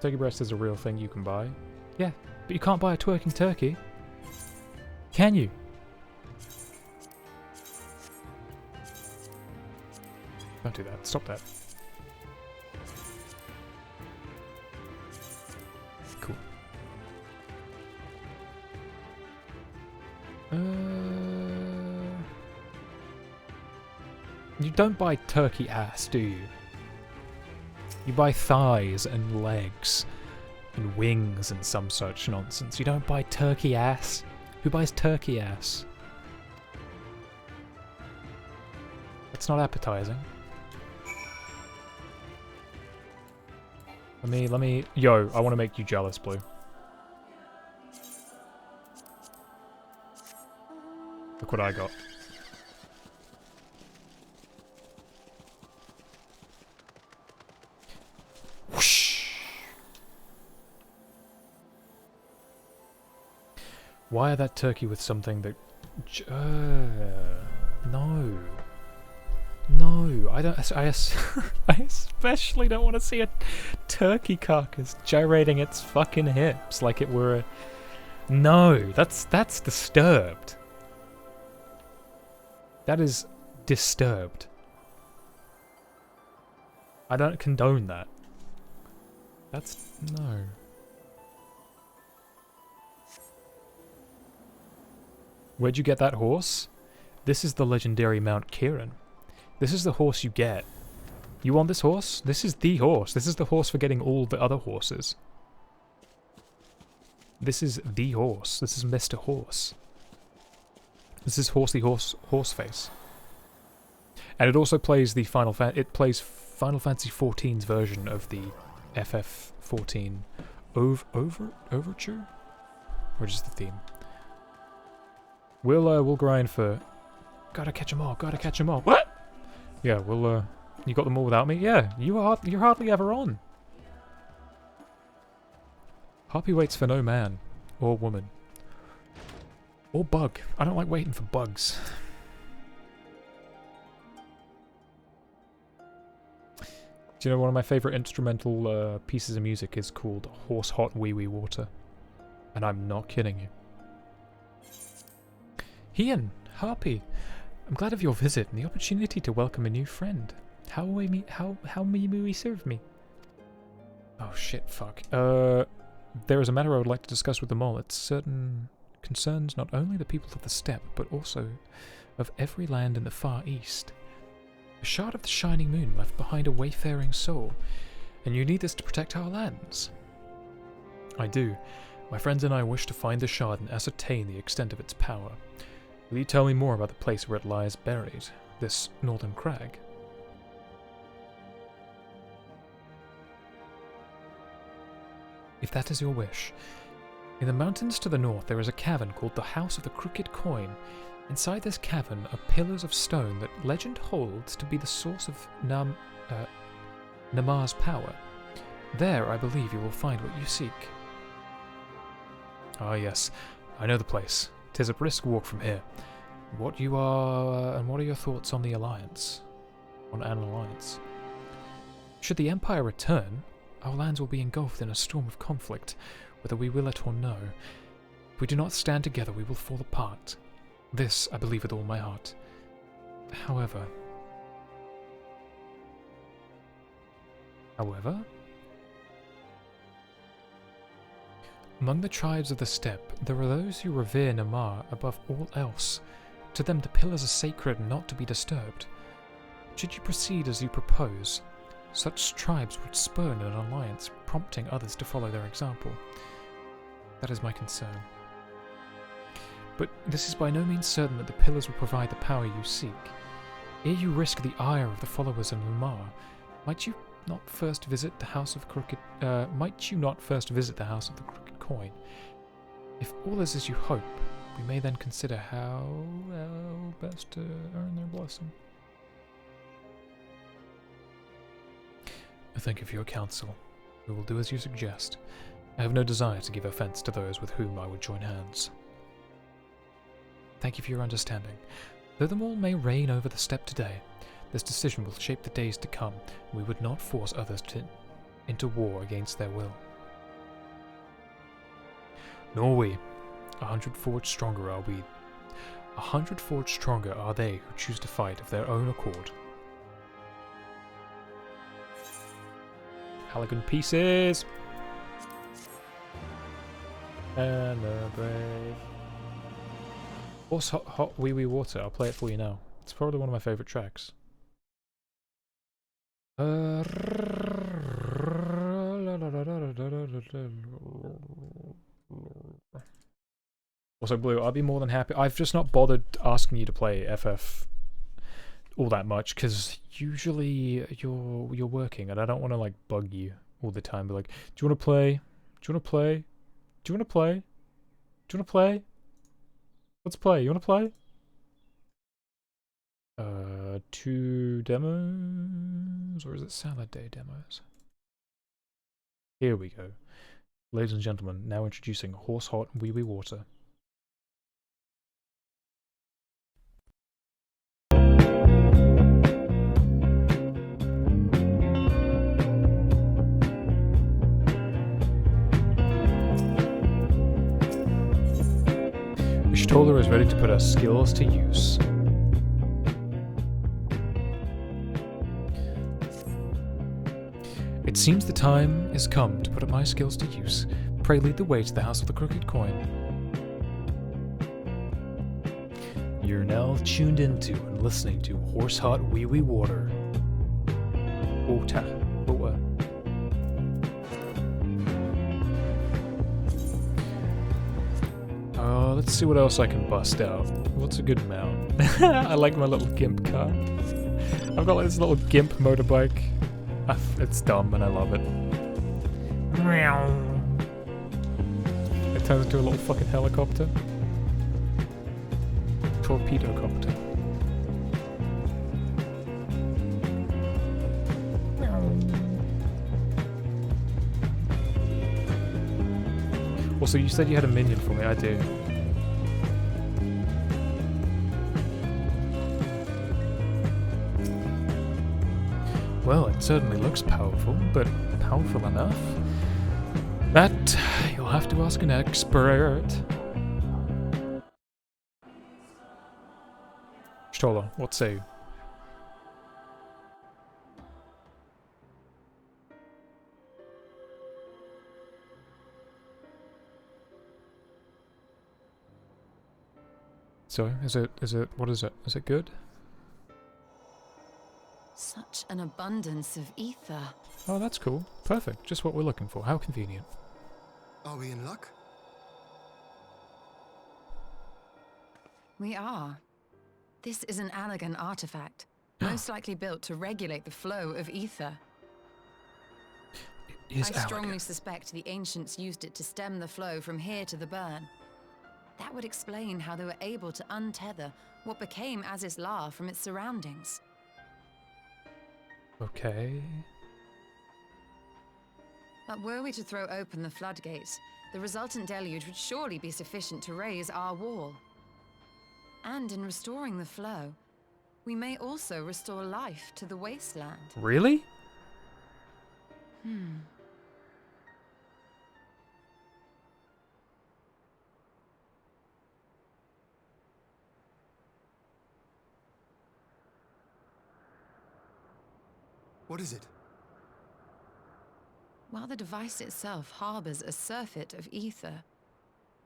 Turkey breast is a real thing you can buy. Yeah, but you can't buy a twerking turkey. Can you? Don't do that. Stop that. You don't buy turkey ass, do you? You buy thighs and legs and wings and some such nonsense. You don't buy turkey ass. Who buys turkey ass? That's not appetizing. Let me... Yo, I want to make you jealous, Blue. Look what I got. Whoosh! Wire that turkey with something that... no. No, I don't... I especially don't want to see a turkey carcass gyrating its fucking hips like it were a... No, that's disturbed. That is disturbed. I don't condone that. That's... no. Where'd you get that horse? This is the legendary Mount Kieran. This is the horse you get. You want this horse? This is the horse. This is the horse for getting all the other horses. This is the horse. This is Mr. Horse. This is Horsey Horse Face. And it also plays the Final Fantasy 14's version of the FF14 overture, which is the theme. We'll grind for. Gotta catch 'em all. Gotta catch 'em all. What? Yeah, we'll. You got them all without me? Yeah, you're hardly ever on. Harpy waits for no man or woman or bug. I don't like waiting for bugs. Do you know one of my favourite instrumental pieces of music is called Horse Hot Wee Wee Water? And I'm not kidding you. Heyoh, Harpy, I'm glad of your visit and the opportunity to welcome a new friend. How may we serve me? Oh shit, fuck. There is a matter I would like to discuss with them all. It certain concerns not only the people of the steppe, but also of every land in the far east. A shard of the shining moon left behind a wayfaring soul, and you need this to protect our lands. I do. My friends and I wish to find the shard and ascertain the extent of its power. Will you tell me more about the place where it lies buried, this northern crag? If that is your wish. In the mountains to the north there is a cavern called the House of the Crooked Coin. Inside this cavern are pillars of stone that legend holds to be the source of Namar's power. There, I believe, you will find what you seek. Ah yes, I know the place. 'Tis a brisk walk from here. What are your thoughts on the alliance? On an alliance? Should the Empire return, our lands will be engulfed in a storm of conflict, whether we will it or no. If we do not stand together, we will fall apart. This I believe with all my heart. However... Among the tribes of the steppe, there are those who revere Namar above all else. To them the pillars are sacred and not to be disturbed. Should you proceed as you propose, such tribes would spurn an alliance, prompting others to follow their example. That is my concern. But this is by no means certain that the pillars will provide the power you seek. Ere you risk the ire of the followers of Namar, might you not first visit the House of the Crooked Coin? If all is as you hope, we may then consider how best to earn their blessing. Thank you for your counsel. We will do as you suggest. I have no desire to give offence to those with whom I would join hands. Thank you for your understanding. Though the Maul may reign over the steppe today, this decision will shape the days to come, and we would not force others into war against their will. Nor we. 100 forged stronger are we. 100 forged stronger are they who choose to fight of their own accord. Halligan pieces! And the brave. Horse Hot Wee Wee Water, I'll play it for you now. It's probably one of my favourite tracks. Also, Blue, I'd be more than happy. I've just not bothered asking you to play FF all that much because usually you're working, and I don't want to like bug you all the time. Be like, do you want to play? Do you want to play? Do you want to play? Do you want to play? Let's play. You want to play? 2 demos, or is it Salad Day demos? Here we go. Ladies and gentlemen, now introducing Horse Hot Wee Wee Water. Stoller is ready to put our skills to use. It seems the time is come to put my skills to use. Pray lead the way to the House of the Crooked Coin. You're now tuned into and listening to Horse Hot Wee Wee Water. Water. Water. Let's see what else I can bust out. What's a good mount? I like my little gimp car. I've got like this little gimp motorbike. It's dumb and I love it. It turns into a little fucking helicopter. Torpedo copter. Also, you said you had a minion for me. I do. Well, it certainly looks powerful, but powerful enough? That you'll have to ask an expert. Stoller, what say you? So, is it, what is it? Is it good? Such an abundance of ether. Oh, that's cool. Perfect. Just what we're looking for. How convenient. Are we in luck? We are. This is an elegant artifact, most likely built to regulate the flow of ether. It is I strongly suspect the ancients used it to stem the flow from here to the burn. That would explain how they were able to untether what became Aziz's La from its surroundings. Okay. But were we to throw open the floodgates, the resultant deluge would surely be sufficient to raise our wall. And in restoring the flow, we may also restore life to the wasteland. Really? What is it? While the device itself harbors a surfeit of ether,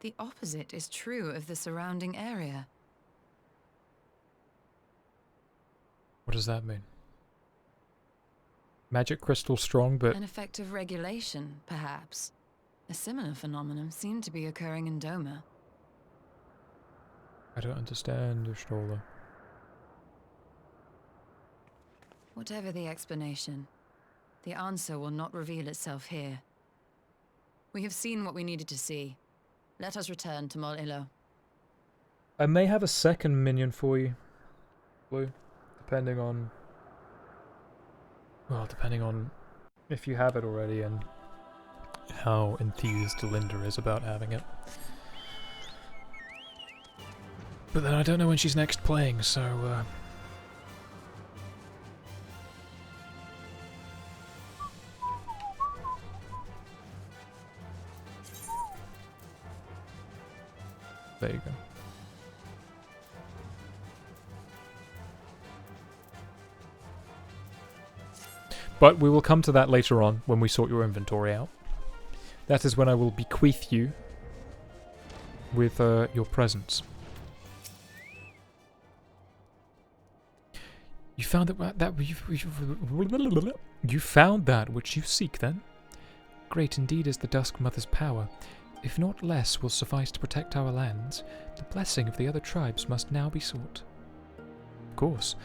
the opposite is true of the surrounding area. What does that mean? Magic crystal strong, but... An effect of regulation, perhaps. A similar phenomenon seemed to be occurring in Doma. I don't understand, Stoller. Whatever the explanation, the answer will not reveal itself here. We have seen what we needed to see. Let us return to Mol Ilo. I may have a second minion for you, Blue, depending on... Well, depending on if you have it already and how enthused Linda is about having it. But then I don't know when she's next playing, so... There you go. But we will come to that later on when we sort your inventory out. That is when I will bequeath you with your presents. You found you found that which you seek, then? Great indeed is the Dusk Mother's power. If naught less will suffice to protect our lands, the blessing of the other tribes must now be sought. Of course,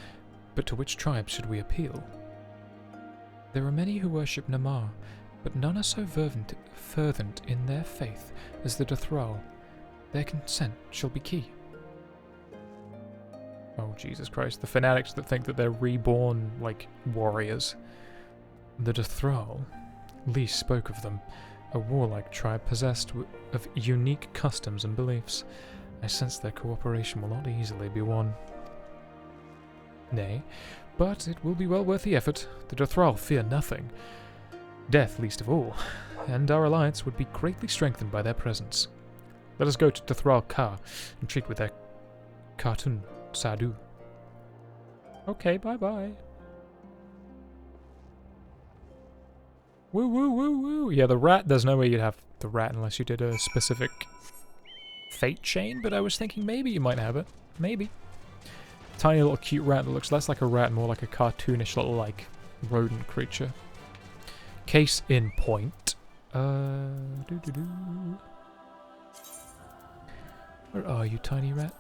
but to which tribe should we appeal? There are many who worship Namar, but none are so fervent in their faith as the Dothral. Their consent shall be key. Oh, Jesus Christ. The fanatics that think that they're reborn, like, warriors. The Dothral. Lee spoke of them. A warlike tribe possessed of unique customs and beliefs. I sense their cooperation will not easily be won. Nay, but it will be well worth the effort. The Dothral fear nothing. Death least of all. And our alliance would be greatly strengthened by their presence. Let us go to Dothral Ka and treat with their Khartoum Sadu. Okay, bye-bye. Woo woo woo woo. Yeah, the rat, there's no way you'd have the rat unless you did a specific fate chain, but I was thinking maybe you might have it. Maybe. Tiny little cute rat that looks less like a rat, more like a cartoonish little, like, rodent creature. Case in point. Where are you, tiny rat?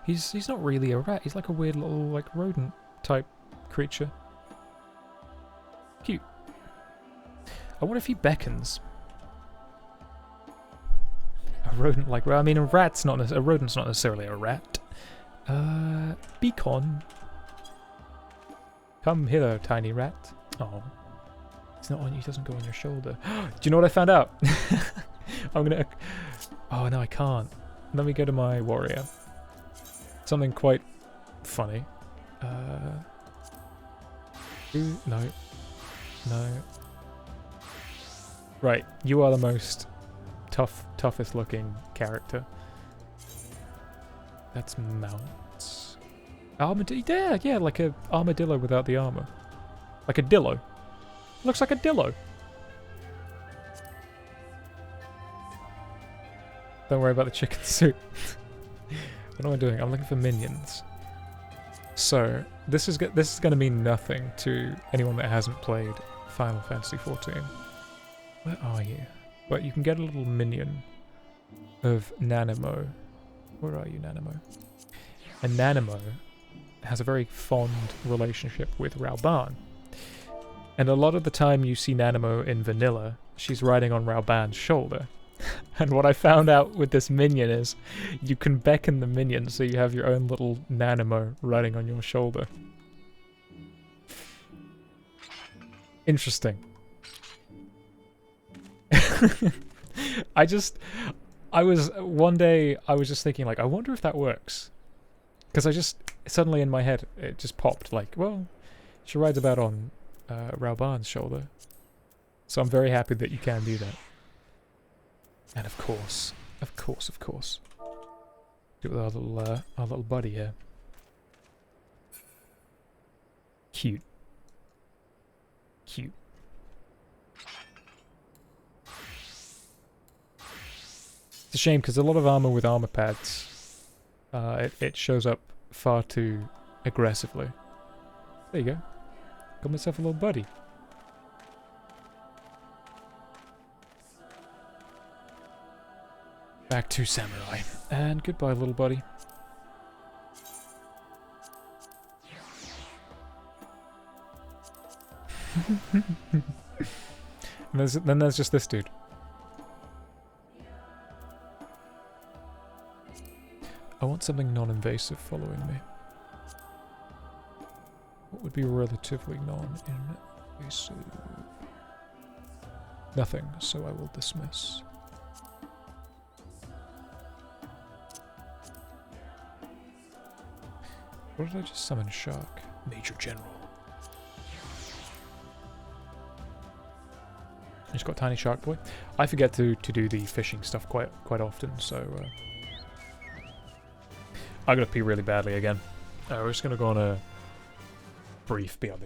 He's not really a rat, he's like a weird little, like, rodent type creature. Cute. I wonder if he beckons. A rodent like, well, I mean, a rodent's not necessarily a rat. Beacon. Come hither, tiny rat. Oh. It's not on you, he doesn't go on your shoulder. Do you know what I found out? I'm gonna... Oh, no, I can't. Let me go to my warrior. Something quite funny. No. No. Right, you are the most toughest looking character. That's mounts. Armadillo, yeah, like a armadillo without the armor. Like a dillo. Looks like a dillo. Don't worry about the chicken soup. What am I doing? I'm looking for minions. So, this is going to mean nothing to anyone that hasn't played Final Fantasy XIV. Where are you? But you can get a little minion of Nanamo. Where are you, Nanamo? And Nanamo has a very fond relationship with Rauban. And a lot of the time you see Nanamo in vanilla, she's riding on Rauban's shoulder. And what I found out with this minion is you can beckon the minion so you have your own little Nanamo riding on your shoulder. Interesting. One day I was just thinking, like, I wonder if that works. Because suddenly in my head, it just popped, like, well, she rides about on Rauban's shoulder. So I'm very happy that you can do that. And of course, do it with our little buddy here. Cute. Cute. It's a shame because a lot of armor with armor pads, it shows up far too aggressively. There you go. Got myself a little buddy. Back to Samurai. And goodbye, little buddy. Then there's just this dude. I want something non-invasive following me. What would be relatively non-invasive? Nothing, so I will dismiss. What did I just summon? Shark. Major General. I just got Tiny Shark Boy. I forget to do the fishing stuff quite often, so I'm gonna pee really badly again. We're just gonna go on a brief BRB.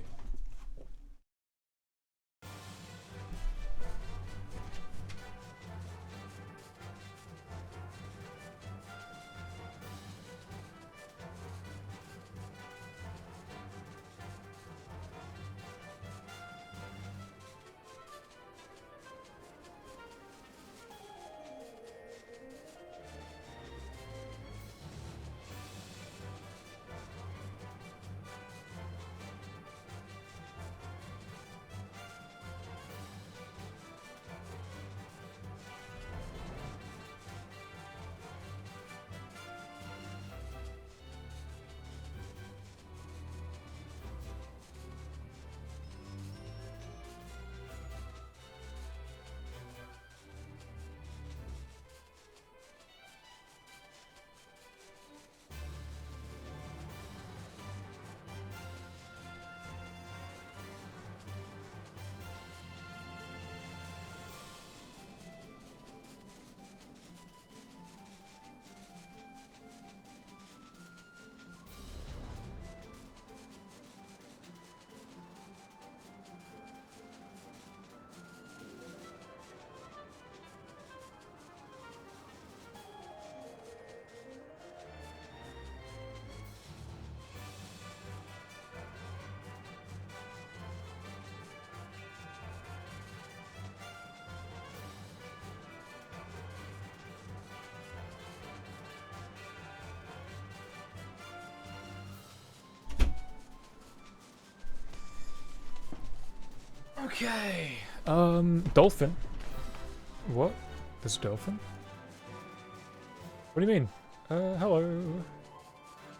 Okay. Dolphin. What? There's a dolphin? What do you mean? Hello.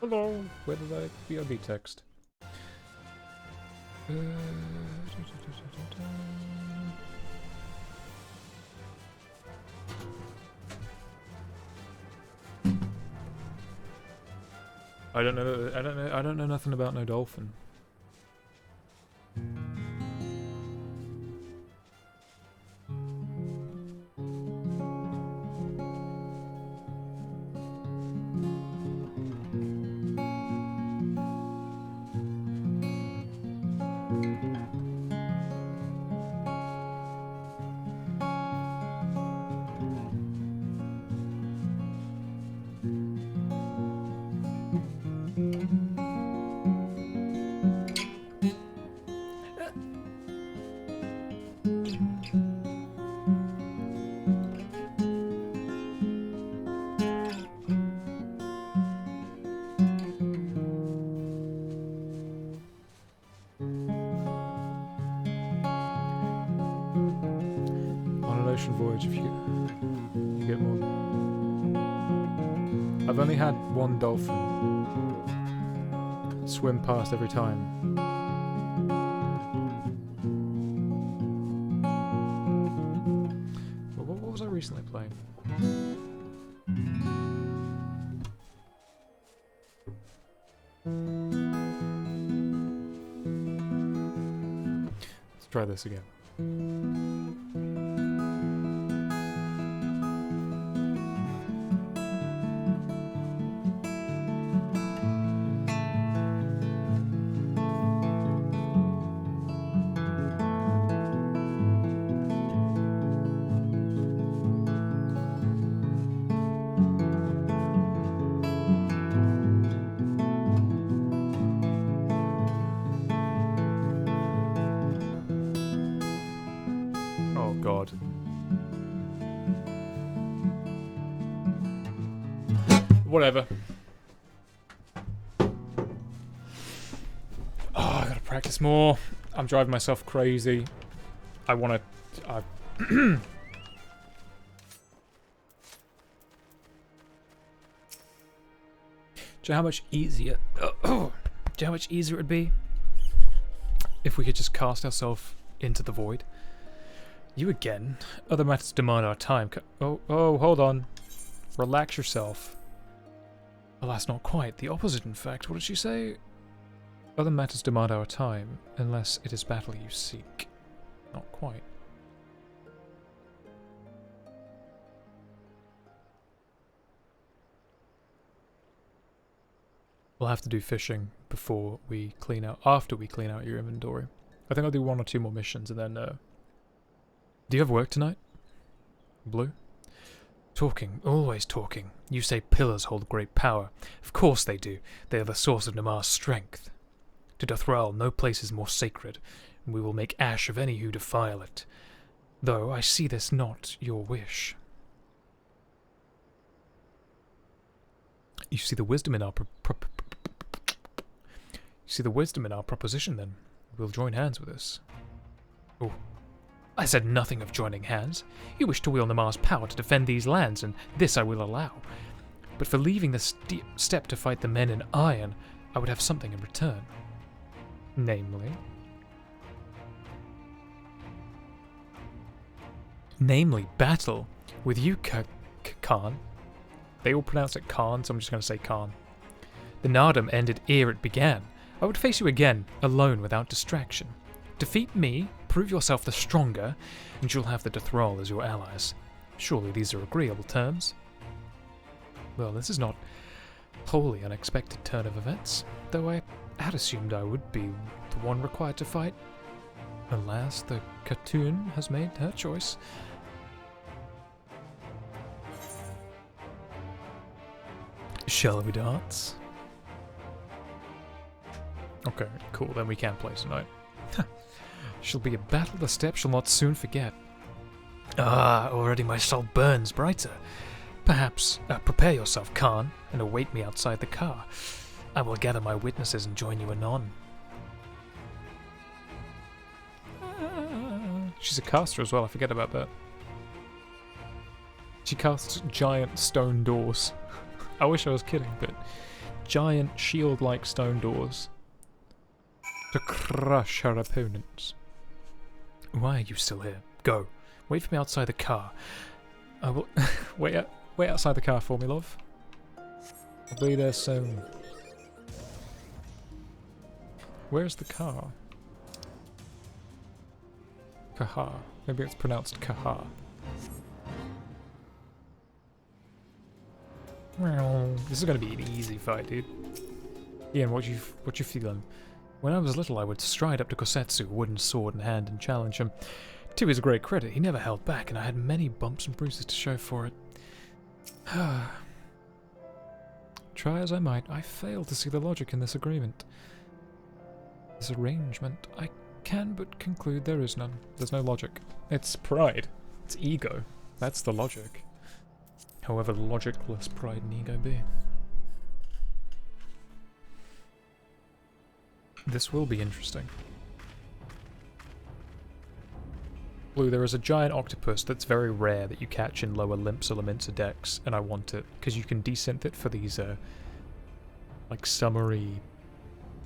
Hello. Where did I BRB text? I don't know nothing about no dolphin. Voyage if you get more. I've only had one dolphin swim past every time. Well, what was I recently playing? Let's try this again. Whatever. Oh, I gotta practice more. I'm driving myself crazy. I wanna... do you know how much easier... do you know how much easier it would be if we could just cast ourselves into the void? You again? Other matters demand our time. Oh, hold on. Relax yourself. Alas, not quite. The opposite, in fact. What did she say? Other matters demand our time, unless it is battle you seek. Not quite. We'll have to do fishing before we clean out, after we clean out your inventory. I think I'll do 1 or 2 more missions and then, Do you have work tonight? Blue? Talking, always talking. You say pillars hold great power. Of course they do. They are the source of Namar's strength. To Dothral, no place is more sacred, and we will make ash of any who defile it. Though I see this not your wish. You see the wisdom in our proposition, then. We'll join hands with us. Oh. I said nothing of joining hands. You wish to wield Namar's power to defend these lands, and this I will allow. But for leaving the step to fight the men in iron, I would have something in return. Namely, battle with you, Khan. They all pronounce it Khan, so I'm just going to say Khan. The Nardum ended ere it began. I would face you again, alone without distraction. Defeat me, prove yourself the stronger, and you'll have the Dothral as your allies. Surely these are agreeable terms? Well, this is not wholly unexpected turn of events, though I had assumed I would be the one required to fight. Alas, the Khatun has made her choice. Shall we dance? Okay, cool, then we can play tonight. Shall be a battle the steppe shall not soon forget. Ah, already my soul burns brighter. Perhaps prepare yourself, Khan, and await me outside the car. I will gather my witnesses and join you anon. She's a caster as well, I forget about that. She casts giant stone doors. I wish I was kidding, but giant shield-like stone doors to crush her opponents. Why are you still here? Go. Wait for me outside the car. I will wait outside the car for me, love. I'll be there soon. Where's the car? Kaha. Maybe it's pronounced Kaha. This is gonna be an easy fight, dude. Ian, what you feeling? When I was little, I would stride up to Kosetsu, wooden sword in hand, and challenge him. To his great credit, he never held back, and I had many bumps and bruises to show for it. Try as I might, I failed to see the logic in this agreement. This arrangement, I can but conclude there is none. There's no logic. It's pride. It's ego. That's the logic. However logicless pride and ego be. This will be interesting. Blue, there is a giant octopus that's very rare that you catch in lower Limps or Laminsa decks, and I want it, because you can desynth it for these, like, summary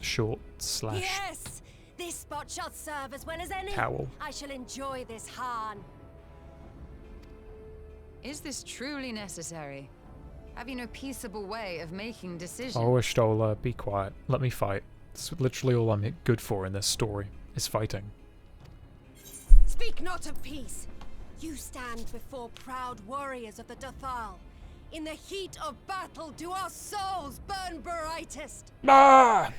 short slash Yes! This spot shall serve as well as any. cowl. I shall enjoy this harn. Is this truly necessary? Have you no peaceable way of making decisions? Oh, Ashtola, be quiet. Let me fight. That's literally all I'm good for in this story, is fighting. Speak not of peace. You stand before proud warriors of the Dathal. In the heat of battle do our souls burn brightest. Ah!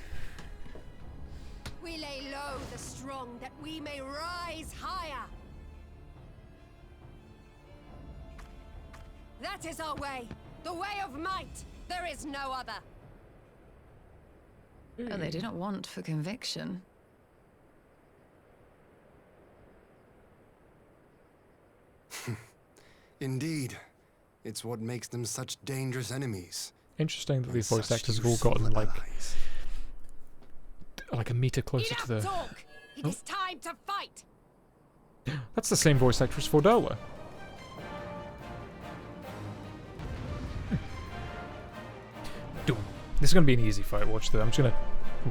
We lay low the strong that we may rise higher. That is our way. The way of might. There is no other. Oh, they didn't want for conviction. Indeed. It's what makes them such dangerous enemies. Interesting that these voice Such actors have all useful gotten allies. like a meter closer Enough to the... talk. It is time to fight. That's the same voice actress for Dola. This is going to be an easy fight, watch this. I'm just going to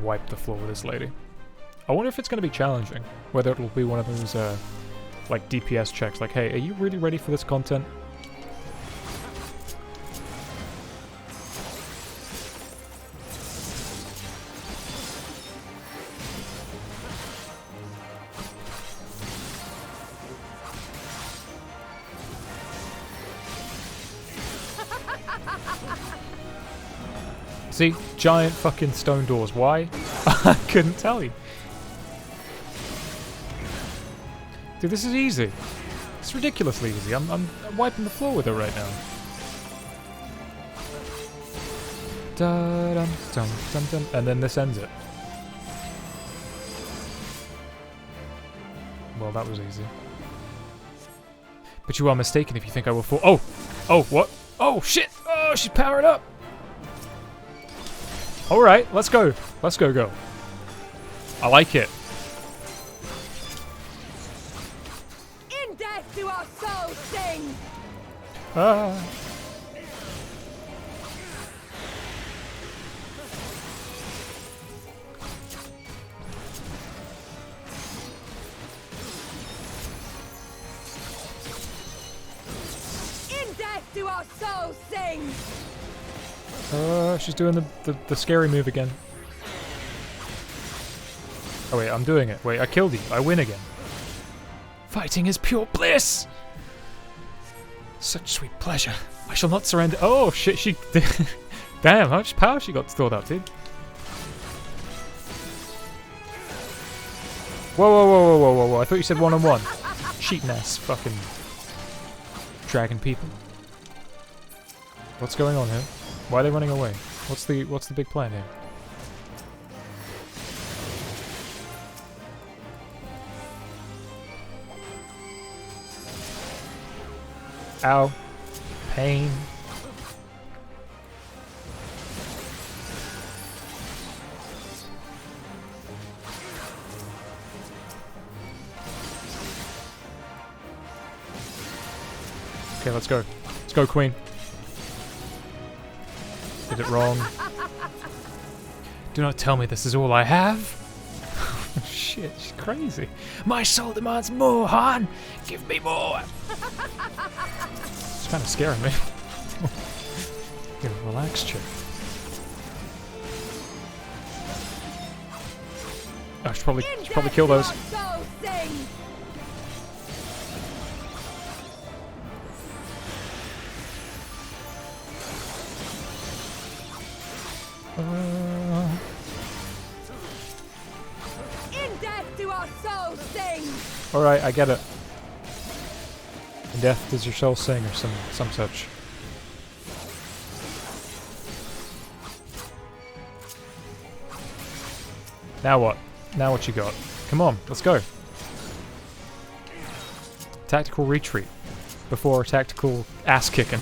wipe the floor with this lady. I wonder if it's going to be challenging. Whether it'll be one of those, like, DPS checks. Like, hey, are you really ready for this content? See? Giant fucking stone doors. Why? I couldn't tell you. Dude, this is easy. It's ridiculously easy. I'm wiping the floor with it right now. Da-dum, dum, dum, dum. And then this ends it. Well, that was easy. But you are mistaken if you think I will fall. Oh! Oh, what? Oh, shit! Oh, she's powered up! Alright, let's go. Let's go. I like it. In death do our souls sing. Ah. In death do our souls sing. She's doing the scary move again. Oh wait, I'm doing it. Wait, I killed you. I win again. Fighting is pure bliss! Such sweet pleasure. I shall not surrender. Oh shit, she... Damn, how much power she got stored up, dude. Whoa. I thought you said one-on-one. Cheating ass fucking dragon people. What's going on here? Why are they running away? What's the big plan here? Ow. Pain. Okay, let's go. Let's go, Queen. Did it wrong. Do not tell me this is all I have. Shit, she's crazy. My soul demands more, Han! Give me more! It's kind of scaring me. Get a relaxed chick. I should probably kill those. Alright, I get it. In death does your soul sing or some such. Now what? Now what you got? Come on, let's go. Tactical retreat. Before tactical ass kicking.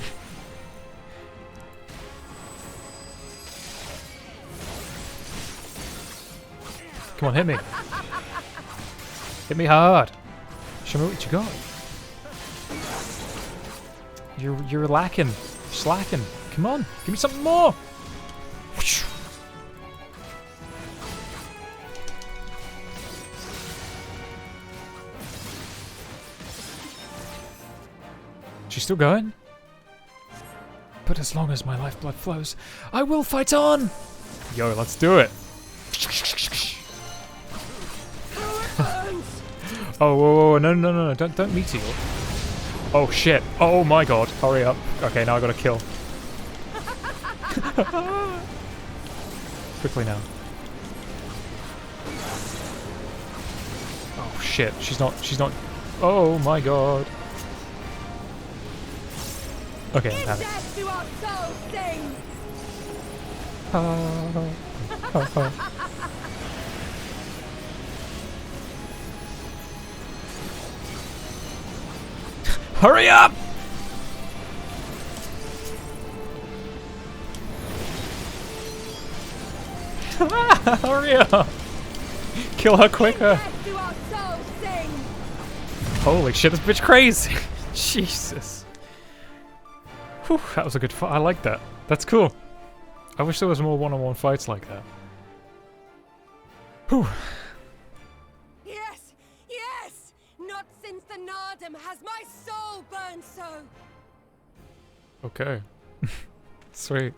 Come on, hit me. Hit me hard. Show me what you got. You're lacking. Slacking. Come on, give me something more. She's still going? But as long as my lifeblood flows, I will fight on! Yo, let's do it! Oh, whoa, no, don't meteor. Oh shit, oh my god, hurry up. Okay, now I gotta kill. Quickly now. Oh shit, she's not, oh my god. Okay, I'm having it. Hurry up! Hurry up! Kill her quicker! Holy shit, this bitch crazy! Jesus. Whew, that was a good fight. I like that. That's cool. I wish there was more one-on-one fights like that. Whew. Yes! Yes! Not since the Nardum has my soul burned so! Okay. Sweet.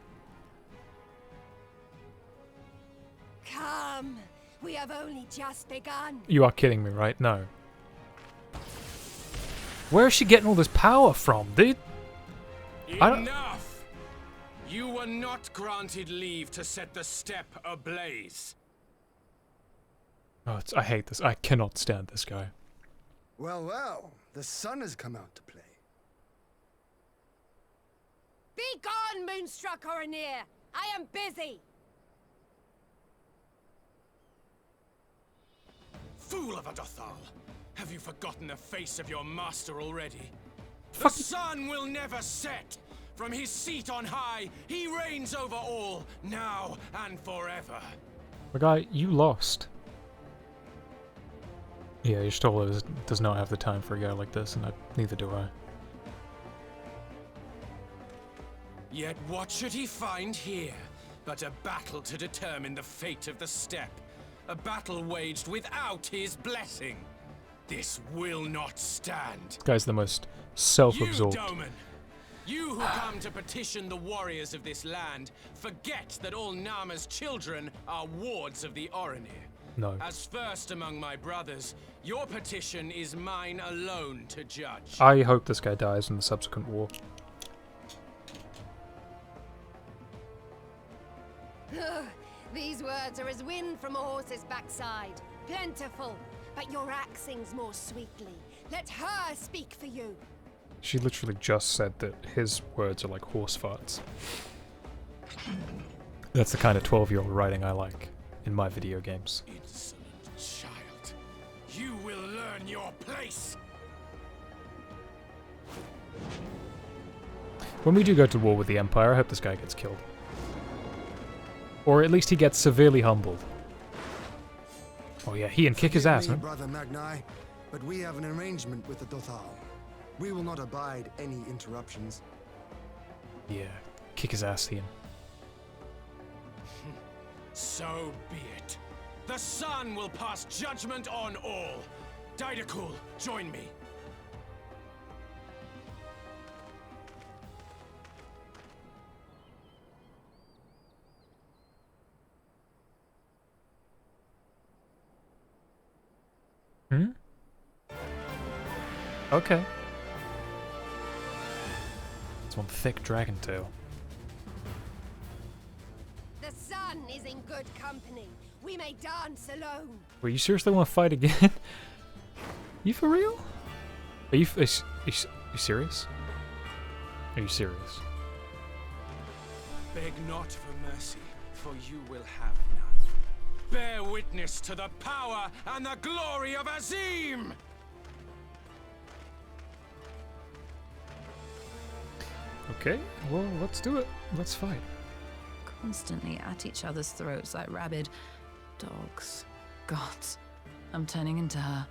Come! We have only just begun. You are kidding me, right? No. Where is she getting all this power from, dude? Enough! You were not granted leave to set the steppe ablaze. Oh, I hate this. I cannot stand this guy. Well, well, the sun has come out to play. Be gone, Moonstruck Oranir! I am busy! Fool of a Dothal! Have you forgotten the face of your master already? Fuck. The sun will never set! From his seat on high, he reigns over all, now and forever. The guy, you lost. Yeah, Y'shtola does not have the time for a guy like this, and neither do I. Yet what should he find here but a battle to determine the fate of the steppe? A battle waged without his blessing. This will not stand. This guy's the most self-absorbed. You, Doman, you who come to petition the warriors of this land, forget that all Nama's children are wards of the Oranir. No. As first among my brothers, your petition is mine alone to judge. I hope this guy dies in the subsequent war. These words are as wind from a horse's backside. Plentiful, but your axe sings more sweetly. Let her speak for you. She literally just said that his words are like horse farts. That's the kind of 12-year-old writing I like in my video games. Insolent child, you will learn your place. When we do go to war with the Empire, I hope this guy gets killed. Or at least he gets severely humbled. Oh yeah, he and kick his ass, man. Brother Magni, but we have an arrangement with the Dothal. We will not abide any interruptions. Yeah, kick his ass, Ian. So be it. The sun will pass judgment on all. Daidakul, join me. Hmm? Okay. It's one thick dragon tail. The sun is in good company. We may dance alone. Wait, you seriously want to fight again? You for real? Are you serious? Are you serious? Beg not for mercy, for you will have none. Bear witness to the power and the glory of Azim! Okay, well, let's do it. Let's fight. Constantly at each other's throats like rabid dogs. Gods, I'm turning into her.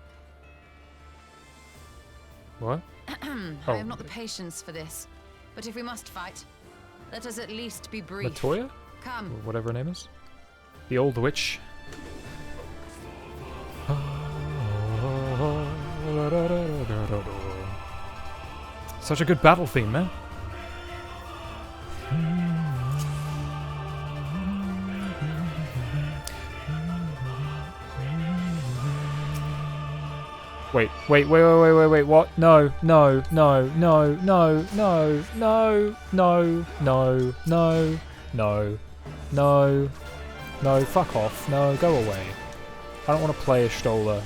What? I have not the patience for this. But if we must fight, let us at least be brief. Latoya? Come. Or whatever her name is. The old witch. Such a good battle theme, man. Wait, what? No, no, no, no, no, no, no, no, no, no, no, no, no, fuck off. No, go away. I don't want to play a Stola.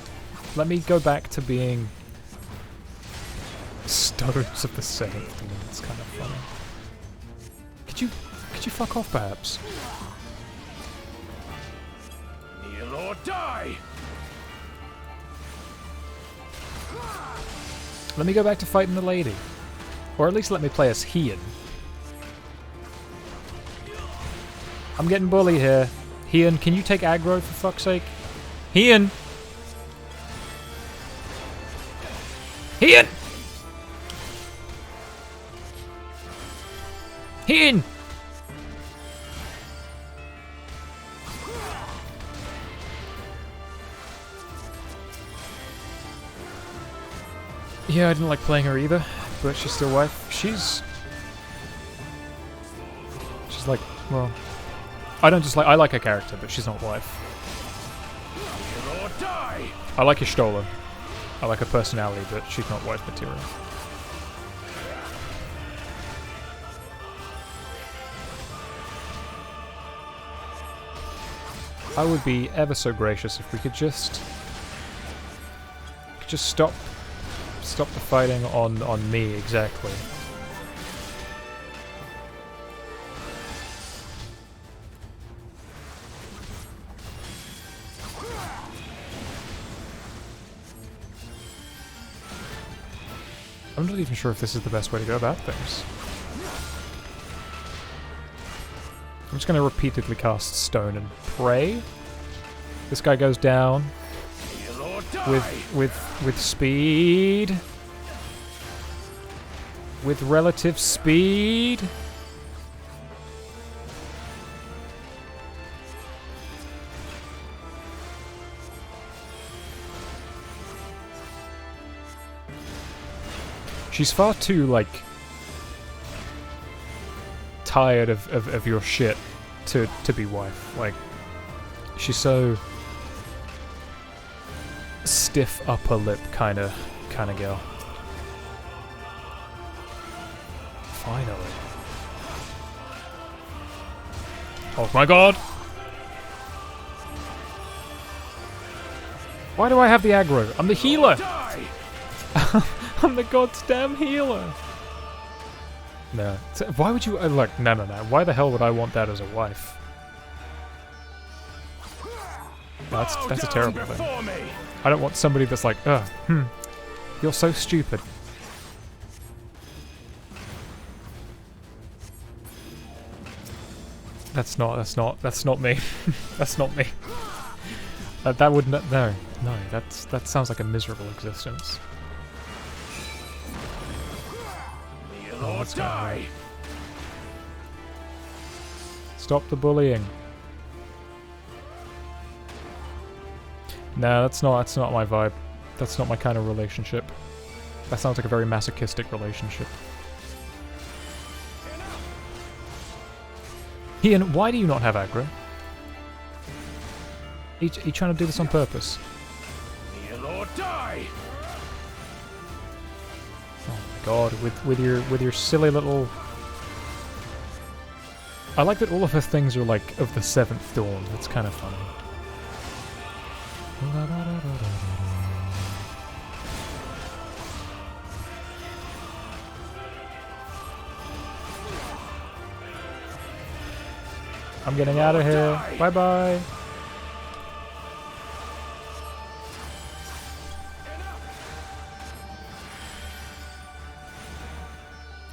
Let me go back to being Stones of the Seventh. It's kind of funny. Could you fuck off, perhaps? Kneel or die! Let me go back to fighting the lady. Or at least let me play as Heyoh. I'm getting bullied here. Heyoh, can you take aggro for fuck's sake? Heyoh! Heyoh! Heyoh! Yeah, I didn't like playing her either, but she's still wife. She's like, well, I like her character, but she's not wife. I like Ishtola. I like her personality, but she's not wife material. I would be ever so gracious if we could just stop the fighting on me, exactly. I'm not even sure if this is the best way to go about things. I'm just going to repeatedly cast Stone and pray. This guy goes down with speed. With relative speed. She's far too, like, tired of your shit to be wife. Like, she's so stiff upper lip kind of girl. Finally. Oh my god! Why do I have the aggro? I'm the healer! I'm the goddamn healer! No. Why would you... look, no. Why the hell would I want that as a wife? No, that's a terrible thing. I don't want somebody that's like, you're so stupid. That's not me. That's not me. That would not... No, that sounds like a miserable existence. Oh, that's gonna hurt. Stop the bullying. No, that's not my vibe. That's not my kind of relationship. That sounds like a very masochistic relationship. Ian, why do you not have aggro? Are you trying to do this on purpose? Kneel or die! Oh my god, with your silly little... I like that all of her things are like of the 7th dawn. That's kind of funny. I'm getting out of here. Bye bye.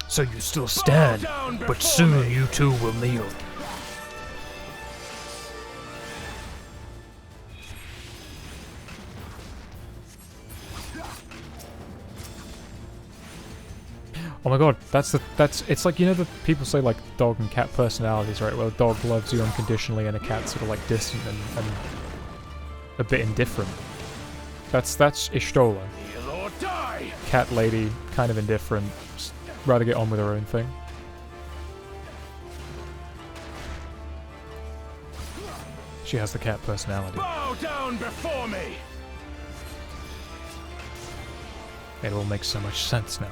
So you still stand, but soon you too will kneel. Oh my god, it's like, you know, the people say like dog and cat personalities, right? Well, a dog loves you unconditionally and a cat's sort of like distant and a bit indifferent. That's Ishtola. Cat lady, kind of indifferent, just rather get on with her own thing. She has the cat personality. Bow down before me! It all makes so much sense now.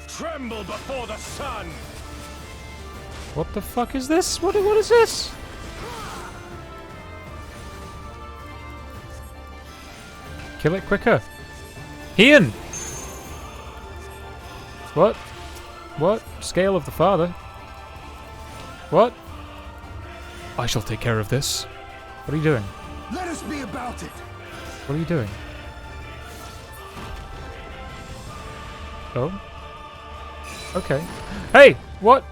Tremble before the sun! What the fuck is this? What is this? Kill it quicker. Ian! What? What? Scale of the father? What? I shall take care of this. What are you doing? Let us be about it. What are you doing? Oh? Okay. Hey! What?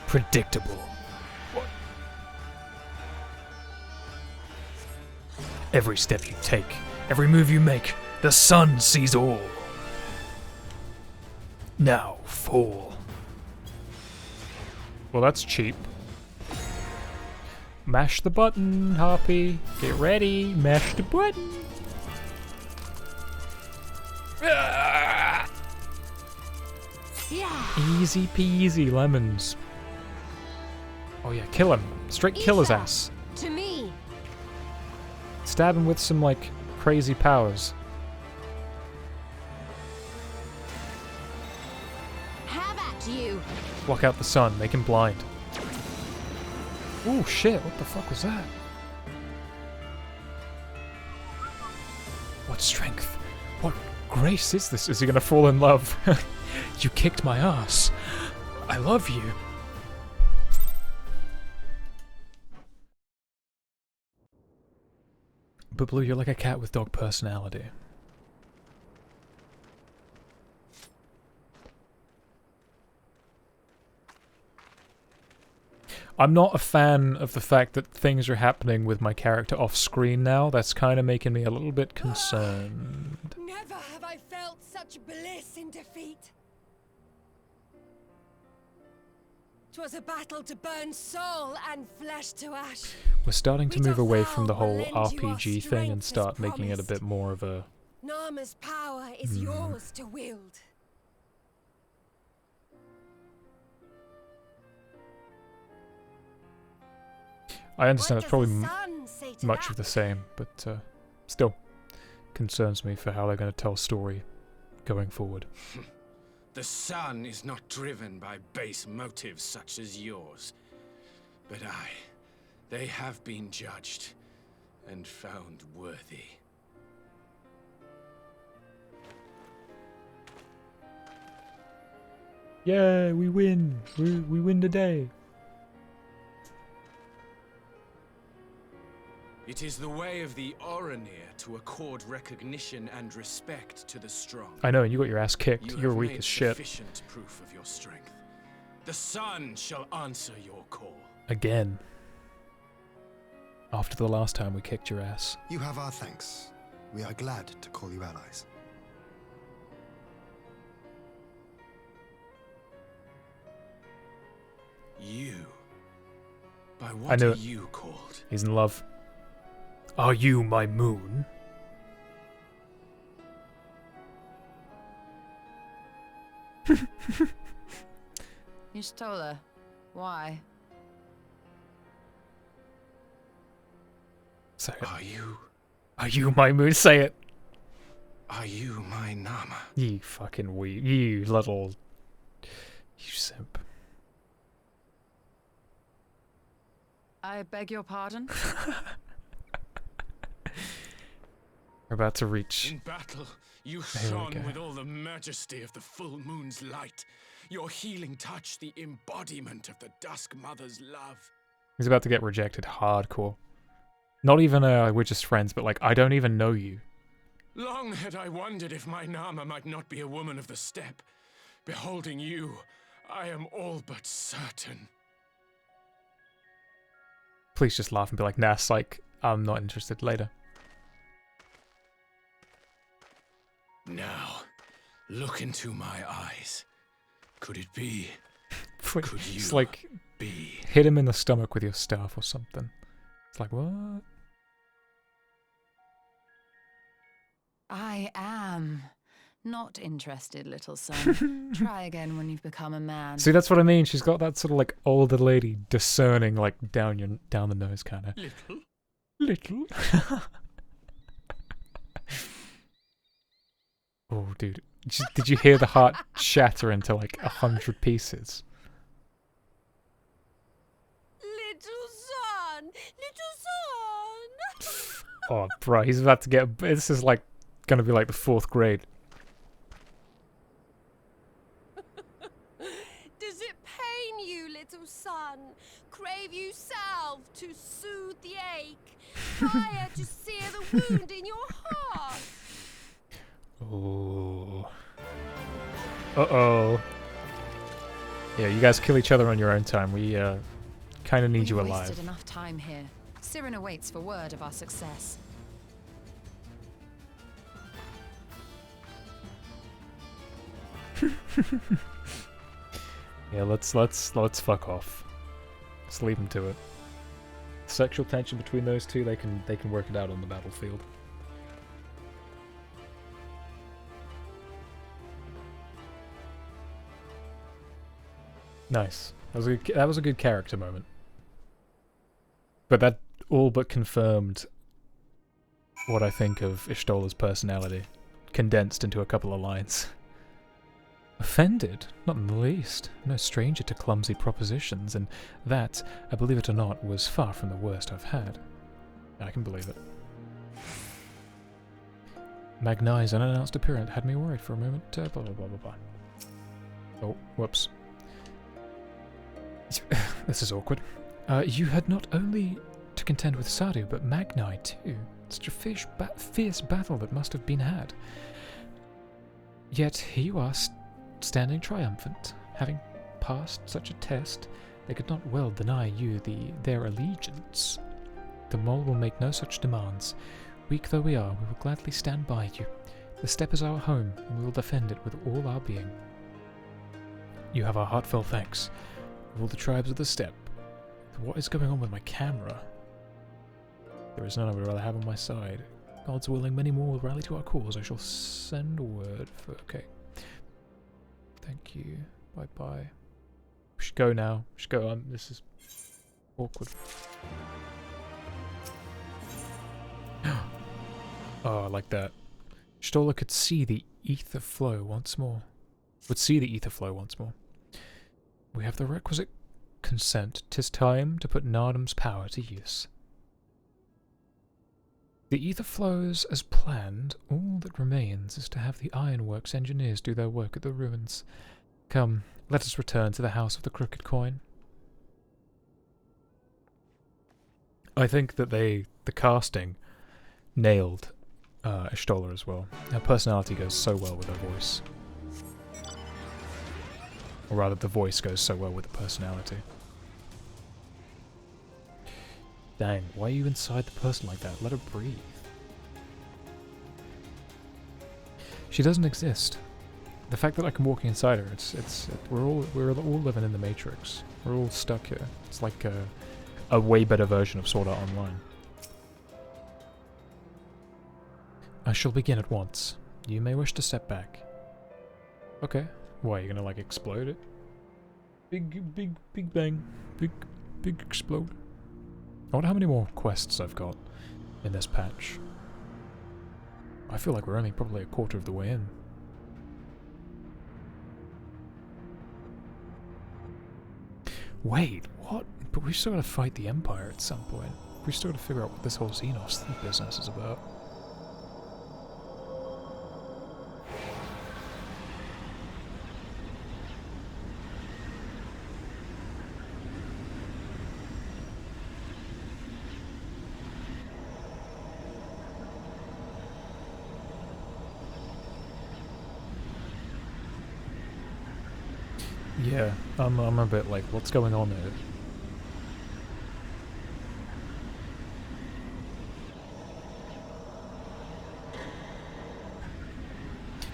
Predictable. What? Every step you take, every move you make, the sun sees all. Now fall. Well, that's cheap. Mash the button, Harpy. Get ready. Mash the button. Easy peasy lemons. Oh yeah, kill him. Straight kill his ass. To me. Stab him with some, like, crazy powers. Have at you. Block out the sun, make him blind. Oh shit, what the fuck was that? What strength? What grace is this? Is he gonna fall in love? You kicked my ass. I love you. But Blue, you're like a cat with dog personality. I'm not a fan of the fact that things are happening with my character off screen now. That's kind of making me a little bit concerned. Never have I felt such bliss in defeat. 'Twas a battle to burn soul and flesh to ash. We're starting to move away from the whole RPG thing and start making it a bit more of a... Narma's power is yours to wield. I understand it's probably much much of the same, but still concerns me for how they're going to tell story going forward. The sun is not driven by base motives such as yours. But they have been judged and found worthy. Yeah, we win! We win the day! It is the way of the Oranir to accord recognition and respect to the strong. I know, you got your ass kicked. You're weak as shit. Sufficient proof of your strength. The sun shall answer your call. Again. After the last time we kicked your ass. You have our thanks. We are glad to call you allies. By I what knew are it. you called? He's in love. Are you my moon? Y'shtola, why? Say it. Are you my moon? Say it. Are you my Nama? You fucking weeb. You little... You simp. I beg your pardon? We're about to reach... In battle, you There we shone go. with all the majesty of the full moon's light. Your healing touch, the embodiment of the Dusk Mother's love. He's about to get rejected hardcore. Not even we're just friends, but like, I don't even know you. Long had I wondered if my Nama might not be a woman of the steppe. Beholding you, I am all but certain. Please just laugh and be like, nah, psych, I'm not interested later. Now, look into my eyes. Could it be? Could you just like, be? hit him in the stomach with your staff or something. It's like, what? I am not interested, little son. Try again when you've become a man. See, that's what I mean. She's got that sort of like older lady discerning, like down the nose kind of. Little. Oh, dude, did you hear the heart shatter into like 100 pieces? Little son! Oh, bro, he's about to get. This is like gonna be like the 4th grade. Does it pain you, little son? Crave you salve to soothe the ache? Fire to sear the wound in your heart? Oh. Uh-oh. Yeah, you guys kill each other on your own time. We kind of need you We've alive. wasted enough time here. Cyrena waits for word of our success. Yeah, let's fuck off. Let's leave them to it. Sexual tension between those two, they can work it out on the battlefield. Nice. That was a good character moment. But that all but confirmed what I think of Y'shtola's personality, condensed into a couple of lines. Offended? Not in the least. No stranger to clumsy propositions, and that, I believe it or not, was far from the worst I've had. I can believe it. Magnai's unannounced appearance had me worried for a moment. Blah, blah, blah, blah, blah. Oh, whoops. This is awkward. You had not only to contend with Sardu, but Magnai too. Such a fierce battle that must have been had. Yet here you are, standing triumphant. Having passed such a test, they could not well deny you their allegiance. The mole will make no such demands. Weak though we are, we will gladly stand by you. The steppe is our home, and we will defend it with all our being. You have our heartfelt thanks. Of all the tribes of the steppe. What is going on with my camera? There is none I would rather have on my side. God's willing, many more will rally to our cause. I shall send word for... Okay. Thank you. Bye-bye. We should go now. We should go. This is awkward. Oh, I like that. Y'shtola could see the ether flow once more. Would see the ether flow once more. We have the requisite consent. 'Tis time to put Nardum's power to use. The ether flows as planned. All that remains is to have the ironworks engineers do their work at the ruins. Come, let us return to the House of the Crooked Coin. I think that the casting nailed Y'shtola as well. Her personality goes so well with her voice. Or rather, the voice goes so well with the personality. Dang, why are you inside the person like that? Let her breathe. She doesn't exist. The fact that I can walk inside her, we're all living in the Matrix. We're all stuck here. It's like a way better version of Sword Art Online. I shall begin at once. You may wish to step back. Okay. Why, are you gonna like explode it? Big bang. Big explode. I wonder how many more quests I've got in this patch. I feel like we're only probably a quarter of the way in. Wait, what? But we've still got to fight the Empire at some point. We've still got to figure out what this whole Xenos business is about. Yeah, I'm a bit like, what's going on here?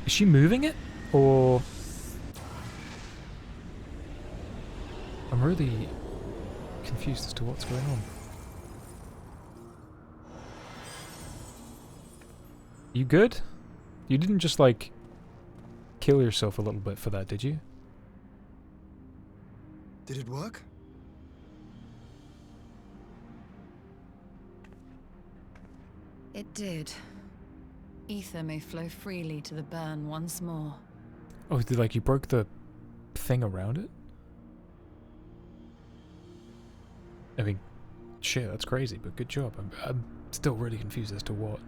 Is she moving it? Or... I'm really confused as to what's going on. You good? You didn't just, like, kill yourself a little bit for that, did you? Did it work? It did. Ether may flow freely to the burn once more. Oh, like you broke the thing around it? I mean, shit, that's crazy, but good job. I'm still really confused as to what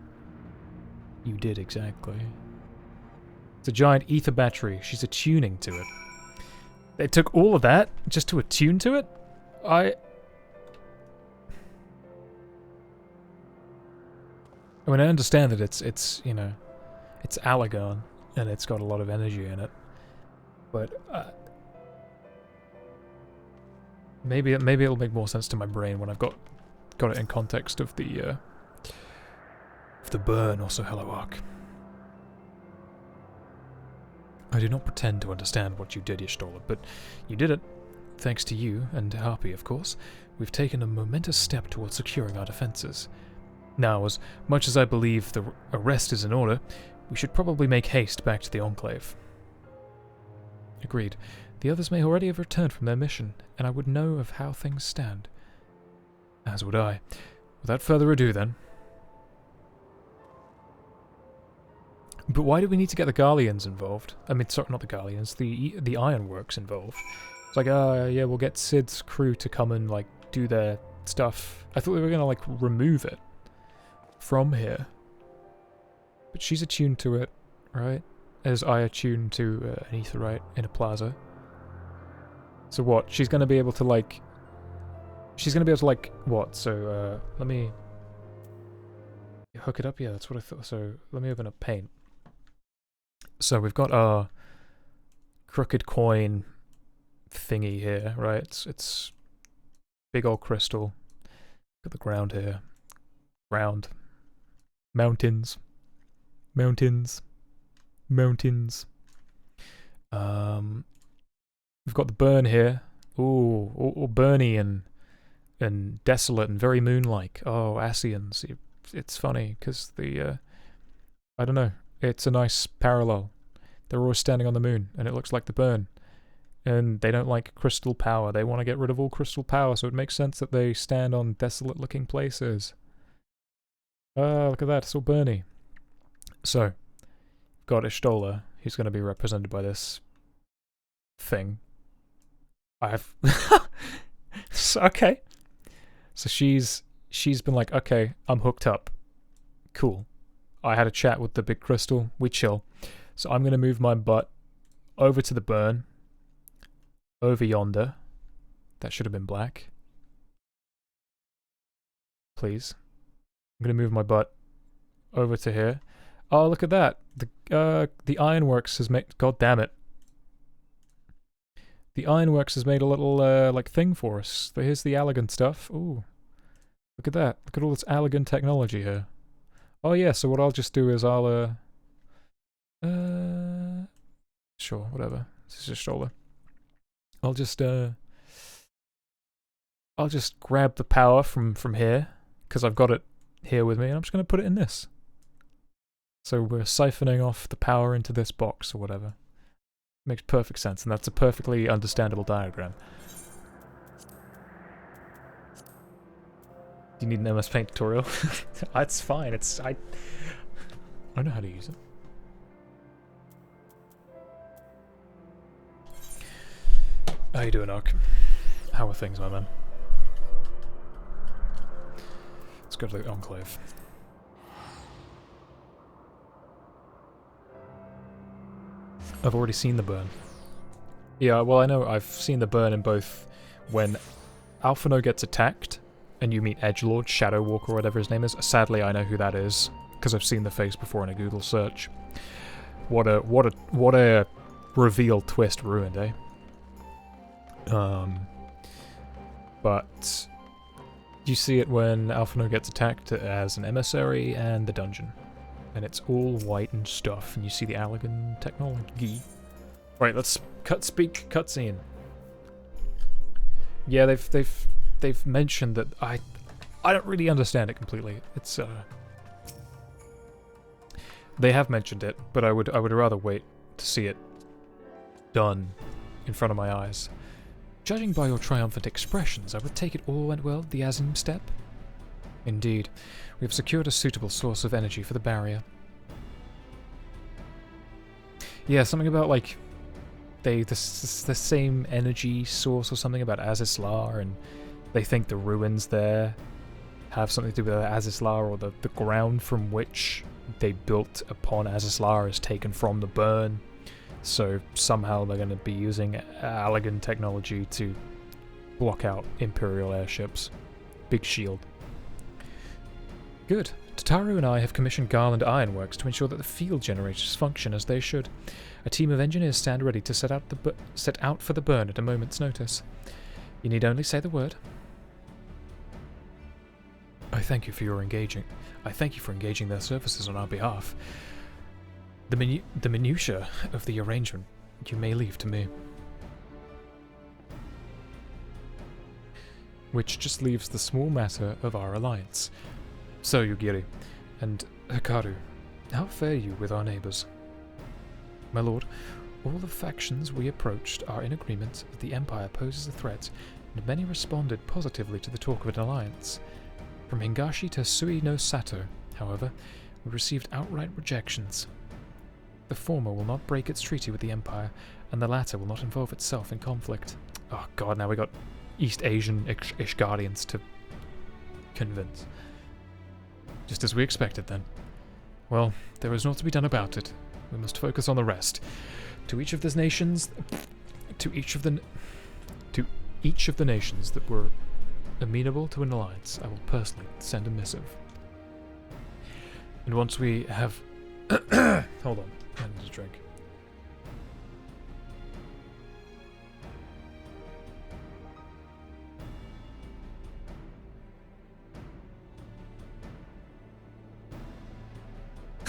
you did exactly. It's a giant ether battery. She's attuning to it. They took all of that just to attune to it? I mean, I understand that it's you know, it's Alagon, and it's got a lot of energy in it. But, maybe it'll make more sense to my brain when I've got it in context of the burn, also Hello Ark. I do not pretend to understand what you did, Y'shtola, but you did it. Thanks to you, and Harpy, of course, we've taken a momentous step towards securing our defenses. Now, as much as I believe the arrest is in order, we should probably make haste back to the Enclave. Agreed. The others may already have returned from their mission, and I would know of how things stand. As would I. Without further ado, then. But why do we need to get the Garleans involved? I mean, sorry, not the Garleans, the Ironworks involved. It's like, yeah, we'll get Sid's crew to come and, like, do their stuff. I thought we were gonna, like, remove it from here. But she's attuned to it, right? As I attune to an aetherite in a plaza. So what? She's gonna be able to, like... She's gonna be able to, like, what? So, let me... hook it up? Yeah, that's what I thought. So, let me open up Paint. So we've got our crooked coin thingy here, right? It's big old crystal. Got the ground here. Ground. Mountains. Mountains. Mountains. We've got the burn here. Ooh, all burny and desolate and very moon-like. Oh, Asians. It's funny, because the, I don't know. It's a nice parallel. They're always standing on the moon, and it looks like the burn. And they don't like crystal power. They want to get rid of all crystal power, so it makes sense that they stand on desolate-looking places. Look at that. It's all burny. So, got Y'shtola, who's going to be represented by this thing. Okay. So she's been like, okay, I'm hooked up. Cool. I had a chat with the big crystal. We chill. So I'm going to move my butt over to the burn. Over yonder. That should have been black. Please. I'm going to move my butt over to here. Oh, look at that. The Ironworks has made... God damn it. The Ironworks has made a little, like, thing for us. Here's the Allegan stuff. Ooh. Look at that. Look at all this Allegan technology here. Oh yeah, so what I'll just do is I'll, sure, whatever. This is just Y'shtola. I'll just, I'll just grab the power from here, because I've got it here with me, and I'm just going to put it in this. So we're siphoning off the power into this box or whatever. Makes perfect sense, and that's a perfectly understandable diagram. Do you need an MS Paint tutorial? It's fine, I know how to use it. How you doing, Ark? How are things, my man? Let's go to the Enclave. I've already seen the burn. Yeah, well, I know I've seen the burn in both when Alphino gets attacked and you meet Edgelord, Shadow Walker, whatever his name is. Sadly, I know who that is because I've seen the face before in a Google search. What a reveal twist ruined, eh? But you see it when Alphino gets attacked as an emissary and the dungeon. And it's all white and stuff, and you see the Allagan technology. Right, let's cutscene. Yeah, they've mentioned that I don't really understand it completely. It's they have mentioned it, but I would rather wait to see it done in front of my eyes. Judging by your triumphant expressions, I would take it all went well at the Azim step. Indeed, we have secured a suitable source of energy for the barrier. Yeah, something about like the same energy source or something about Azislar, and they think the ruins there have something to do with Azislar, or the ground from which they built upon Azislar is taken from the burn. So somehow they're going to be using Allagan technology to block out Imperial airships. Big shield. Good. Tataru and I have commissioned Garland Ironworks to ensure that the field generators function as they should. A team of engineers stand ready to set out for the burn at a moment's notice. You need only say the word. I thank you for engaging their services on our behalf. The minutiae of the arrangement you may leave to me. Which just leaves the small matter of our alliance. So, Yugiri, and Hikaru, how fare you with our neighbours? My lord, all the factions we approached are in agreement that the Empire poses a threat, and many responded positively to the talk of an alliance. From Hingashi to Sui no Sato, however, we received outright rejections. The former will not break its treaty with the Empire, and the latter will not involve itself in conflict. Oh god, now we got East Asian Ishgardians to convince. Just as we expected, then. Well, there is naught to be done about it. We must focus on the rest. To each of the nations that were amenable to an alliance, I will personally send a missive. And once we have... Hold on, I need a drink.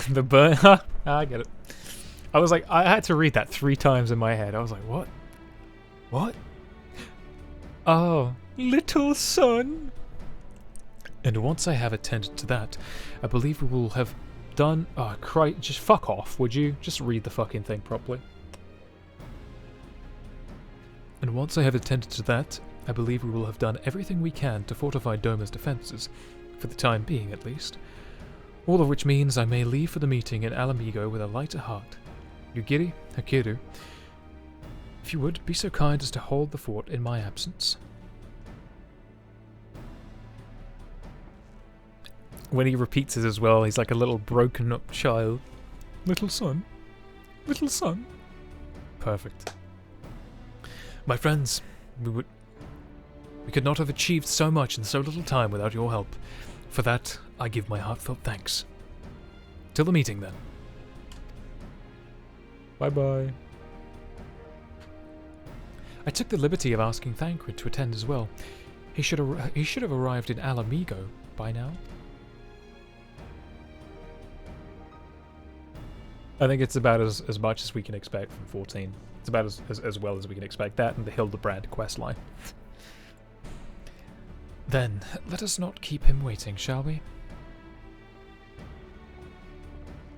The burn. I get it. I was like, I had to read that 3 times in my head. I was like, what? What? Oh, little son. And once I have attended to that, I believe we will have done... Oh, Christ, just fuck off, would you? Just read the fucking thing properly. And once I have attended to that, I believe we will have done everything we can to fortify Doma's defenses, for the time being at least. All of which means I may leave for the meeting in Alamigo with a lighter heart. Yugiri, Hakiru, if you would, be so kind as to hold the fort in my absence. When he repeats it as well, he's like a little broken up child. Little son. Little son. Perfect. My friends, we could not have achieved so much in so little time without your help. For that, I give my heartfelt thanks. Till the meeting, then. Bye-bye. I took the liberty of asking Thancred to attend as well. He should have arrived in Alamigo by now. I think it's about as much as we can expect from 14. It's about as well as we can expect that and the Hildebrand questline. Then, let us not keep him waiting, shall we?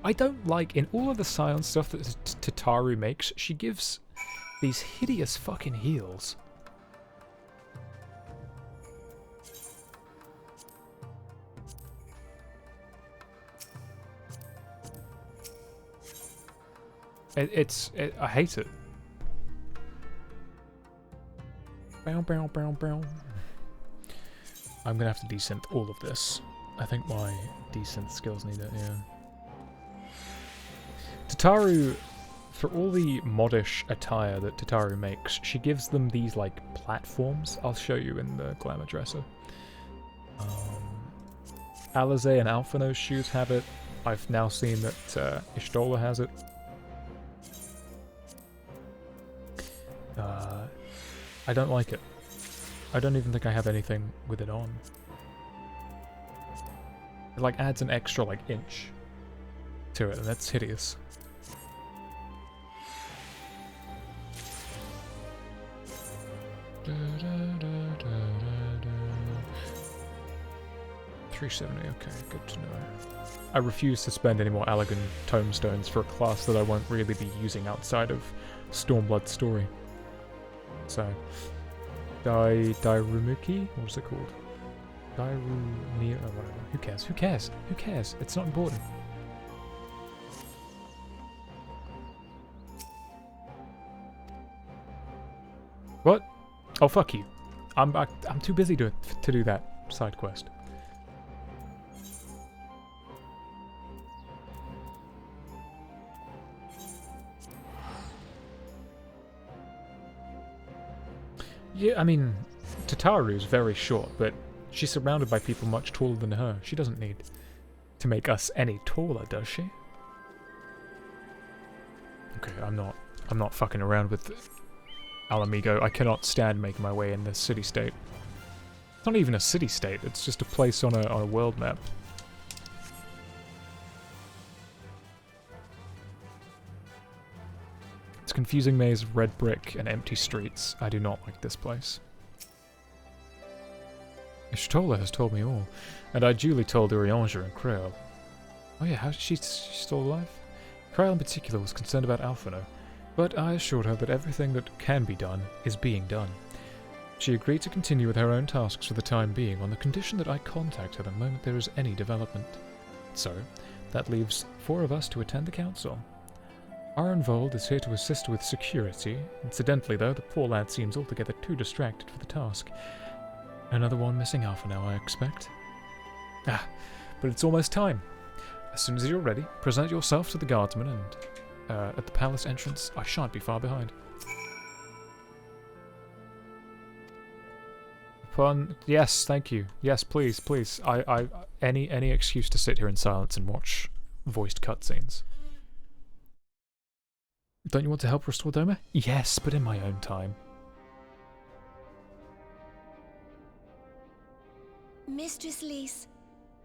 I don't like, in all of the silent stuff that Tataru makes, she gives these hideous fucking heels. I hate it. Bow, bow, bow, bow. I'm gonna have to desynth all of this. I think my desynth skills need it, yeah. Tataru, for all the modish attire that Tataru makes, she gives them these, like, platforms. I'll show you in the glamour dresser. Alize and Alphino's shoes have it. I've now seen that Ishtola has it. I don't like it. I don't even think I have anything with it on. It, like, adds an extra, like, inch to it, and that's hideous. $370, okay, good to know. I refuse to spend any more Allegan tomestones for a class that I won't really be using outside of Stormblood's story. So, Dairumuki? What was it called? Dairumi... oh, whatever. Who cares? Who cares? Who cares? It's not important. What? Oh, fuck you. I'm too busy to do that side quest. Yeah, I mean, Tataru's very short, but she's surrounded by people much taller than her. She doesn't need to make us any taller, does she? Okay, I'm not fucking around with Alamigo. I cannot stand making my way in this city-state. It's not even a city-state, it's just a place on a world map. It's a confusing maze of red brick and empty streets. I do not like this place. Ishtola has told me all, and I duly told Urianger and Creole. Oh yeah, how's she's still alive? Creole in particular was concerned about Alphino, but I assured her that everything that can be done is being done. She agreed to continue with her own tasks for the time being on the condition that I contact her the moment there is any development. So, that leaves 4 of us to attend the council. Arenvold is here to assist with security. Incidentally, though, the poor lad seems altogether too distracted for the task. Another one missing Alpha now, I expect. Ah, but it's almost time. As soon as you're ready, present yourself to the guardsman and, at the palace entrance, I shan't be far behind. Fun. Yes, thank you. Yes, please, please. Any excuse to sit here in silence and watch voiced cutscenes. Don't you want to help restore Doma? Yes, but in my own time. Mistress Lys,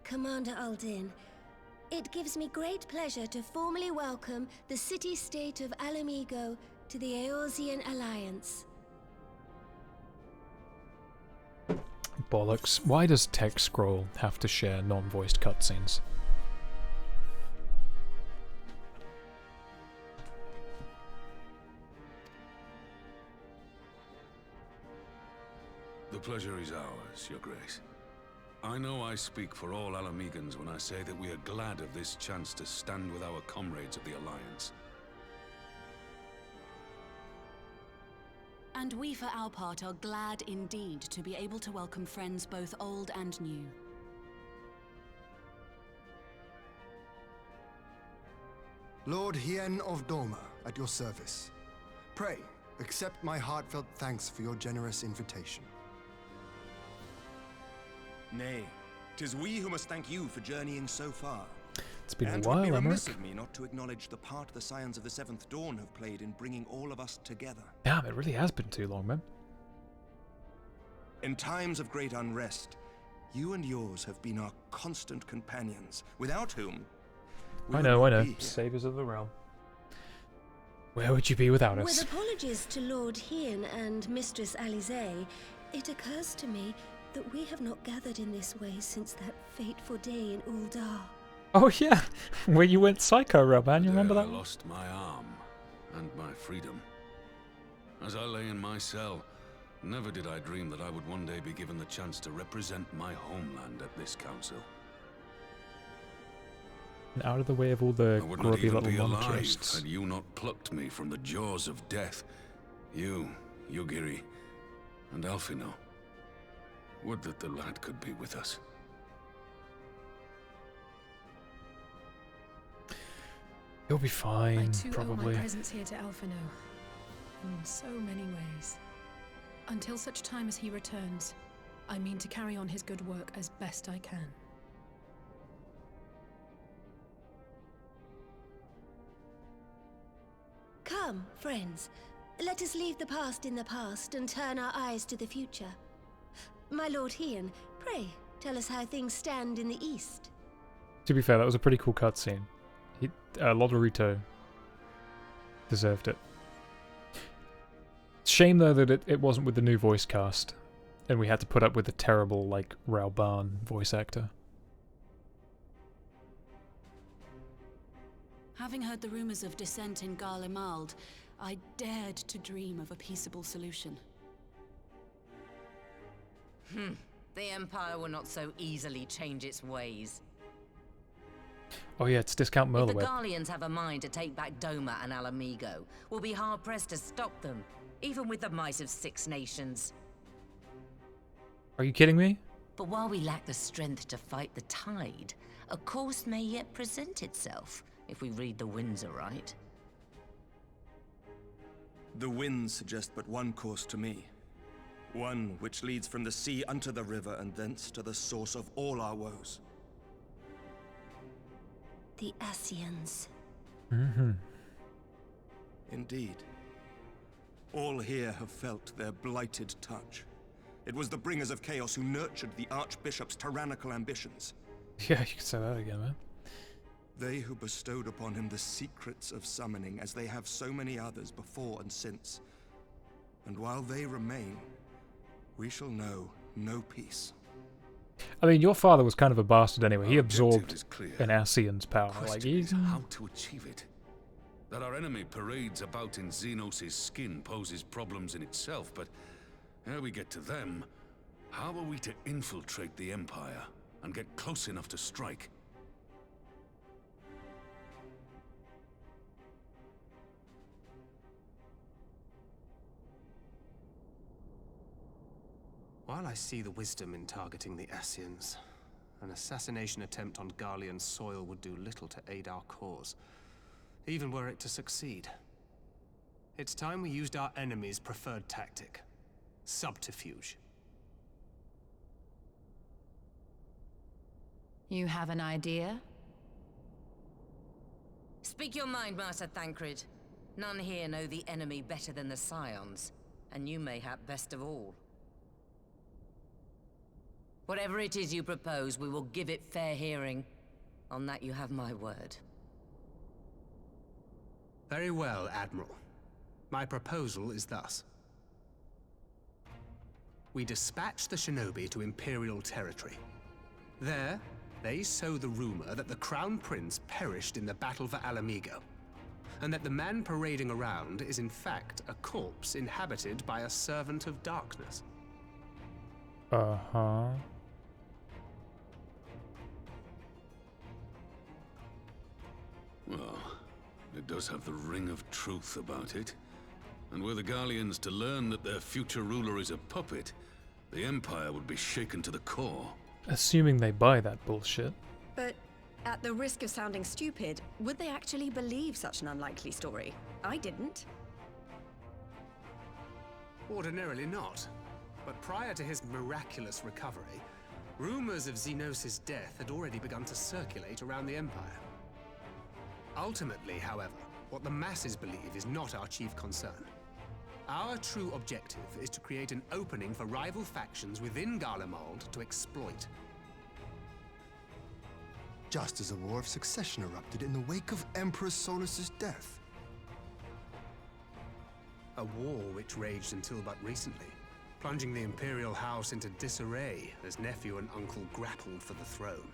Commander Aldin, it gives me great pleasure to formally welcome the city-state of Alamigo to the Eorzean Alliance. Bollocks. Why does Tech Scroll have to share non-voiced cutscenes? The pleasure is ours, Your Grace. I know I speak for all Alamegans when I say that we are glad of this chance to stand with our comrades of the Alliance. And we for our part are glad indeed to be able to welcome friends both old and new. Lord Hien of Doma, at your service. Pray, accept my heartfelt thanks for your generous invitation. Nay, 'tis we who must thank you for journeying so far. It's been and a while, would be Emmerich. remiss of me not to acknowledge the part the Scions of the Seventh Dawn have played in bringing all of us together. Damn, it really has been too long, man. In times of great unrest, you and yours have been our constant companions, without whom I know. Saviors of the realm. Where would you be without us? With apologies to Lord Hien and Mistress Alize, it occurs to me that we have not gathered in this way since that fateful day in Uldar. Oh yeah, where you went psycho, Roban. You remember that? I lost my arm and my freedom. As I lay in my cell, never did I dream that I would one day be given the chance to represent my homeland at this council. And out of the way of all the I would not grubby even little be alive monarchists. had you not plucked me from the jaws of death. You, Yugiri, and Alphino. Would that the lad could be with us. He'll be fine, I too probably. owe my presence here to Alphino. In so many ways. Until such time as he returns, I mean to carry on his good work as best I can. Come, friends. Let us leave the past in the past and turn our eyes to the future. My Lord Heyoh, pray, tell us how things stand in the east. To be fair, that was a pretty cool cutscene. Lodorito deserved it. Shame though that it wasn't with the new voice cast, and we had to put up with the terrible, like, Rauban voice actor. Having heard the rumors of dissent in Garlemald, I dared to dream of a peaceable solution. The Empire will not so easily change its ways. Oh yeah, it's discount If the Merleweb. Garleans have a mind to take back Doma and Alamigo, we'll be hard-pressed to stop them, even with the might of 6 nations. Are you kidding me? But while we lack the strength to fight the tide, a course may yet present itself, if we read the winds aright. The winds suggest but one course to me. One which leads from the sea unto the river and thence to the source of all our woes. The Ascians. Indeed. All here have felt their blighted touch. It was the bringers of chaos who nurtured the Archbishop's tyrannical ambitions. Yeah, you could say that again, man. They who bestowed upon him the secrets of summoning, as they have so many others before and since. And while they remain, we shall know no peace. I mean, your father was kind of a bastard anyway. He Our objective absorbed is clear. an Ascian's power. The Like, question he's... is how to achieve it. That our enemy parades about in Xenos' skin poses problems in itself, but ere we get to them, how are we to infiltrate the Empire and get close enough to strike? While I see the wisdom in targeting the Ascians, an assassination attempt on Garlean soil would do little to aid our cause, even were it to succeed. It's time we used our enemy's preferred tactic: subterfuge. You have an idea? Speak your mind, Master Thancred. None here know the enemy better than the Scions, and you mayhap best of all. Whatever it is you propose, we will give it fair hearing. On that you have my word. Very well, Admiral. My proposal is thus. We dispatch the shinobi to Imperial territory. There, they sow the rumor that the Crown Prince perished in the battle for Alamigo, and that the man parading around is in fact a corpse inhabited by a servant of darkness. Uh-huh. Well, it does have the ring of truth about it. And were the Garleans to learn that their future ruler is a puppet, the Empire would be shaken to the core. Assuming they buy that bullshit. But at the risk of sounding stupid, would they actually believe such an unlikely story? I didn't. Ordinarily not. But prior to his miraculous recovery, rumors of Xenos' death had already begun to circulate around the Empire. Ultimately, however, what the masses believe is not our chief concern. Our true objective is to create an opening for rival factions within Garlemald to exploit. Just as a war of succession erupted in the wake of Emperor Solus's death. A war which raged until but recently. plunging the Imperial house into disarray as nephew and uncle grappled for the throne.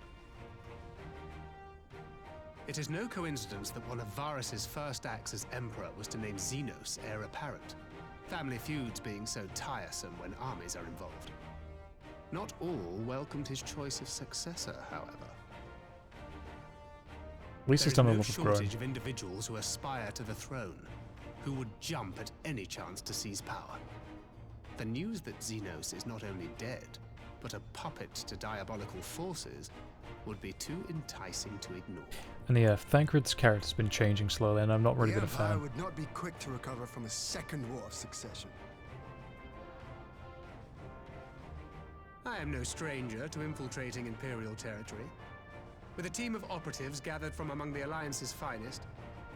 It is no coincidence that one of Varus's first acts as Emperor was to name Xenos heir apparent, family feuds being so tiresome when armies are involved. Not all welcomed his choice of successor, however. At least he's done a lot of There is no growing. shortage of individuals who aspire to the throne, who would jump at any chance to seize power. The news that Xenos is not only dead, but a puppet to diabolical forces, would be too enticing to ignore. And yeah, Thancred's character's been changing slowly, and I've not really been a Empire fan. would not be quick to recover from a second war of succession. I am no stranger to infiltrating Imperial territory. With a team of operatives gathered from among the Alliance's finest,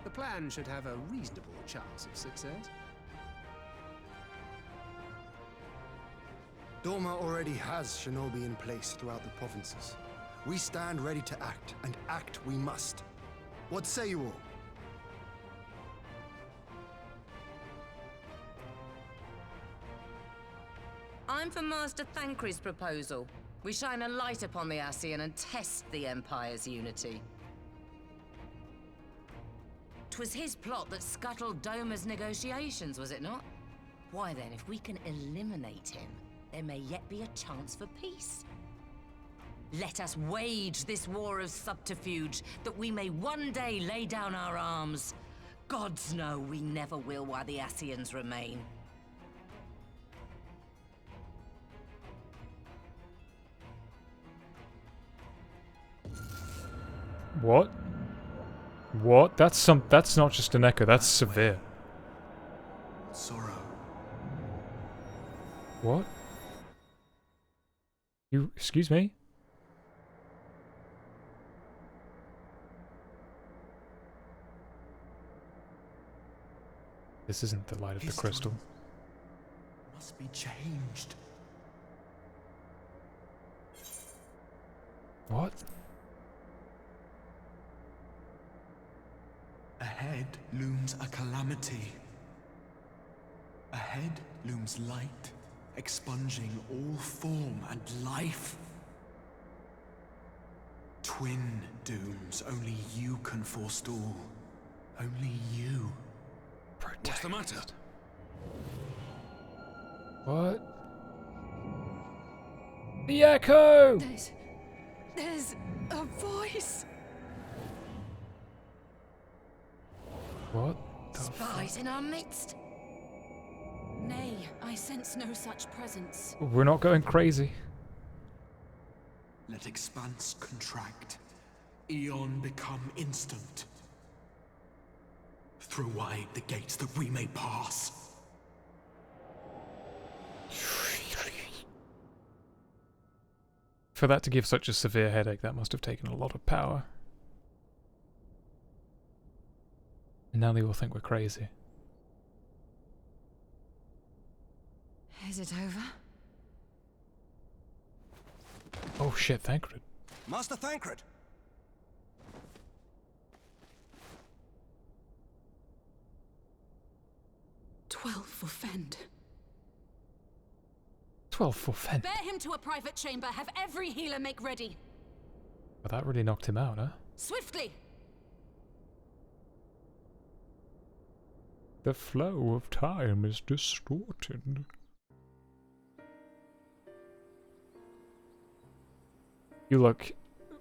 the plan should have a reasonable chance of success. Doma already has shinobi in place throughout the provinces. We stand ready to act, and act we must. What say you all? I'm for Master Thancred's proposal. We shine a light upon the Ascian and test the Empire's unity. 'Twas his plot that scuttled Doma's negotiations, was it not? Why then, if we can eliminate him, there may yet be a chance for peace. Let us wage this war of subterfuge, that we may one day lay down our arms. Gods know we never will while the Ascians remain. What? What? That's not just an echo, that's severe. Sorrow. What? You, excuse me? This isn't the light of the crystal. Must be changed. What? Ahead looms a calamity. Ahead looms light, expunging all form and life. Twin dooms only you can forestall. Only you. What's the matter? What? The echo! There's a voice. What? Spies in our midst? Nay, I sense no such presence. We're not going crazy. Let expanse contract. Eon become instant. Throw wide the gates that we may pass. For that to give such a severe headache, that must have taken a lot of power. And now they all think we're crazy. Is it over? Oh shit, Thancred. Master Thancred! 12 for Fend. 12 for Fend. Bear him to a private chamber. Have every healer make ready. Well, that really knocked him out, huh? Swiftly! The flow of time is distorted. You look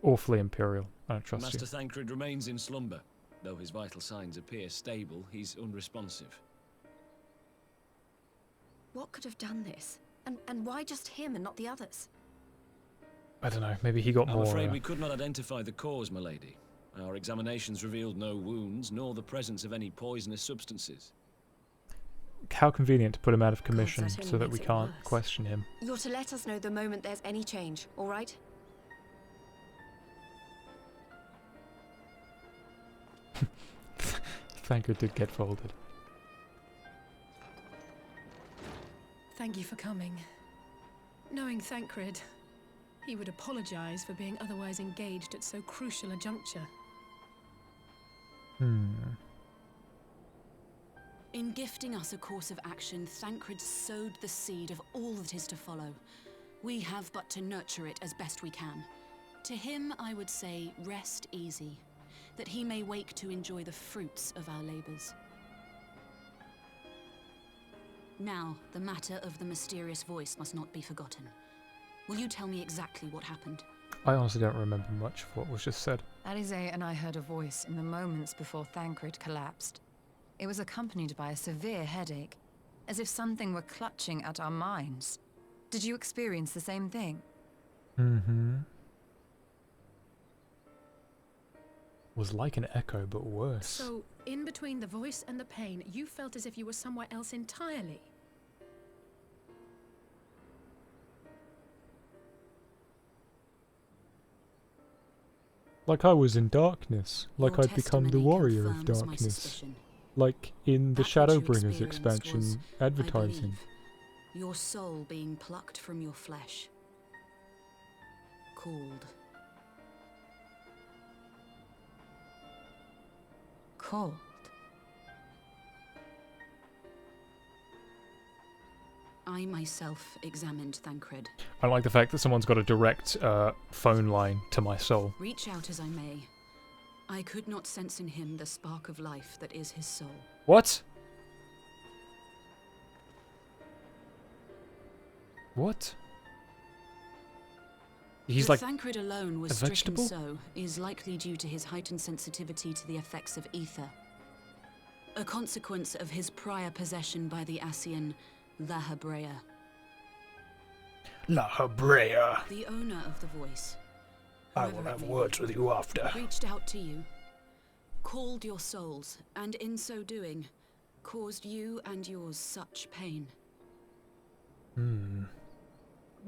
awfully imperial. I don't trust Master you. Thancred remains in slumber. Though his vital signs appear stable, he's unresponsive. What could have done this? And why just him and not the others? I don't know, maybe he got I'm more... afraid we could not identify the cause, my lady. Our examinations revealed no wounds, nor the presence of any poisonous substances. How convenient to put him out of commission that only so that makes we it can't worse. question him. You're to let us know the moment there's any change, all right? Thancred did get folded. Thank you for coming. Knowing Thancred, he would apologize for being otherwise engaged at so crucial a juncture. In gifting us a course of action, Thancred sowed the seed of all that is to follow. We have but to nurture it as best we can. To him, I would say, rest easy, that he may wake to enjoy the fruits of our labors. Now, the matter of the mysterious voice must not be forgotten. Will you tell me exactly what happened? I honestly don't remember much of what was just said. Alizé and I heard a voice in the moments before Thancred collapsed. It was accompanied by a severe headache, as if something were clutching at our minds. Did you experience the same thing? Mm-hmm. Was like an echo, but worse. So, in between the voice and the pain, you felt as if you were somewhere else entirely. Like I was in darkness. Like Your I'd become the testimony warrior of confirms my darkness. suspicion. Like in the That which you Shadowbringers experienced expansion was, advertising. I believe, your soul being plucked from your flesh. Called. Cold. I myself examined Thancred. I like the fact that someone's got a direct phone line to my soul. Reach out as I may, I could not sense in him the spark of life that is his soul. What? What? He's that like Thancred alone was a stricken vegetable? so is likely due to his heightened sensitivity to the effects of ether. A consequence of his prior possession by the Ascian La Hebrea. La Hebrea. The owner of the voice, I whoever will it have may words be, with you after. reached out to you, called your souls, and in so doing, caused you and yours such pain. Hmm.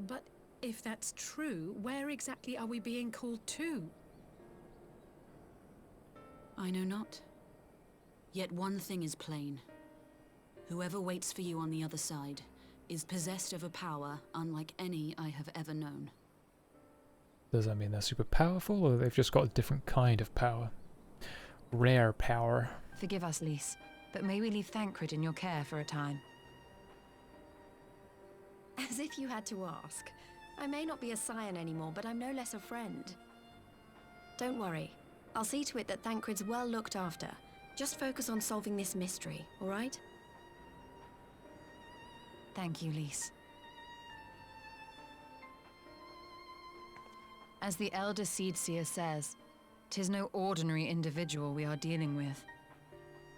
But if that's true, where exactly are we being called to? I know not. Yet one thing is plain. Whoever waits for you on the other side is possessed of a power unlike any I have ever known. Does that mean they're super powerful, or they've just got a different kind of power? Rare power. Forgive us, Lys, but may we leave Thancred in your care for a time? As if you had to ask. I may not be a scion anymore, but I'm no less a friend. Don't worry. I'll see to it that Thancred's well looked after. Just focus on solving this mystery, all right? Thank you, Lys. As the Elder Seedseer says, 'tis no ordinary individual we are dealing with.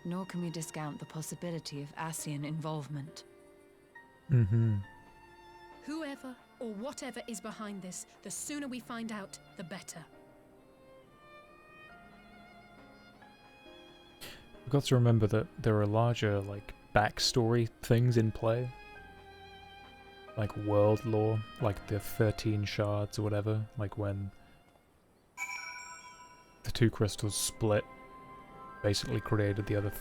Nor can we discount the possibility of Ascian involvement. Mm-hmm. Whoever or whatever is behind this, the sooner we find out, the better. We've got to remember that there are larger, like, backstory things in play. Like world lore, like the 13 shards or whatever, like when the two crystals split, basically created the other,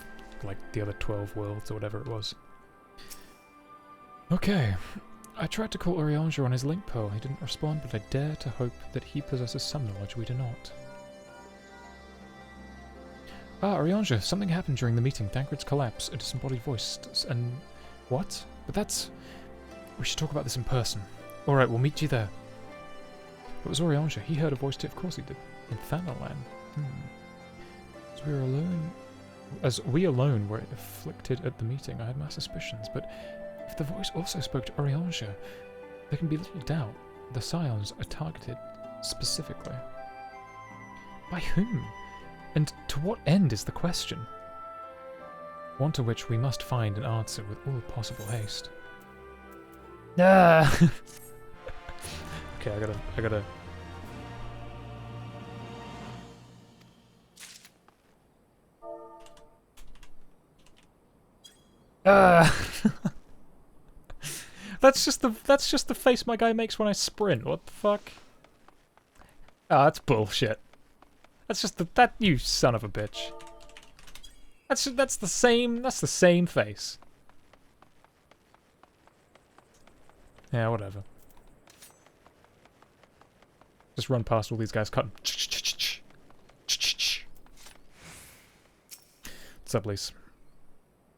the other 12 worlds or whatever it was. Okay, I tried to call Urianger on his link pearl. He didn't respond, but I dare to hope that he possesses some knowledge we do not. Ah, Urianger, something happened during the meeting. Thancred's collapse, a disembodied voice, and... What? But that's... We should talk about this in person. Alright, we'll meet you there. It was Urianger. He heard a voice too. Of course he did. In Thanalan. As we alone were afflicted at the meeting, I had my suspicions, but if the voice also spoke to Urianger, there can be little doubt the Scions are targeted specifically. By whom? And to what end is the question? One to which we must find an answer with all possible haste. Ah! Okay, I gotta... That's just the face my guy makes when I sprint. What the fuck? Ah, that's bullshit. That's just that you son of a bitch. That's the same face. Yeah, whatever. Just run past all these guys, cut them. What's up, Lys?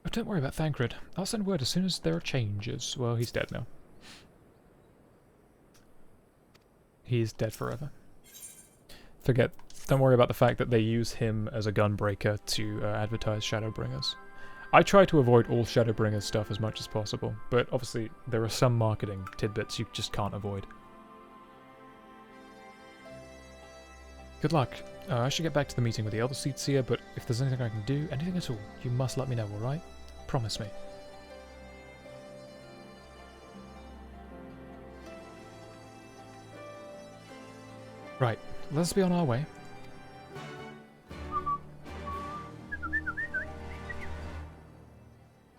A don't worry about Thancred. I'll send word as soon as there are changes. Well, he's dead now. He's dead forever. Don't worry about the fact that they use him as a gunbreaker to advertise Shadowbringers. I try to avoid all Shadowbringers stuff as much as possible, but obviously there are some marketing tidbits you just can't avoid. Good luck. I should get back to the meeting with the Elder Seed Seer, but if there's anything I can do, anything at all, you must let me know, alright? Promise me. Right, let's be on our way.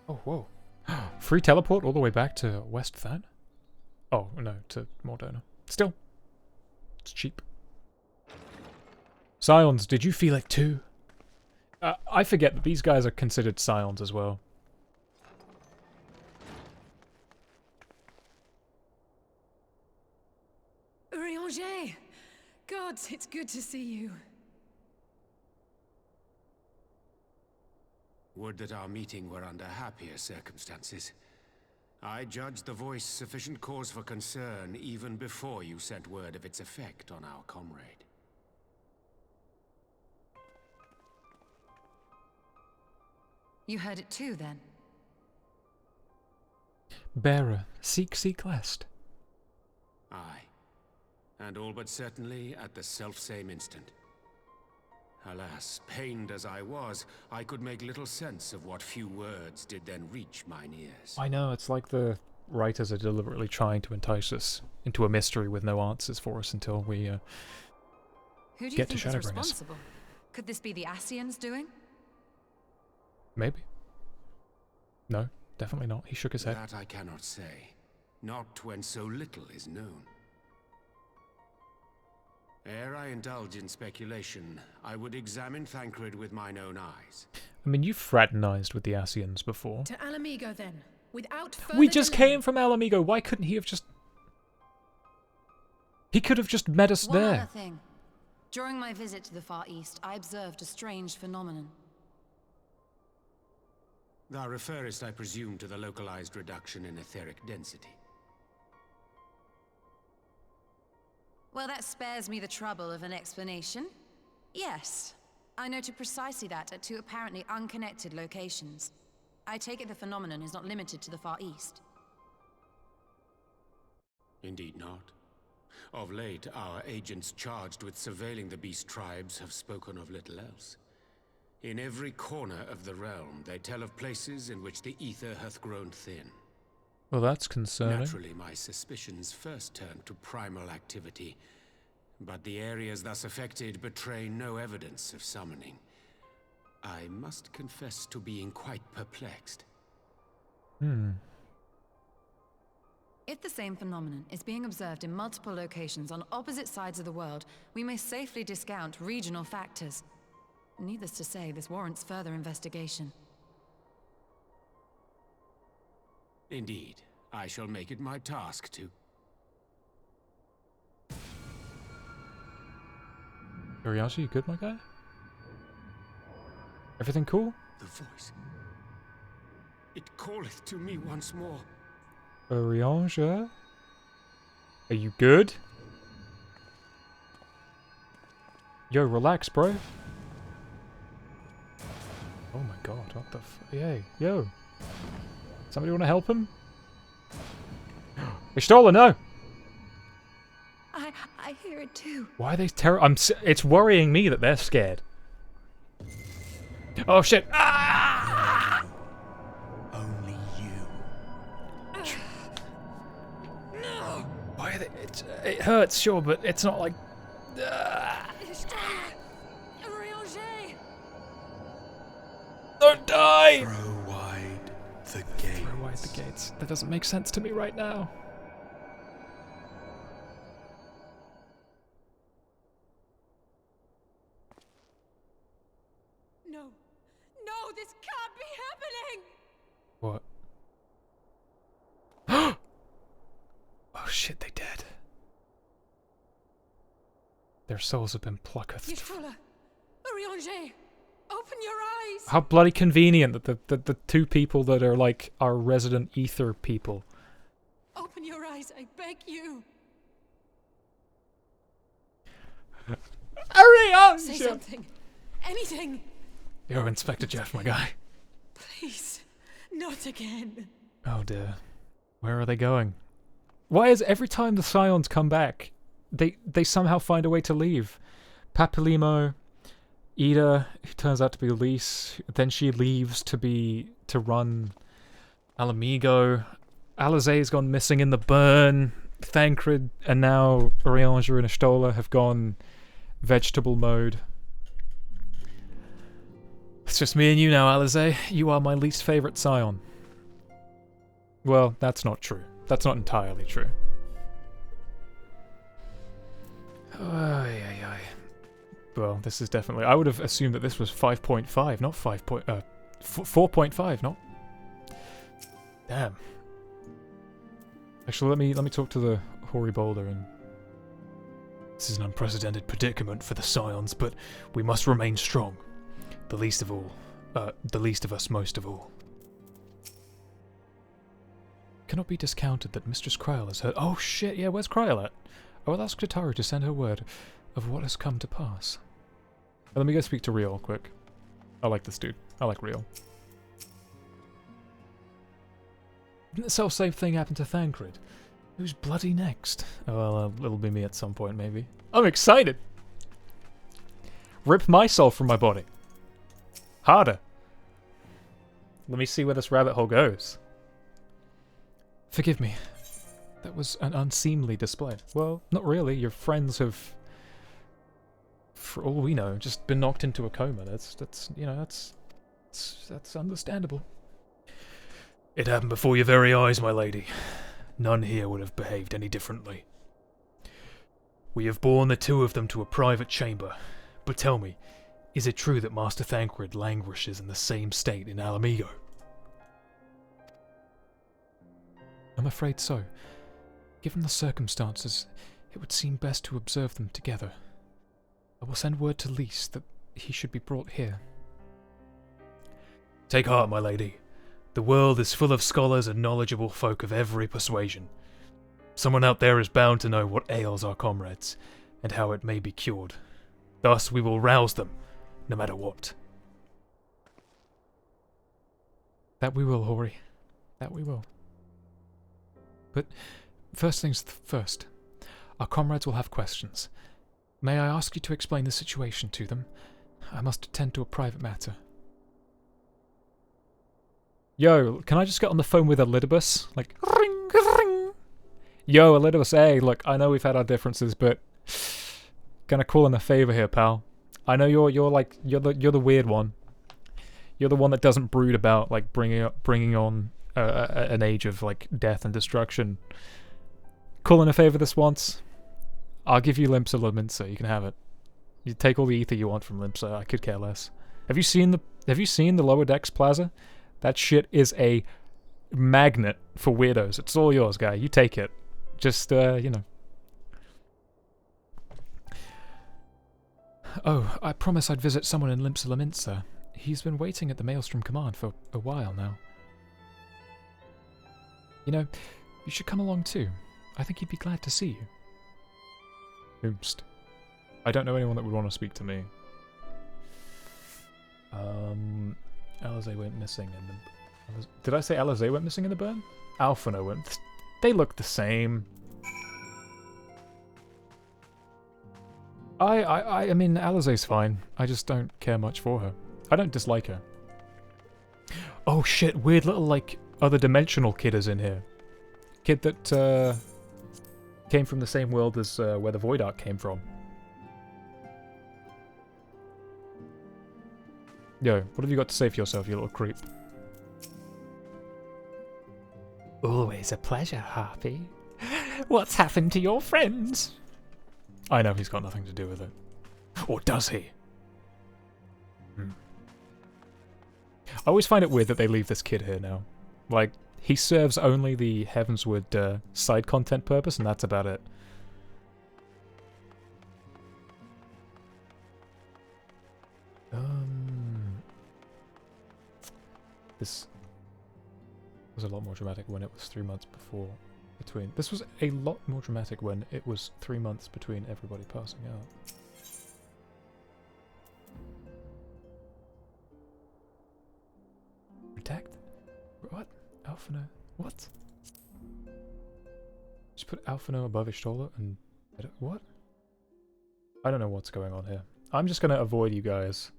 Oh, whoa. Free teleport all the way back to West Than? Oh, no, to Mordona. Still, it's cheap. Scions, did you feel it too? I forget that these guys are considered Scions as well. Urianger! Gods, it's good to see you. Would that our meeting were under happier circumstances. I judged the voice sufficient cause for concern even before you sent word of its effect on our comrade. You heard it too, then? Bearer, seek lest. Aye. And all but certainly at the selfsame instant. Alas, pained as I was, I could make little sense of what few words did then reach mine ears. I know, it's like the writers are deliberately trying to entice us into a mystery with no answers for us until we Who do you get to think is Shadowbringers. responsible? Could this be the Ascians doing? Maybe. No, definitely not. He shook his head. That I cannot say. Not when so little is known. Ere I indulge in speculation, I would examine Thancred with mine own eyes. I mean, you've fraternized with the Ascians before. To Alamigo, then. Without further We just delay. came from Alamigo. Why couldn't he have just... He could have just met us One there. other thing. During my visit to the Far East, I observed a strange phenomenon. Thou referrest, I presume, to the localized reduction in etheric density. Well, that spares me the trouble of an explanation. Yes, I noted precisely that at two apparently unconnected locations. I take it the phenomenon is not limited to the Far East. Indeed not. Of late, our agents charged with surveilling the beast tribes have spoken of little else. In every corner of the realm, they tell of places in which the ether hath grown thin. Well, that's concerning. Naturally, my suspicions first turned to primal activity, but the areas thus affected betray no evidence of summoning. I must confess to being quite perplexed. If the same phenomenon is being observed in multiple locations on opposite sides of the world, we may safely discount regional factors. Needless to say, this warrants further investigation. Indeed, I shall make it my task to. Urianger, you good, my guy? Everything cool? The voice. It calleth to me once more. Urianger? Are you good? Yo, relax, bro. Oh my god, what the f... Yay, yo. Somebody want to help him? Ishtola, no! I hear it too. Why are they it's worrying me that they're scared. Oh shit! Ah! Only you. No! Why are they... it hurts, sure, but it's not like... Urianger! Don't die! Throw wide the gates. Throw wide the gates. That doesn't make sense to me right now. No. No, this can't be happening! What? Oh shit, they dead. Their souls have been plucked. Y'shtola! Urianger! Open your eyes! How bloody convenient that the two people that are like our resident ether people. Open your eyes, I beg you! Hurry on! Say something. Anything. You're Inspector Jeff, my guy. Please. Not again. Oh dear. Where are they going? Why is every time the Scions come back, they somehow find a way to leave? Papilimo, Ida, who turns out to be Elise, then she leaves to run Alamigo. Alizé's gone missing in the burn. Thancred and now Orianger and Ashtola have gone vegetable mode. It's just me and you now, Alizé. You are my least favourite Scion. Well, that's not true. That's not entirely true. Ay, ay, ay. Well, this is definitely... I would have assumed that this was 5.5, not 4.5, not... Damn. Actually, let me talk to the hoary boulder and... This is an unprecedented predicament for the Scions, but we must remain strong. The least of all. The least of us most of all. Cannot be discounted that Mistress Kryl has heard... Oh shit, yeah, where's Kryl at? I will ask Tataru to send her word of what has come to pass. Let me go speak to Riol quick. I like this dude. I like Riol. Didn't the self-same thing happen to Thancred? Who's bloody next? Oh, well, it'll be me at some point, maybe. I'm excited! Rip my soul from my body. Harder. Let me see where this rabbit hole goes. Forgive me. That was an unseemly display. Well, not really. Your friends have, for all we know, just been knocked into a coma. That's understandable. It happened before your very eyes, my lady. None here would have behaved any differently. We have borne the two of them to a private chamber. But tell me, is it true that Master Thancred languishes in the same state in Alamigo? I'm afraid so. Given the circumstances, it would seem best to observe them together. I will send word to Lys that he should be brought here. Take heart, my lady. The world is full of scholars and knowledgeable folk of every persuasion. Someone out there is bound to know what ails our comrades, and how it may be cured. Thus we will rouse them, no matter what. That we will, Hori. That we will. But first things first. Our comrades will have questions. May I ask you to explain the situation to them? I must attend to a private matter. Yo, can I just get on the phone with Elidibus? Like, ring, ring. Yo, Elidibus, hey, look, I know we've had our differences, but gonna call in a favor here, pal. I know you're the weird one. You're the one that doesn't brood about like bringing on an age of like death and destruction. Call in a favor this once. I'll give you Limsa Laminsa. You can have it. You take all the ether you want from Limsa. I could care less. Have you seen the lower decks plaza? That shit is a magnet for weirdos. It's all yours, guy. You take it. Just you know. Oh, I promised I'd visit someone in Limsa Laminsa. He's been waiting at the Maelstrom Command for a while now. You know, you should come along too. I think he'd be glad to see you. Oomst. I don't know anyone that would want to speak to me. Alizé went missing in the... Did I say Alizé went missing in the burn? Alphino went... They look the same. I mean, Alizé's fine. I just don't care much for her. I don't dislike her. Oh shit, weird little, like, other dimensional kid is in here. Kid that, came from the same world as, where the Void Ark came from. Yo, what have you got to say for yourself, you little creep? Always a pleasure, Harpy. What's happened to your friends? I know he's got nothing to do with it. Or does he? I always find it weird that they leave this kid here now. Like, he serves only the Heavensward side content purpose, and that's about it. This was a lot more dramatic when it was 3 months before between. This was a lot more dramatic when it was 3 months between everybody passing out. Redact? What? Alphino? What? Just put Alphino above Ishtola and... What? I don't know what's going on here. I'm just gonna avoid you guys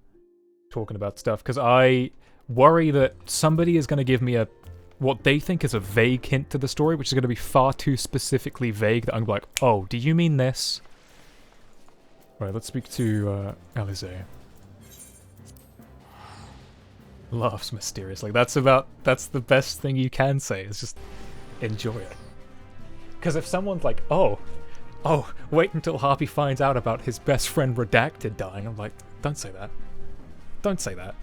talking about stuff, because I worry that somebody is gonna give me what they think is a vague hint to the story, which is gonna be far too specifically vague that I'm like, oh, do you mean this? Right, let's speak to Alize. Laughs mysteriously. That's the best thing you can say, is just enjoy it. Because if someone's like, oh, wait until Harpy finds out about his best friend Redacted dying, I'm like, don't say that. Don't say that.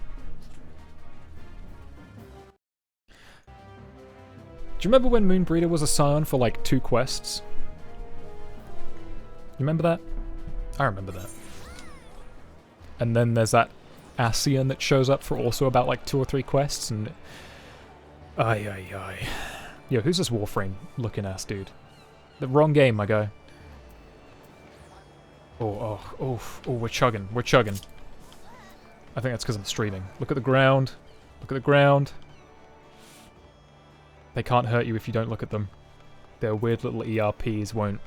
Do you remember when Moonbreeder was a scion for like 2 quests? You remember that? I remember that. And then there's that Ascian that shows up for also about like 2 or 3 quests, and... Ay. Yo, who's this Warframe looking ass dude? The wrong game, my guy. Oh, we're chugging. We're chugging. I think that's because I'm streaming. Look at the ground. Look at the ground. They can't hurt you if you don't look at them. Their weird little ERPs won't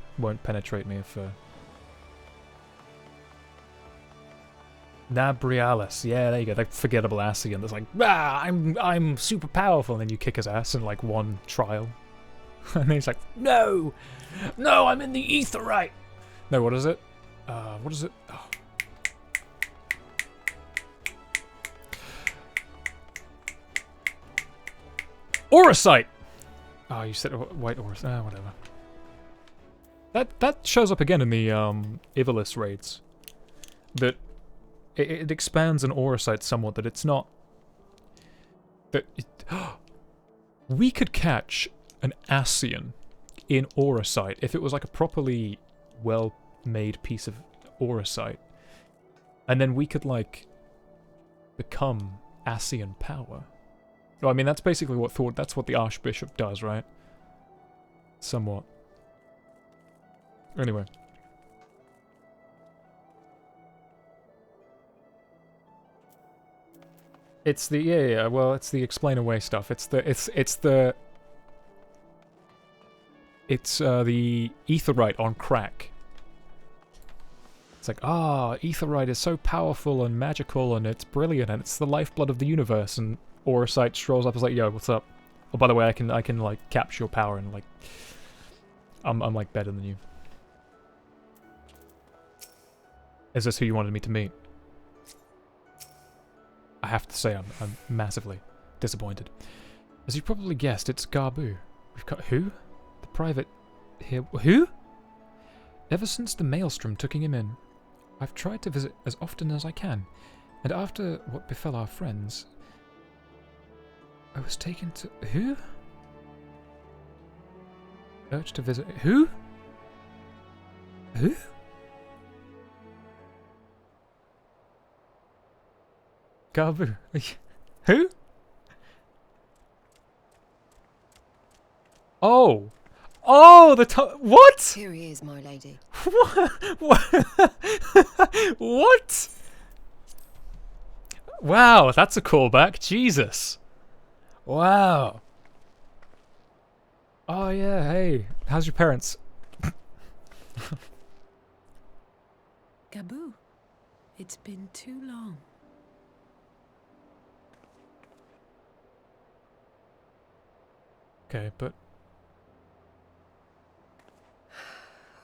penetrate me if... Nabrialis. Yeah, there you go. The forgettable Ascian that's like, I'm super powerful, and then you kick his ass in like 1 trial. And then he's like, no, I'm in the Aetheryte. No, what is it? What is it? Oh. Auracite! Oh, you said white Auracite. Whatever. That shows up again in the Ivalice raids. That it expands an Auracite somewhat, that it's not... That it... We could catch an Ascian in Auracite if it was like a properly well-made piece of Auracite. And then we could, like, become Ascian power. No, I mean, that's basically that's what the Archbishop does, right? Somewhat. Anyway. It's the, well, it's the explain away stuff. It's the Aetheryte on crack. It's like, Aetheryte is so powerful and magical and it's brilliant and it's the lifeblood of the universe, and Auracite strolls up and is like, yo, what's up? Oh, by the way, I can like capture your power and like I'm like better than you. Is this who you wanted me to meet? I have to say I'm massively disappointed. As you probably guessed, it's Garbu. We've got who? The private here. Who? Ever since the maelstrom took him in, I've tried to visit as often as I can, and after what befell our friends, I was taken to... Who? Urged to visit... Who? Who? Garbu. Who? Oh! Oh, what? Here he is, my lady. What? What? Wow, that's a callback. Jesus. Wow. Oh yeah, hey. How's your parents? Gabu, it's been too long. Okay, but...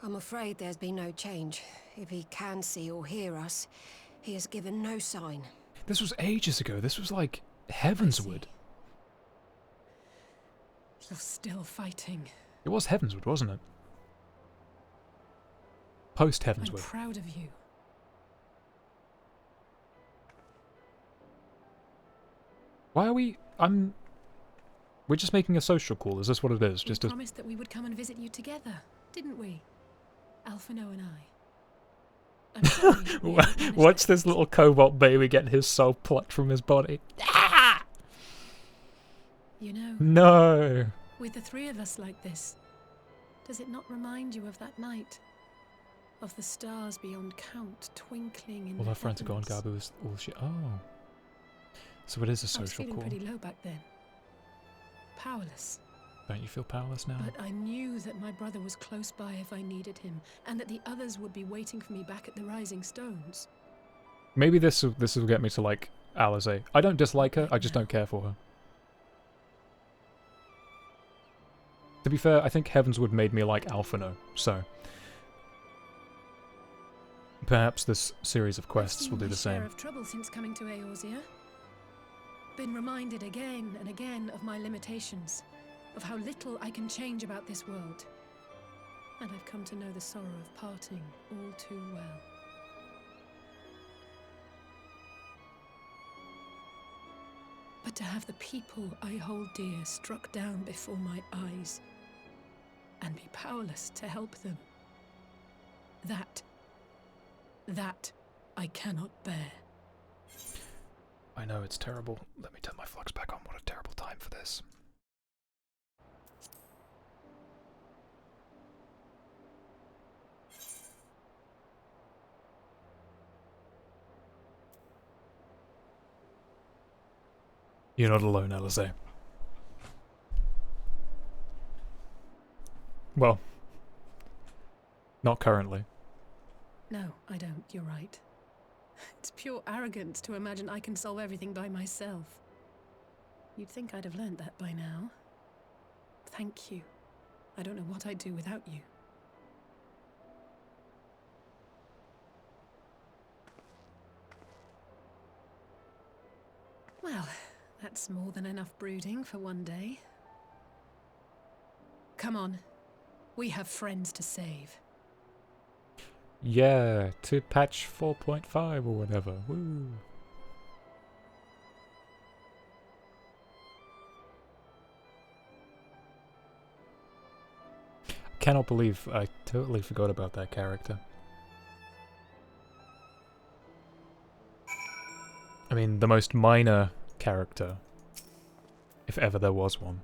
I'm afraid there's been no change. If he can see or hear us, he has given no sign. This was ages ago. This was like Heavensward. You're still fighting. It was Heavensward, wasn't it? Post Heavensward. I'm proud of you. Why are we... We're just making a social call. Is this what it is? We promised that we would come and visit you together, didn't we? Alphino and I. I'm sorry. Watch this little cobalt baby get his soul plucked from his body. You know... No! With the three of us like this, does it not remind you of that night? Of the stars beyond count twinkling in All the our friends are gone, heavens? Gabu is all shit. Oh. So it is a I was social feeling call. pretty low back then. Powerless. Don't you feel powerless now? But I knew that my brother was close by if I needed him, and that the others would be waiting for me back at the Rising Stones. Maybe this will get me to like Alize. I don't dislike her, I just don't care for her. To be fair, I think Heavenswood made me like Alphino, so... Perhaps this series of quests will do the same. I've seen my share of trouble since coming to Eorzea. Been reminded again and again of my limitations, of how little I can change about this world. And I've come to know the sorrow of parting all too well. But to have the people I hold dear struck down before my eyes, and be powerless to help them, that I cannot bear. I know, it's terrible. Let me turn my flux back on. What a terrible time for this. You're not alone, Alize. Well, not currently. No, I don't. You're right. It's pure arrogance to imagine I can solve everything by myself. You'd think I'd have learned that by now. Thank you. I don't know what I'd do without you. Well, that's more than enough brooding for one day. Come on. We have friends to save. Yeah, to patch 4.5 or whatever. Woo. Cannot believe I totally forgot about that character. I mean, the most minor character, if ever there was one.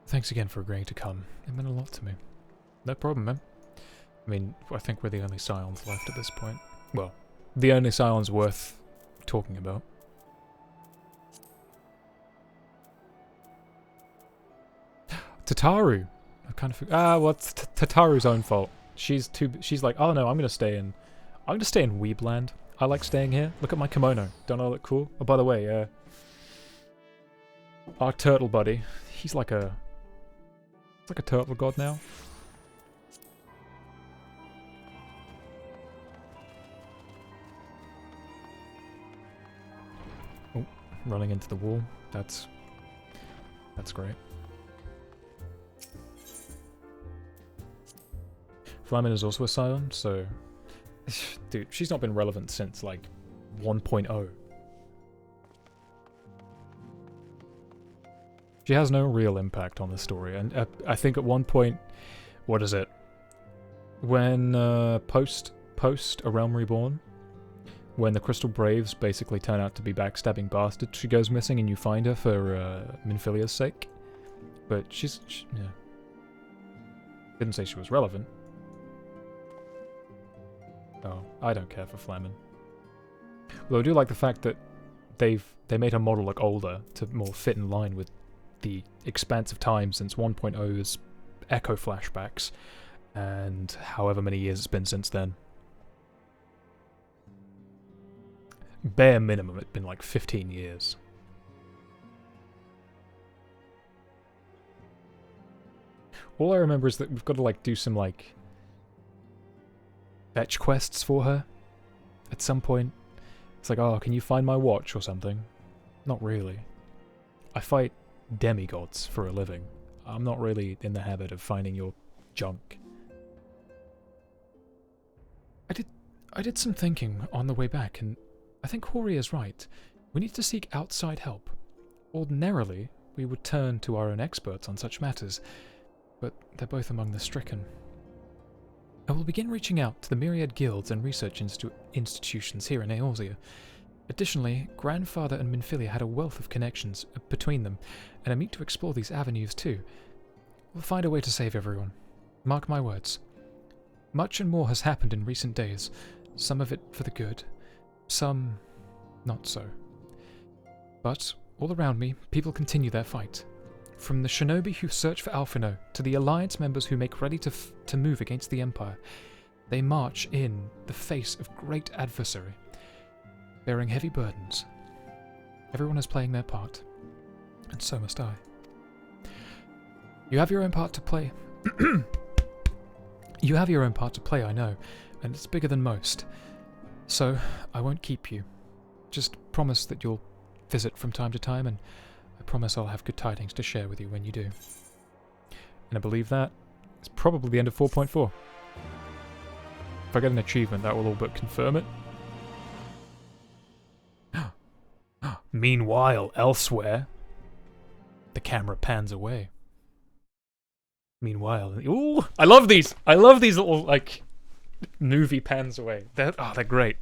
Thanks again for agreeing to come. It meant a lot to me. No problem, man. I mean, I think we're the only Scions left at this point. Well, the only Scions worth talking about. Tataru! I kind of well, it's Tataru's own fault. She's like, oh no, I'm gonna stay in Weebland. I like staying here. Look at my kimono. Don't I look cool? Oh, by the way, our turtle buddy, he's like a turtle god now. Oh, running into the wall. That's great. Flamin is also a Scion, so... Dude, she's not been relevant since, like, 1.0. She has no real impact on the story, and I think at one point... What is it? When, post A Realm Reborn, when the Crystal Braves basically turn out to be backstabbing bastards, she goes missing and you find her for, Minfilia's sake. But yeah. Didn't say she was relevant. Oh, I don't care for Flamin. Although I do like the fact that they made her model look older to more fit in line with the expanse of time since 1.0's Echo flashbacks, and however many years it's been since then. Bare minimum, it's been like 15 years. All I remember is that we've got to like do some like fetch quests for her at some point. It's like, oh, can you find my watch or something? Not really. I fight demigods for a living. I'm not really in the habit of finding your junk. I did some thinking on the way back, and I think Hori is right. We need to seek outside help. Ordinarily, we would turn to our own experts on such matters, but they're both among the stricken. I will begin reaching out to the myriad guilds and research institutions here in Eorzea. Additionally, Grandfather and Minfilia had a wealth of connections between them, and I'm eager to explore these avenues too. We'll find a way to save everyone. Mark my words. Much and more has happened in recent days, some of it for the good, some not so. But, all around me, people continue their fight. From the shinobi who search for Alphinaud, to the Alliance members who make ready to move against the Empire, they march in the face of great adversary, bearing heavy burdens. Everyone is playing their part, and so must I. You have your own part to play. You have your own part to play, I know, and it's bigger than most. So, I won't keep you. Just promise that you'll visit from time to time, and I promise I'll have good tidings to share with you when you do. And I believe that is probably the end of 4.4. If I get an achievement, that will all but confirm it. Meanwhile, elsewhere, the camera pans away. Meanwhile, ooh, I love these! I love these little, like, movie pans away. They're great.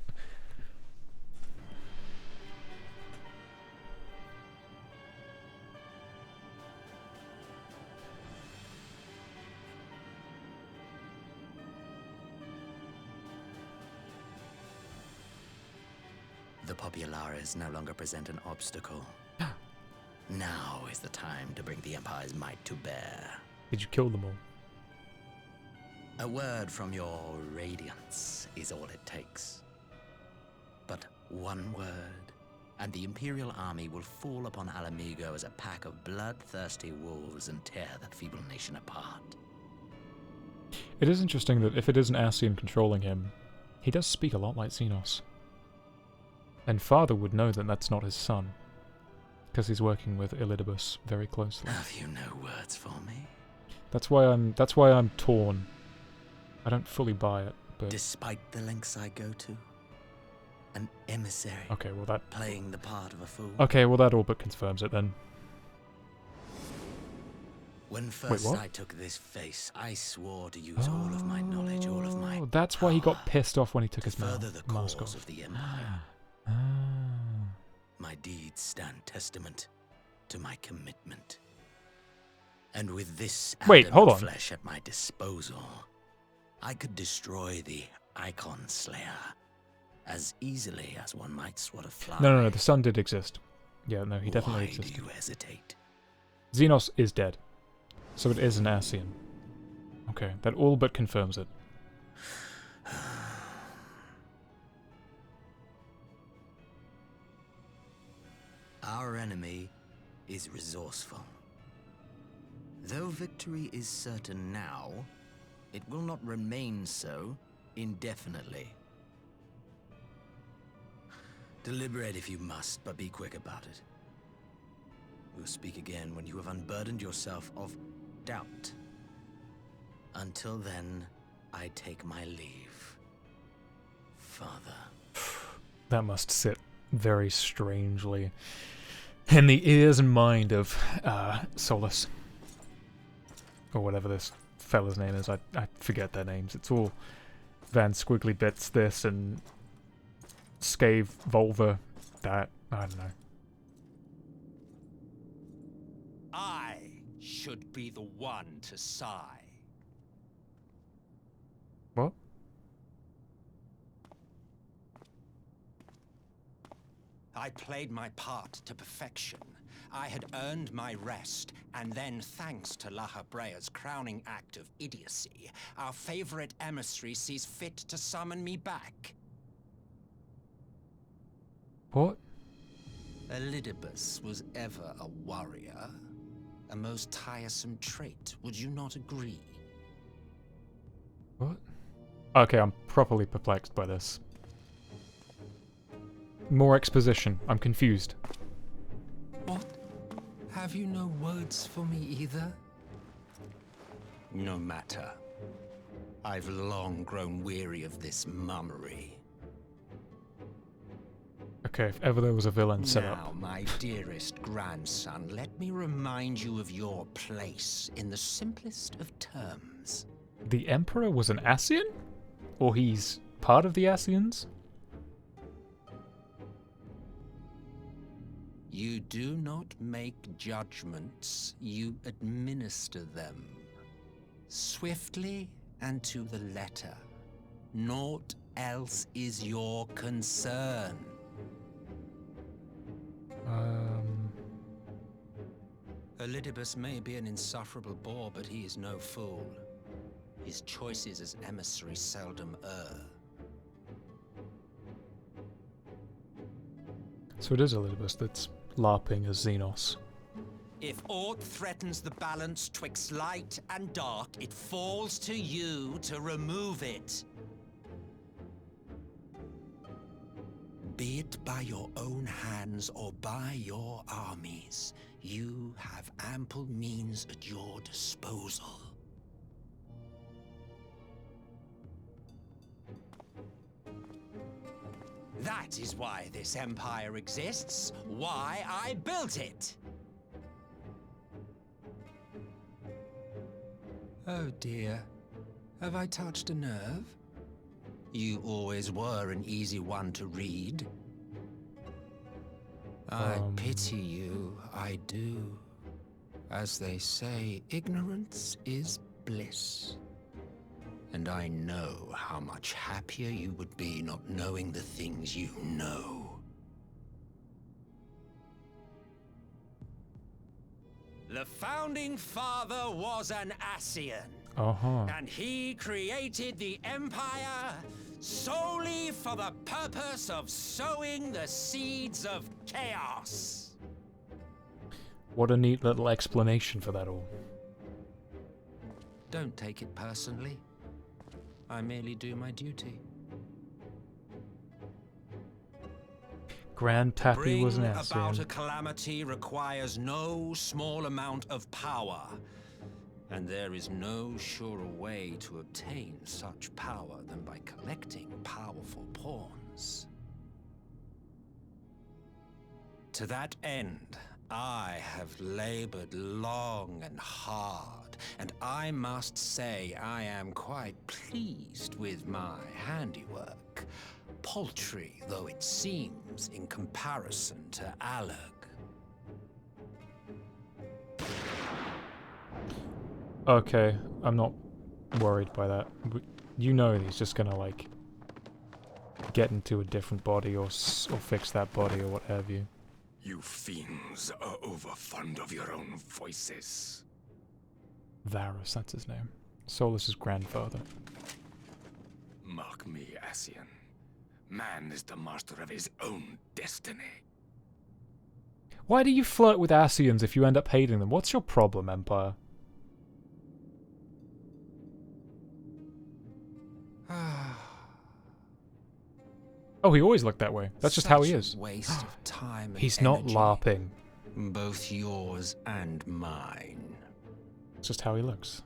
The Populares no longer present an obstacle. Now is the time to bring the Empire's might to bear. Did you kill them all? A word from your Radiance is all it takes. But one word, and the Imperial army will fall upon Alamigo as a pack of bloodthirsty wolves and tear that feeble nation apart. It is interesting that if it is an Ascian controlling him, he does speak a lot like Xenos. And Father would know that that's not his son, because he's working with Elidibus very closely. Have you no words for me? That's why I'm torn. I don't fully buy it, but despite the lengths I go to, an emissary. Okay, well that playing the part of a fool. Okay, well that all but confirms it then. When first I took this face, I swore to use all of my knowledge, all of my that's why he got pissed off when he took his further the mask cause off. of the Empire. My deeds stand testament to my commitment. And with this flesh at my disposal, I could destroy the Icon Slayer as easily as one might swat a fly. No, the son did exist. Yeah, no, he definitely existed. Why do you hesitate? Xenos is dead. So it is an Ascian. Okay, that all but confirms it. Our enemy is resourceful. Though victory is certain now, it will not remain so indefinitely. Deliberate if you must, but be quick about it. We'll speak again when you have unburdened yourself of doubt. Until then, I take my leave. Father. That must sit very strangely in the ears and mind of Solus. Or whatever this fella's name is. I forget their names. It's all Van Squiggly Bits this and Scave Volva that. I don't know. I should be the one to sigh. What? I played my part to perfection. I had earned my rest, and then thanks to La Habrea's crowning act of idiocy, our favorite emissary sees fit to summon me back. What? Elidibus was ever a warrior. A most tiresome trait, would you not agree? What? Okay, I'm properly perplexed by this. More exposition. I'm confused. What? Have you no words for me either? No matter. I've long grown weary of this mummery. Okay, if ever there was a villain set up. Now, my dearest grandson, let me remind you of your place in the simplest of terms. The Emperor was an Ascian? Or he's part of the Ascians? You do not make judgments, you administer them. Swiftly and to the letter. Naught else is your concern. Elidibus may be an insufferable bore, but he is no fool. His choices as emissary seldom err. So it is Elidibus that's LARPing as Xenos. If aught threatens the balance twixt light and dark, it falls to you to remove it. Be it by your own hands or by your armies, you have ample means at your disposal. That is why this empire exists, why I built it. Oh dear, have I touched a nerve? You always were an easy one to read. I pity you, I do. As they say, ignorance is bliss. And I know how much happier you would be not knowing the things you know. The Founding Father was an Ascian. And he created the Empire solely for the purpose of sowing the seeds of chaos. What a neat little explanation for that all. Don't take it personally. I merely do my duty. Grand Tappy was an Ascian. Bring about a calamity requires no small amount of power. And there is no surer way to obtain such power than by collecting powerful pawns. To that end, I have labored long and hard, and I must say I am quite pleased with my handiwork, paltry though it seems in comparison to Alag. Okay, I'm not worried by that. You know he's just gonna, like, get into a different body or fix that body or what have you. You fiends are overfond of your own voices. Varus, that's his name. Solus's grandfather. Mark me, Ascian. Man is the master of his own destiny. Why do you flirt with Ascians if you end up hating them? What's your problem, Empire? Oh, he always looked that way. That's just how he is. Waste of time and He's not energy, LARPing. both yours and mine. It's just how he looks.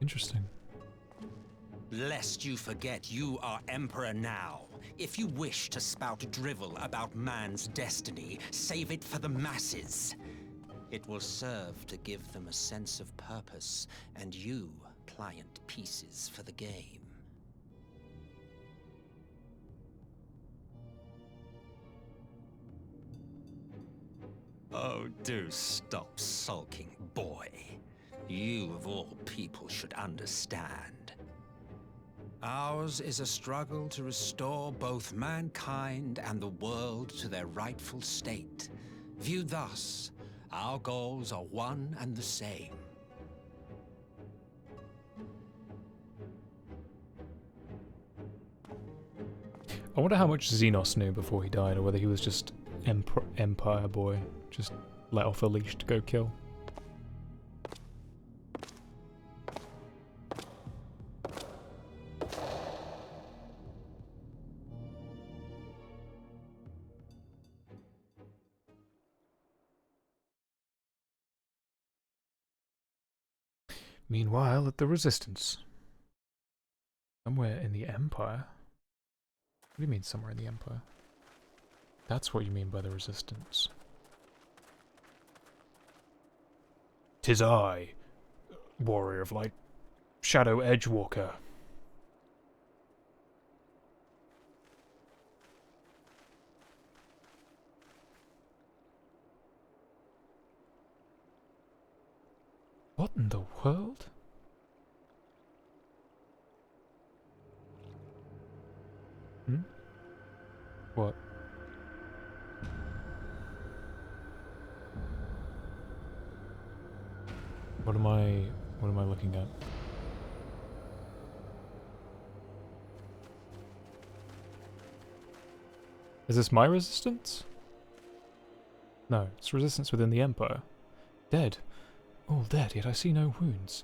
Interesting. Lest you forget, you are Emperor now. If you wish to spout drivel about man's destiny, save it for the masses. It will serve to give them a sense of purpose, and you, pliant pieces for the game. Oh, do stop sulking, boy. You, of all people, should understand. Ours is a struggle to restore both mankind and the world to their rightful state. Viewed thus, our goals are one and the same. I wonder how much Xenos knew before he died, or whether he was just Empire boy, just let off a leash to go kill. Meanwhile, at the Resistance. Somewhere in the Empire? What do you mean, somewhere in the Empire? That's what you mean by the Resistance. 'Tis I, Warrior of Light, Shadow Edgewalker. What in the world? Hmm? What? What am I looking at? Is this my resistance? No, it's resistance within the Empire. Dead. All dead, yet I see no wounds,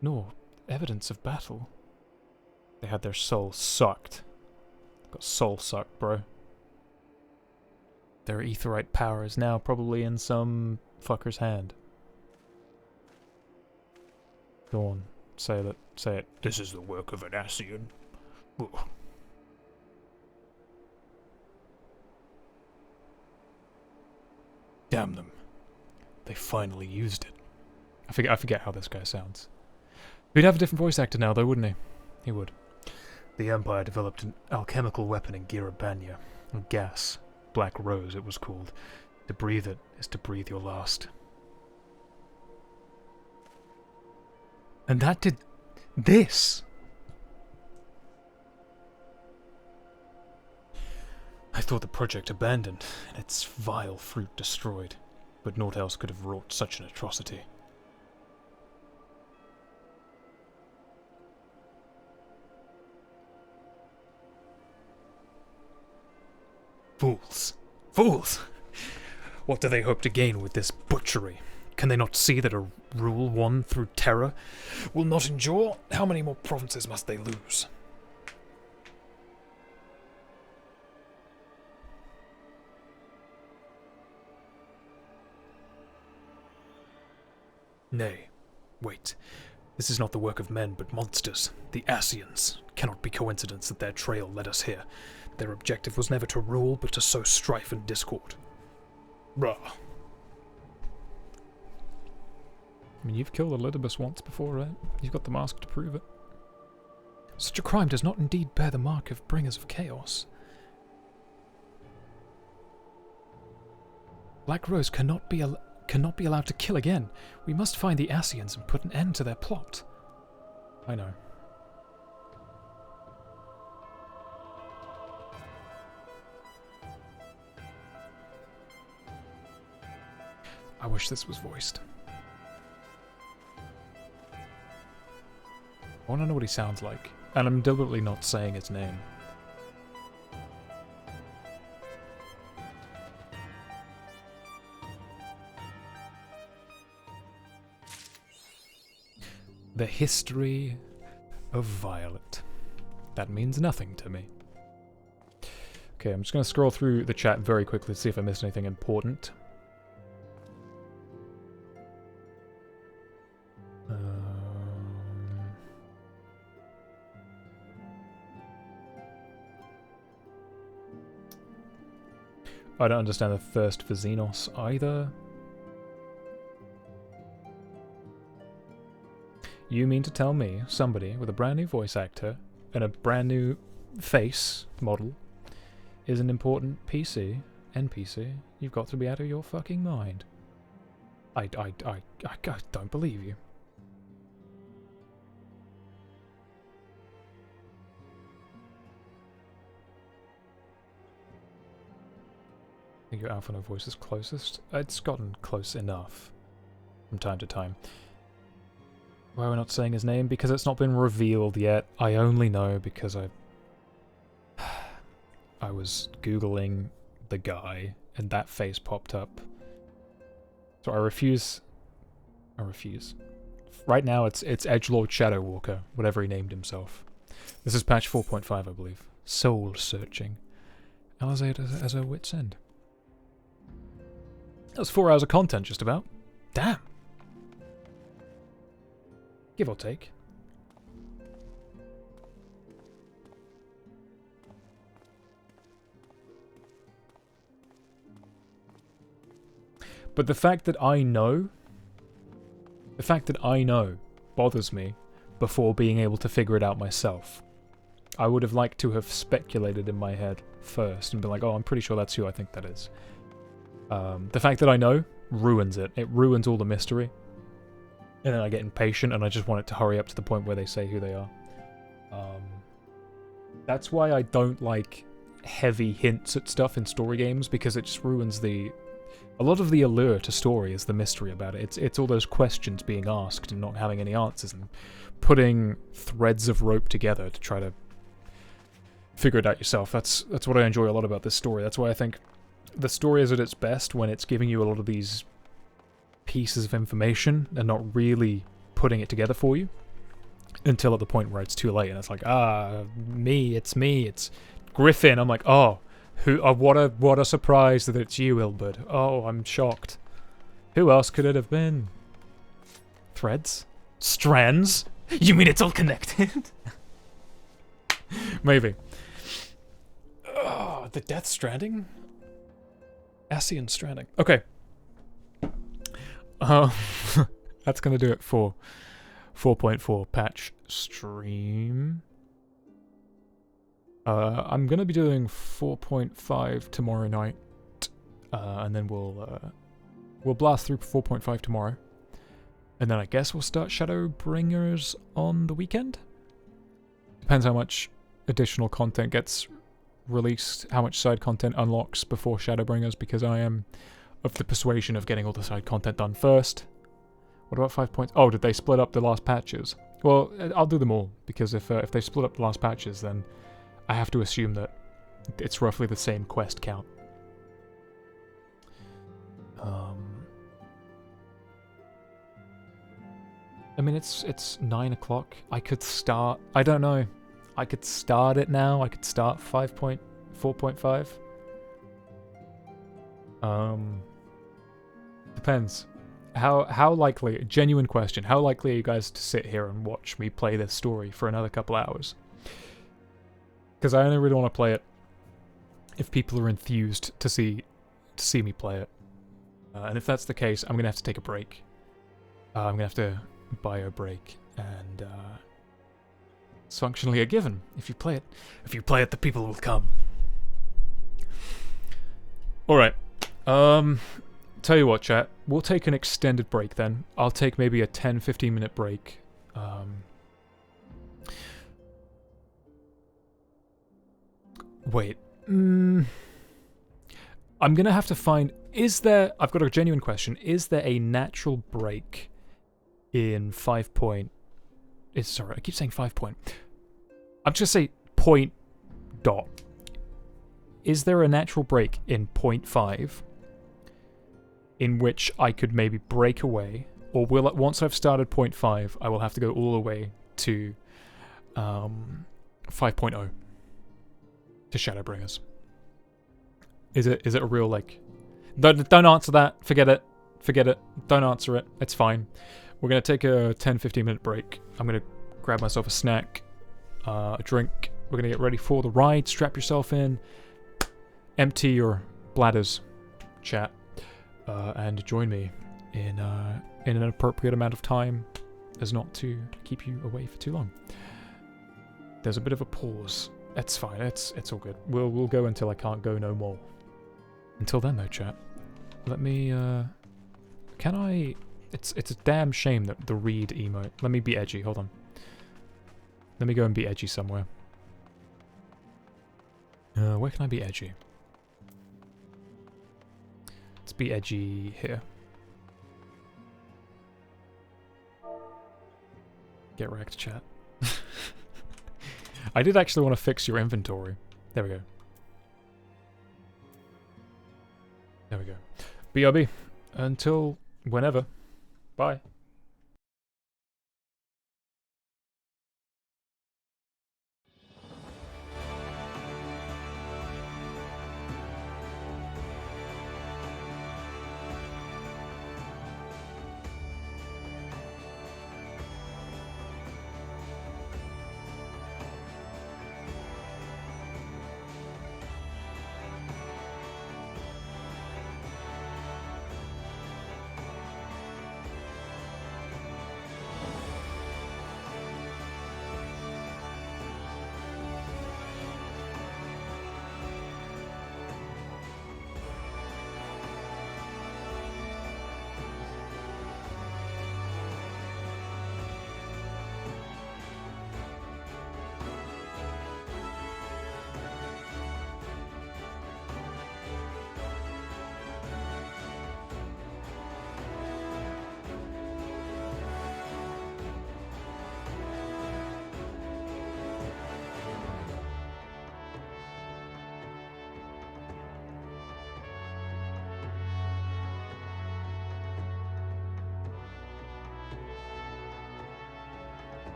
nor evidence of battle. They had their souls sucked. Got soul sucked, bro. Their aetherite power is now probably in some fucker's hand. Go on, say it. This is the work of an Ascian. Ugh. Damn them. They finally used it. I forget how this guy sounds. We'd have a different voice actor now though, wouldn't he? He would. The Empire developed an alchemical weapon in Girabanya. A gas. Black Rose it was called. To breathe it is to breathe your last. And that did this! I thought the project abandoned, and its vile fruit destroyed, but naught else could have wrought such an atrocity. Fools! Fools! What do they hope to gain with this butchery? Can they not see that a rule won through terror will not endure? How many more provinces must they lose? Nay, wait. This is not the work of men, but monsters. The Ascians. Cannot be coincidence that their trail led us here. Their objective was never to rule, but to sow strife and discord. Bruh. I mean, you've killed Elidibus once before, right? You've got the mask to prove it. Such a crime does not indeed bear the mark of bringers of chaos. Black Rose cannot be allowed to kill again. We must find the Ascians and put an end to their plot. I know. I wish this was voiced. I want to know what he sounds like, and I'm deliberately not saying his name. The history of Violet. That means nothing to me. Okay, I'm just going to scroll through the chat very quickly to see if I missed anything important. I don't understand the thirst for Xenos either. You mean to tell me somebody with a brand new voice actor and a brand new face model is an important NPC? You've got to be out of your fucking mind. I don't believe you. I think your Alphino voice is closest. It's gotten close enough from time to time. Why are we not saying his name? Because it's not been revealed yet. I only know because I was Googling the guy and that face popped up. So I refuse. Right now it's Edgelord Shadowwalker, whatever he named himself. This is patch 4.5, I believe. Soul searching. Alizé as a wit's end. That was 4 hours of content, just about. Damn. Give or take. But the fact that I know bothers me before being able to figure it out myself. I would have liked to have speculated in my head first and been like, oh, I'm pretty sure that's who I think that is. The fact that I know ruins it. It ruins all the mystery. And then I get impatient and I just want it to hurry up to the point where they say who they are. That's why I don't like heavy hints at stuff in story games, because it just ruins a lot of the allure to story is the mystery about it. It's all those questions being asked and not having any answers and putting threads of rope together to try to figure it out yourself. That's what I enjoy a lot about this story. That's why I think the story is at its best when it's giving you a lot of these pieces of information and not really putting it together for you until at the point where it's too late and it's like, it's Griffin. I'm like, oh, what a surprise that it's you, Ilbert. Oh, I'm shocked. Who else could it have been? Threads? Strands? You mean it's all connected? Maybe. Oh, the Death Stranding? Ascian Stranding. Okay. That's gonna do it for 4.4 patch stream. I'm gonna be doing 4.5 tomorrow night, and then we'll blast through 4.5 tomorrow, and then I guess we'll start Shadowbringers on the weekend. Depends how much additional content gets released, how much side content unlocks before Shadowbringers, because I am of the persuasion of getting all the side content done first. What about 5 points? Oh, did they split up the last patches? Well, I'll do them all, because if they split up the last patches, then I have to assume that it's roughly the same quest count. I mean, it's 9 o'clock. I could start... I don't know. I could start it now. I could start 4.5. Depends. How likely... Genuine question. How likely are you guys to sit here and watch me play this story for another couple hours? Because I only really want to play it if people are enthused to see me play it. And if that's the case, I'm going to have to take a break. I'm going to have to bio break, and it's functionally a given. If you play it, the people will come. Alright. Tell you what, chat. We'll take an extended break then. I'll take maybe a 10-15 minute break. Wait. I'm gonna have to find... I've got a genuine question. Is there a natural break in 5 point... Sorry, I keep saying 5 point. I'm just gonna say point dot. Is there a natural break in 0.5 in which I could maybe break away? Or once I've started 0.5, I will have to go all the way to 5.0 to Shadowbringers? Is it a real, like... Don't answer that. Forget it. Don't answer it. It's fine. We're going to take a 10-15 minute break. I'm going to grab myself a snack, a drink. We're going to get ready for the ride. Strap yourself in. Empty your bladders, chat. And join me in an appropriate amount of time as not to keep you away for too long. There's a bit of a pause. It's fine. It's all good. We'll go until I can't go no more. Until then, though, chat. Let me. Can I? It's a damn shame that the read emote. Let me be edgy. Hold on. Let me go and be edgy somewhere. Where can I be edgy? Let's be edgy here. Get wrecked, chat. I did actually want to fix your inventory. There we go. There we go. BRB. Until whenever. Bye.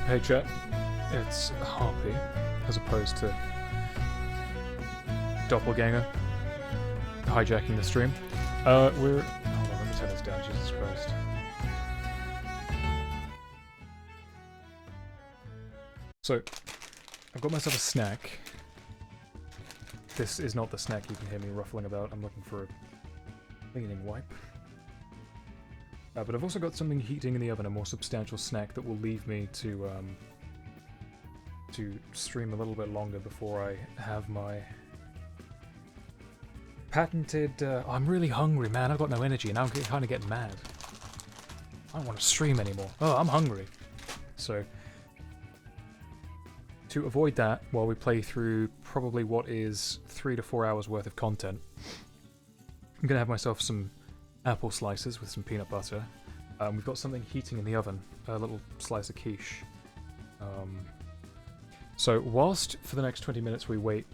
Hey chat, it's Harpy, as opposed to Doppelganger hijacking the stream. Hold on, let me turn this down, Jesus Christ. So, I've got myself a snack. This is not the snack you can hear me ruffling about. I'm looking for a cleaning wipe. But I've also got something heating in the oven, a more substantial snack that will leave me to stream a little bit longer before I have my patented... I'm really hungry, man. I've got no energy, and I'm kind of getting mad. I don't want to stream anymore. Oh, I'm hungry. So, to avoid that, while we play through probably what is 3 to 4 hours worth of content, I'm going to have myself some apple slices with some peanut butter. We've got something heating in the oven, a little slice of quiche. So whilst for the next 20 minutes we wait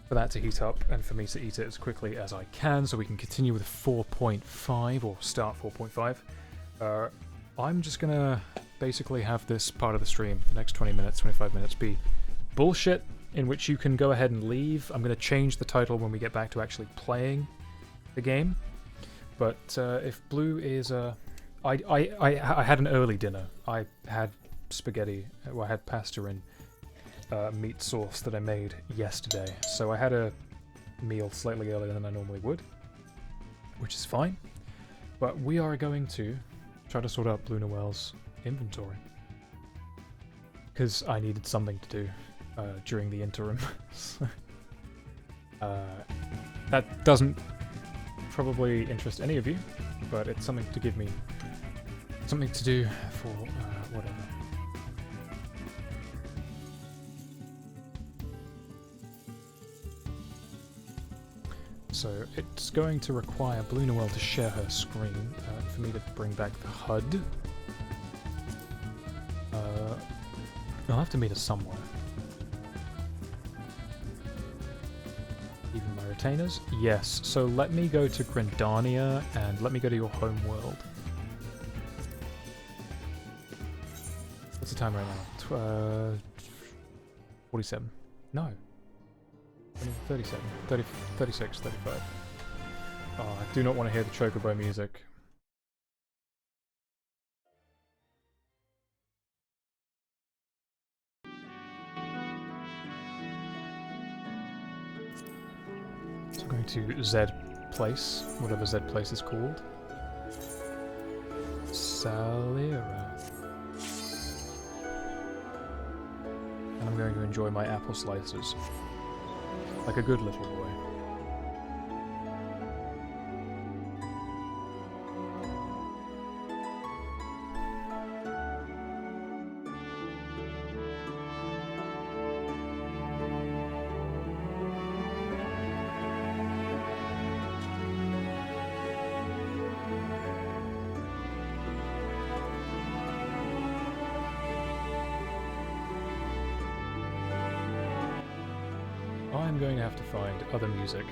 for that to heat up and for me to eat it as quickly as I can so we can continue with 4.5 or start 4.5, I'm just going to basically have this part of the stream, the next 20 minutes, 25 minutes, be bullshit in which you can go ahead and leave. I'm going to change the title when we get back to actually playing the game. But if Blue is I had an early dinner. I had spaghetti. Well, I had pasta and meat sauce that I made yesterday. So I had a meal slightly earlier than I normally would, which is fine. But we are going to try to sort out Blue Noel's inventory. Because I needed something to do during the interim. That doesn't probably interest any of you, but it's something to give me something to do for whatever. So it's going to require Blue Noel to share her screen for me to bring back the HUD. I'll have to meet us somewhere. Even my retainers? Yes. So let me go to Grindania and let me go to your home world. What's the time right now? 47. No. 37. 30, 36, 35. Oh, I do not want to hear the Chocobo music. So I'm going to Z place, whatever Z place is called. Salira. And I'm going to enjoy my apple slices. Like a good little boy. I'm going to have to find other music.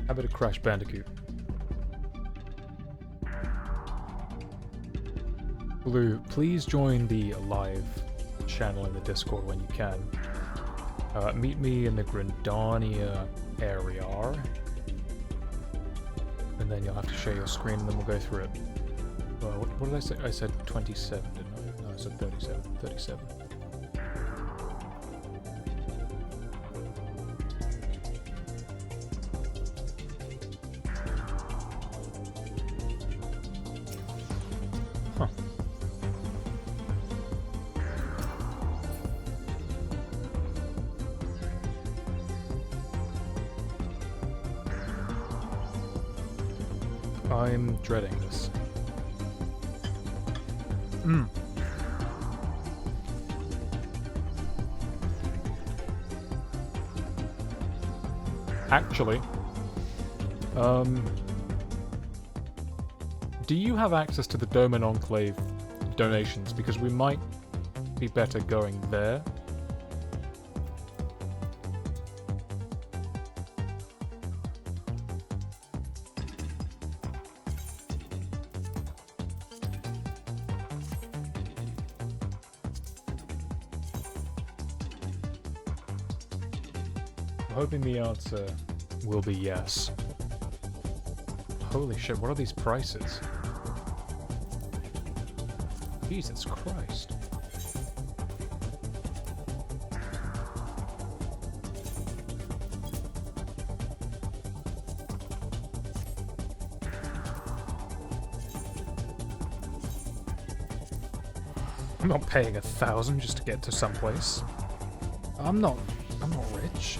How about a Crash Bandicoot? Blue, please join the live channel in the Discord when you can. Meet me in the Grindania area. And then you'll have to share your screen and then we'll go through it. What did I say? I said 27, didn't I? No, I said 37. 37. Huh. I'm dreading this. Actually, do you have access to the Domain Enclave donations, because we might be better going there. I'm hoping the answer will be yes. Holy shit, what are these prices? Jesus Christ. I'm not paying 1,000 just to get to someplace. I'm not rich.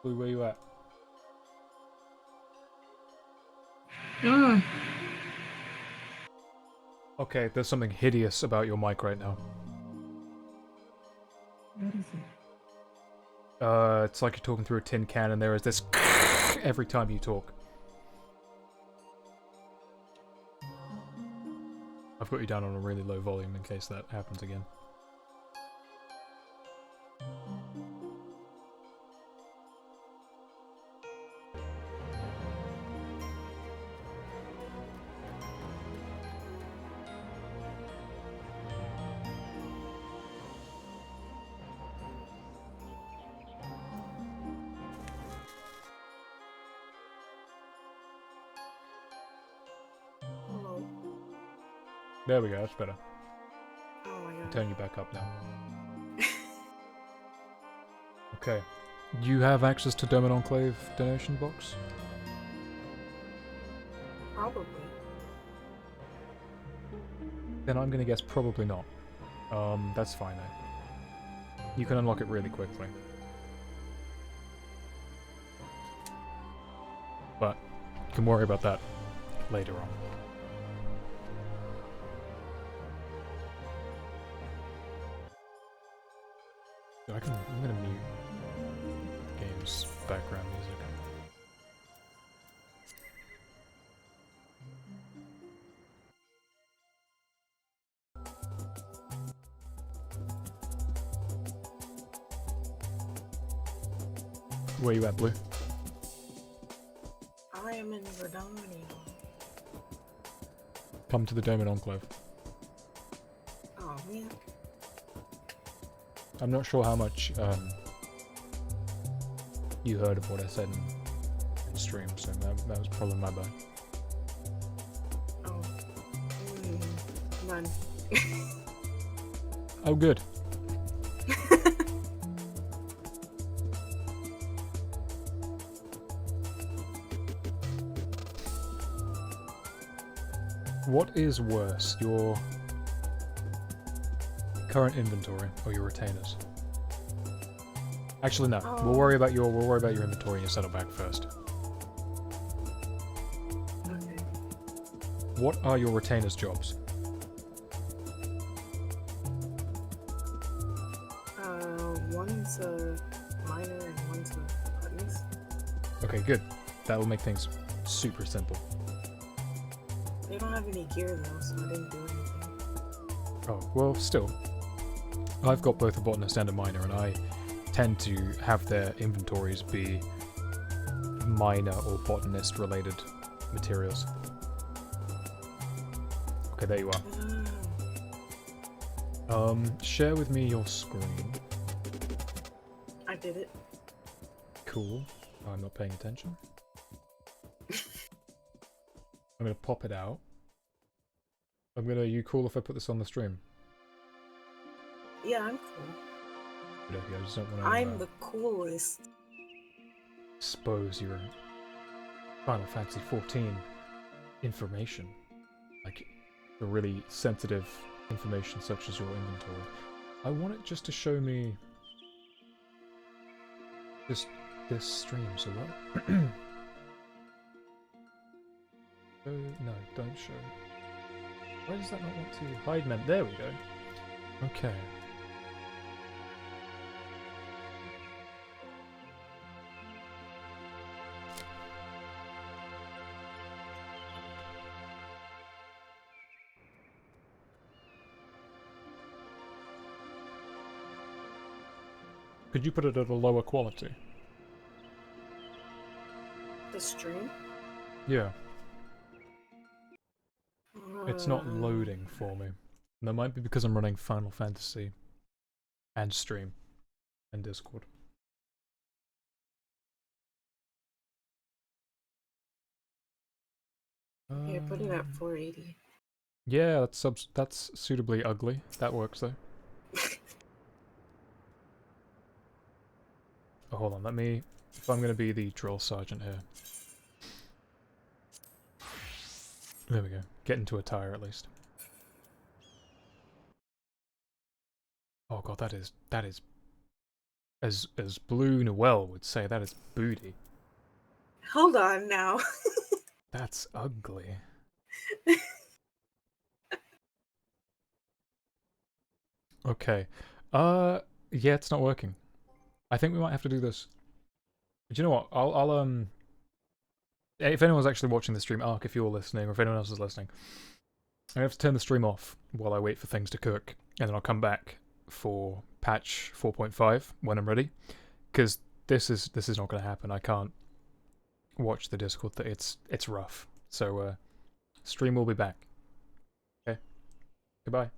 Blue, where you at? Okay, there's something hideous about your mic right now. What is it? It's like you're talking through a tin can and there is this every time you talk. I've got you down on a really low volume in case that happens again. Hello. There we go, that's better. Oh my god. I'll turn you back up now. Okay. You have access to Domin Enclave donation box? Probably. Then I'm gonna guess probably not. That's fine though. You can unlock it really quickly. But you can worry about that later on. I'm gonna mute game's background music. Where you at, Blue? I am in Verdania. Come to the Domin Enclave. Oh man. I'm not sure how much you heard of what I said in stream, so that was probably my bad. Oh. None. Oh, good. What is worse, your current inventory or your retainers? Actually, no. We'll worry about your inventory and your saddlebag first. Okay. What are your retainers' jobs? One's a miner and one's a botanist. Okay, good. That will make things super simple. They don't have any gear though, so I didn't do anything. Oh, well, still. I've got both a botanist and a miner, and I tend to have their inventories be miner or botanist related materials. Okay, there you are. Share with me your screen. I did it. Cool. I'm not paying attention. I'm gonna pop it out. You cool if I put this on the stream? Yeah, I'm cool. Okay, I just don't want to. I'm the coolest. Expose your Final Fantasy 14 information, like the really sensitive information such as your inventory. I want it just to show me this stream, so what? No, don't show. Why does that not want to hide men? There we go. Okay. Could you put it at a lower quality? The stream? Yeah. It's not loading for me. And that might be because I'm running Final Fantasy and stream and Discord. Yeah, put it at 480. Yeah, that's suitably ugly. That works though. Oh, hold on, let me... If I'm gonna be the drill sergeant here. There we go. Get into a tire at least. Oh god, that is as Blue Noel would say, that is booty. Hold on now. That's ugly. Okay. Yeah, it's not working. I think we might have to do this. Do you know what? I'll if anyone's actually watching the stream, Ark, if you're listening, or if anyone else is listening, I have to turn the stream off while I wait for things to cook, and then I'll come back for patch 4.5 when I'm ready, because this is not going to happen. I can't watch the Discord. It's rough. So stream will be back. Okay. Goodbye.